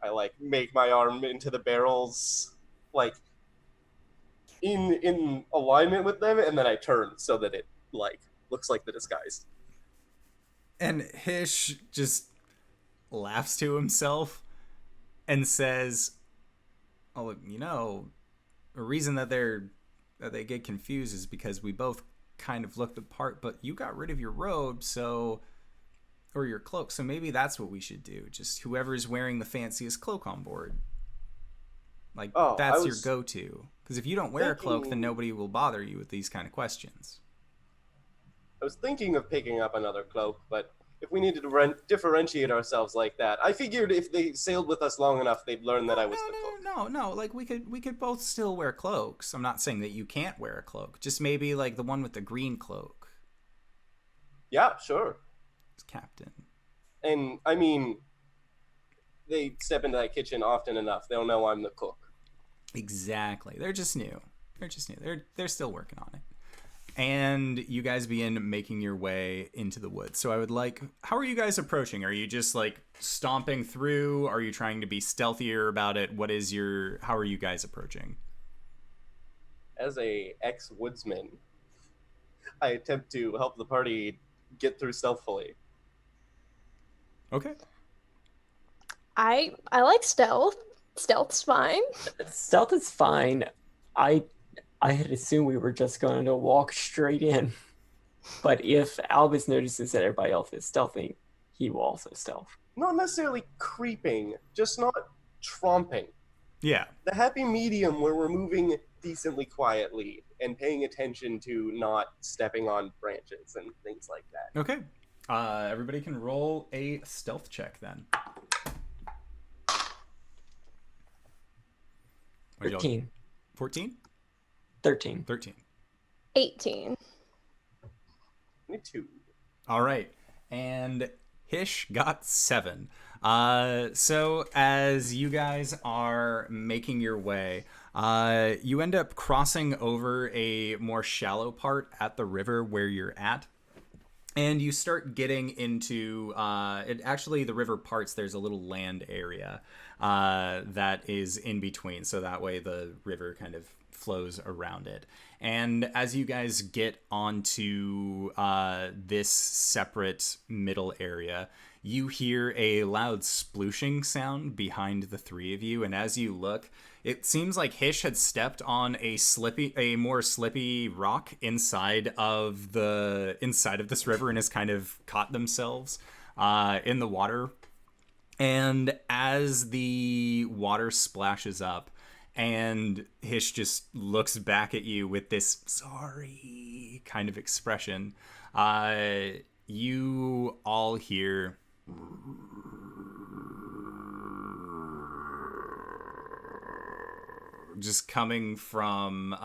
I, like, make my arm into the barrels, like, in alignment with them, and then I turn so that it, like, looks like the disguise. And Hish just laughs to himself and says, "Oh, you know, a reason that they get confused is because we both kind of looked the part, but you got rid of your robe, or your cloak, so maybe that's what we should do. Just whoever's wearing the fanciest cloak on board. Like, that's your go-to. Because if you don't wear a cloak, then nobody will bother you with these kind of questions." I was thinking of picking up another cloak, but if we needed to differentiate ourselves like that, I figured if they sailed with us long enough, they'd learn that I was the cook. No. Like we could both still wear cloaks. I'm not saying that you can't wear a cloak. Just maybe like the one with the green cloak. Yeah, sure. It's captain. And I mean, they step into that kitchen often enough. They'll know I'm the cook. Exactly. They're just new. They're still working on it. And you guys begin making your way into the woods. So I would like, how are you guys approaching? Are you just like stomping through? Are you trying to be stealthier about it? How are you guys approaching? As a ex-woodsman, I attempt to help the party get through stealthily. Okay. I like stealth. Stealth's fine. Stealth is fine. I had assumed we were just going to walk straight in. But if Albus notices that everybody else is stealthing, he will also stealth. Not necessarily creeping, just not tromping. Yeah. The happy medium where we're moving decently quietly and paying attention to not stepping on branches and things like that. Okay. Everybody can roll a stealth check then. 13. 14? 13. 13. 18. 22. All right. And Hish got 7. So as you guys are making your way, you end up crossing over a more shallow part at the river where you're at. And you start getting into the river parts. There's a little land area that is in between. So that way the river kind of flows around it. And as you guys get onto this separate middle area, you hear a loud splooshing sound behind the three of you. And as you look, it seems like Hish had stepped on a more slippy rock inside of this river and has kind of caught themselves in the water. And as the water splashes up, and Hish just looks back at you with this sorry kind of expression, you all hear just coming from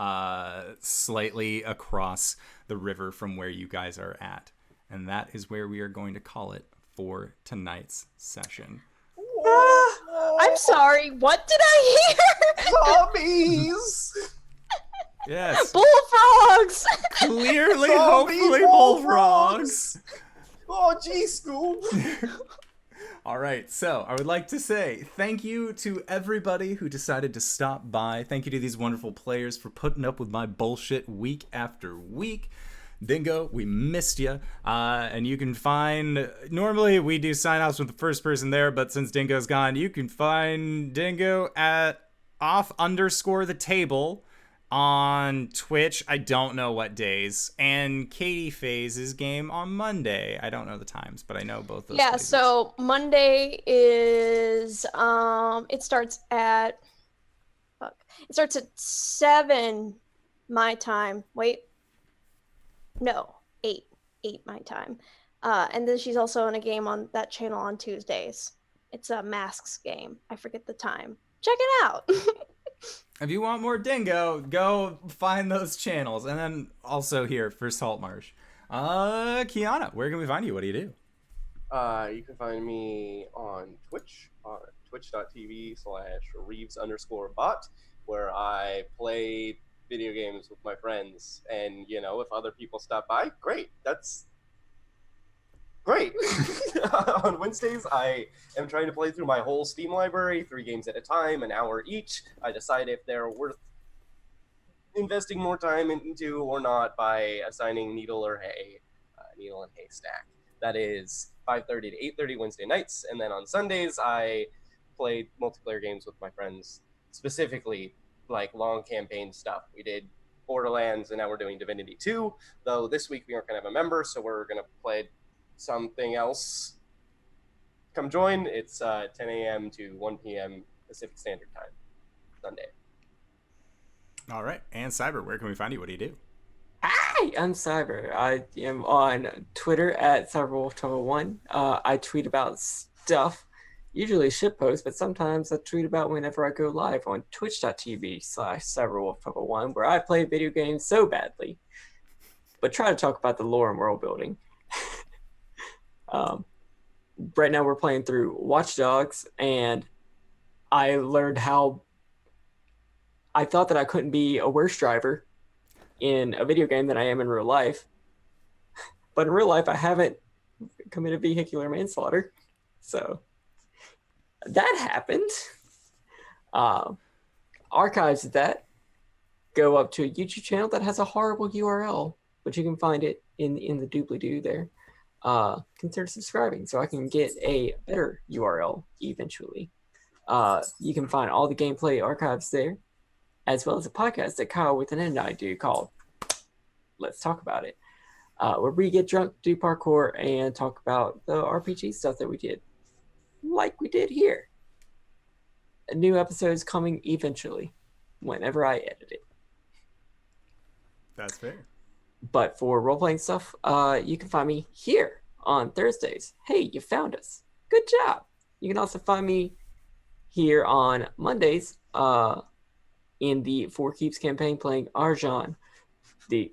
slightly across the river from where you guys are at. And that is where we are going to call it for tonight's session. I'm sorry. What did I hear? Zombies! Yes. Bullfrogs! Clearly, Zombies, hopefully, bullfrogs. Oh, geez, Scoob. All right, so I would like to say thank you to everybody who decided to stop by. Thank you to these wonderful players for putting up with my bullshit week after week. Dingo, we missed you. And you can find, normally we do sign-offs with the first person there, but since Dingo's gone, you can find Dingo at _the_table on Twitch. I don't know what days. And Katie Faze's game on Monday. I don't know the times, but I know both those places. So Monday is it starts at 7 my time. Wait. No, 8 my time. And then she's also in a game on that channel on Tuesdays. It's a Masks game. I forget the time. Check it out. If you want more Dingo, go find those channels. And then also here for Saltmarsh. Kiana, where can we find you? What do you do? You can find me on Twitch, twitch.tv/Reeves_bot, where I play video games with my friends. And, you know, if other people stop by, great. That's great. On Wednesdays, I am trying to play through my whole Steam library, 3 games at a time, an hour each. I decide if they're worth investing more time into or not by assigning Needle and Haystack. That is 5:30 to 8:30 Wednesday nights, and then on Sundays I play multiplayer games with my friends, specifically like long campaign stuff. We did Borderlands, and now we're doing Divinity 2, though this week we aren't going to have a member, so we're going to play something else. Come join. It's 10 a.m. to 1 p.m. Pacific Standard Time, Sunday. All right. And Cyber, where can we find you? What do you do? Hi, I'm Cyber. I am on Twitter at CyberWolf121. I tweet about stuff, usually shit posts, but sometimes I tweet about whenever I go live on twitch.tv/CyberWolf121, where I play video games so badly, but try to talk about the lore and world building. Right now we're playing through Watch Dogs, and I learned how I thought that I couldn't be a worse driver in a video game than I am in real life. But in real life, I haven't committed vehicular manslaughter. So that happened. Archives of that go up to a YouTube channel that has a horrible URL, but you can find it in the doobly-doo there. Consider subscribing so I can get a better URL eventually. You can find all the gameplay archives there, as well as a podcast that KyleWithAnN and I do called Let's Talk About It, where we get drunk, do parkour, and talk about the RPG stuff that we did, like we did here. A new episode is coming eventually, whenever I edit it. That's fair. But for role-playing stuff, you can find me here on Thursdays. Hey, you found us. Good job. You can also find me here on Mondays in the Four Keeps campaign playing Arjan, the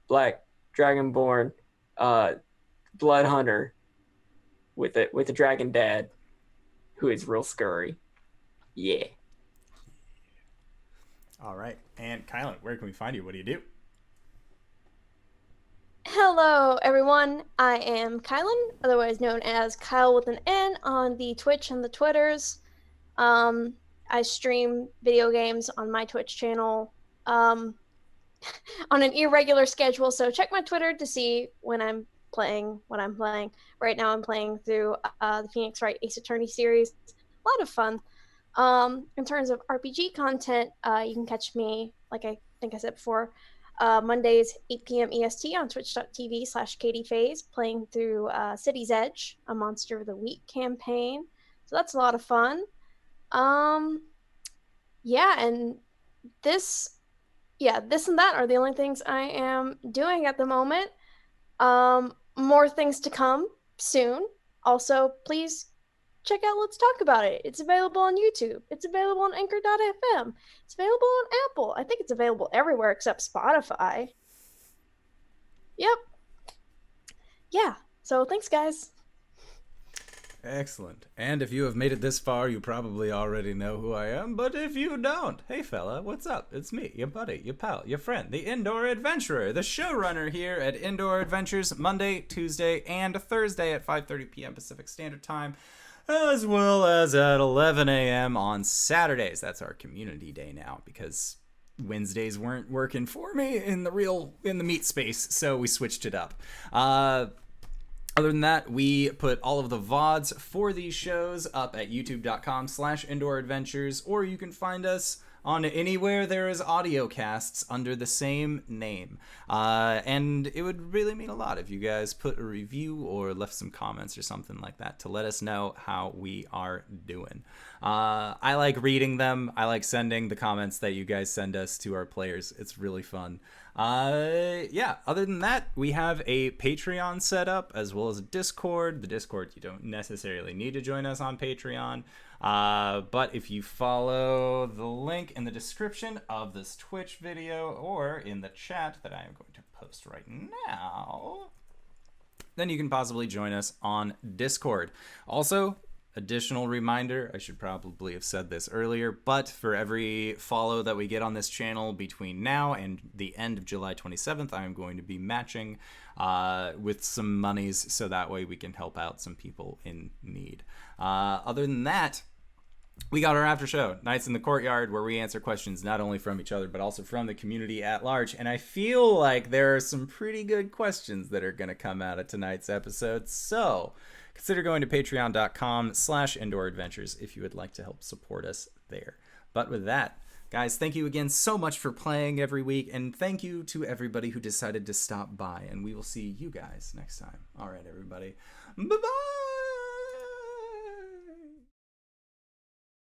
Black Dragonborn blood hunter with a dragon dad who is real scurry. Yeah. All right. And Kylan, where can we find you? What do you do? Hello, everyone. I am Kylan, otherwise known as Kyle with an N on the Twitch and the Twitters. I stream video games on my Twitch channel on an irregular schedule, so check my Twitter to see when I'm playing what I'm playing. Right now I'm playing through the Phoenix Wright Ace Attorney series. A lot of fun. In terms of RPG content, you can catch me, like I think I said before, Mondays, 8 p.m. EST on twitch.tv/KDPhase, playing through City's Edge, a Monster of the Week campaign. So that's a lot of fun. Yeah, and this and that are the only things I am doing at the moment. More things to come soon. Also, please check out Let's Talk About It. It's available on YouTube. It's available on Anchor.fm. It's available on Apple. I think it's available everywhere except Spotify. Yep. Yeah. So thanks, guys. Excellent. And if you have made it this far, you probably already know who I am. But if you don't, hey fella, what's up? It's me, your buddy, your pal, your friend, the Indoor Adventurer, the showrunner here at Indoor Adventures, Monday, Tuesday, and Thursday at 5:30 p.m. Pacific Standard Time, as well as at 11 a.m. on Saturdays. That's our community day now, because Wednesdays weren't working for me in the meat space, so we switched it up. Other than that, we put all of the VODs for these shows up at youtube.com/indooradventures, or you can find us on anywhere there is audio casts under the same name. And it would really mean a lot if you guys put a review or left some comments or something like that to let us know how we are doing. I like reading them. I like sending the comments that you guys send us to our players. It's really fun. Yeah, other than that, we have a Patreon set up as well as a Discord. The Discord, you don't necessarily need to join us on Patreon. But if you follow the link in the description of this Twitch video or in the chat that I am going to post right now, then you can possibly join us on Discord. Also, additional reminder, I should probably have said this earlier, but for every follow that we get on this channel between now and the end of July 27th, I am going to be matching with some monies so that way we can help out some people in need. Other than that, we got our after show, Nights in the Courtyard, where we answer questions not only from each other, but also from the community at large. And I feel like there are some pretty good questions that are going to come out of tonight's episode. So consider going to patreon.com/indooradventures if you would like to help support us there. But with that, guys, thank you again so much for playing every week. And thank you to everybody who decided to stop by. And we will see you guys next time. All right, everybody. Bye-bye.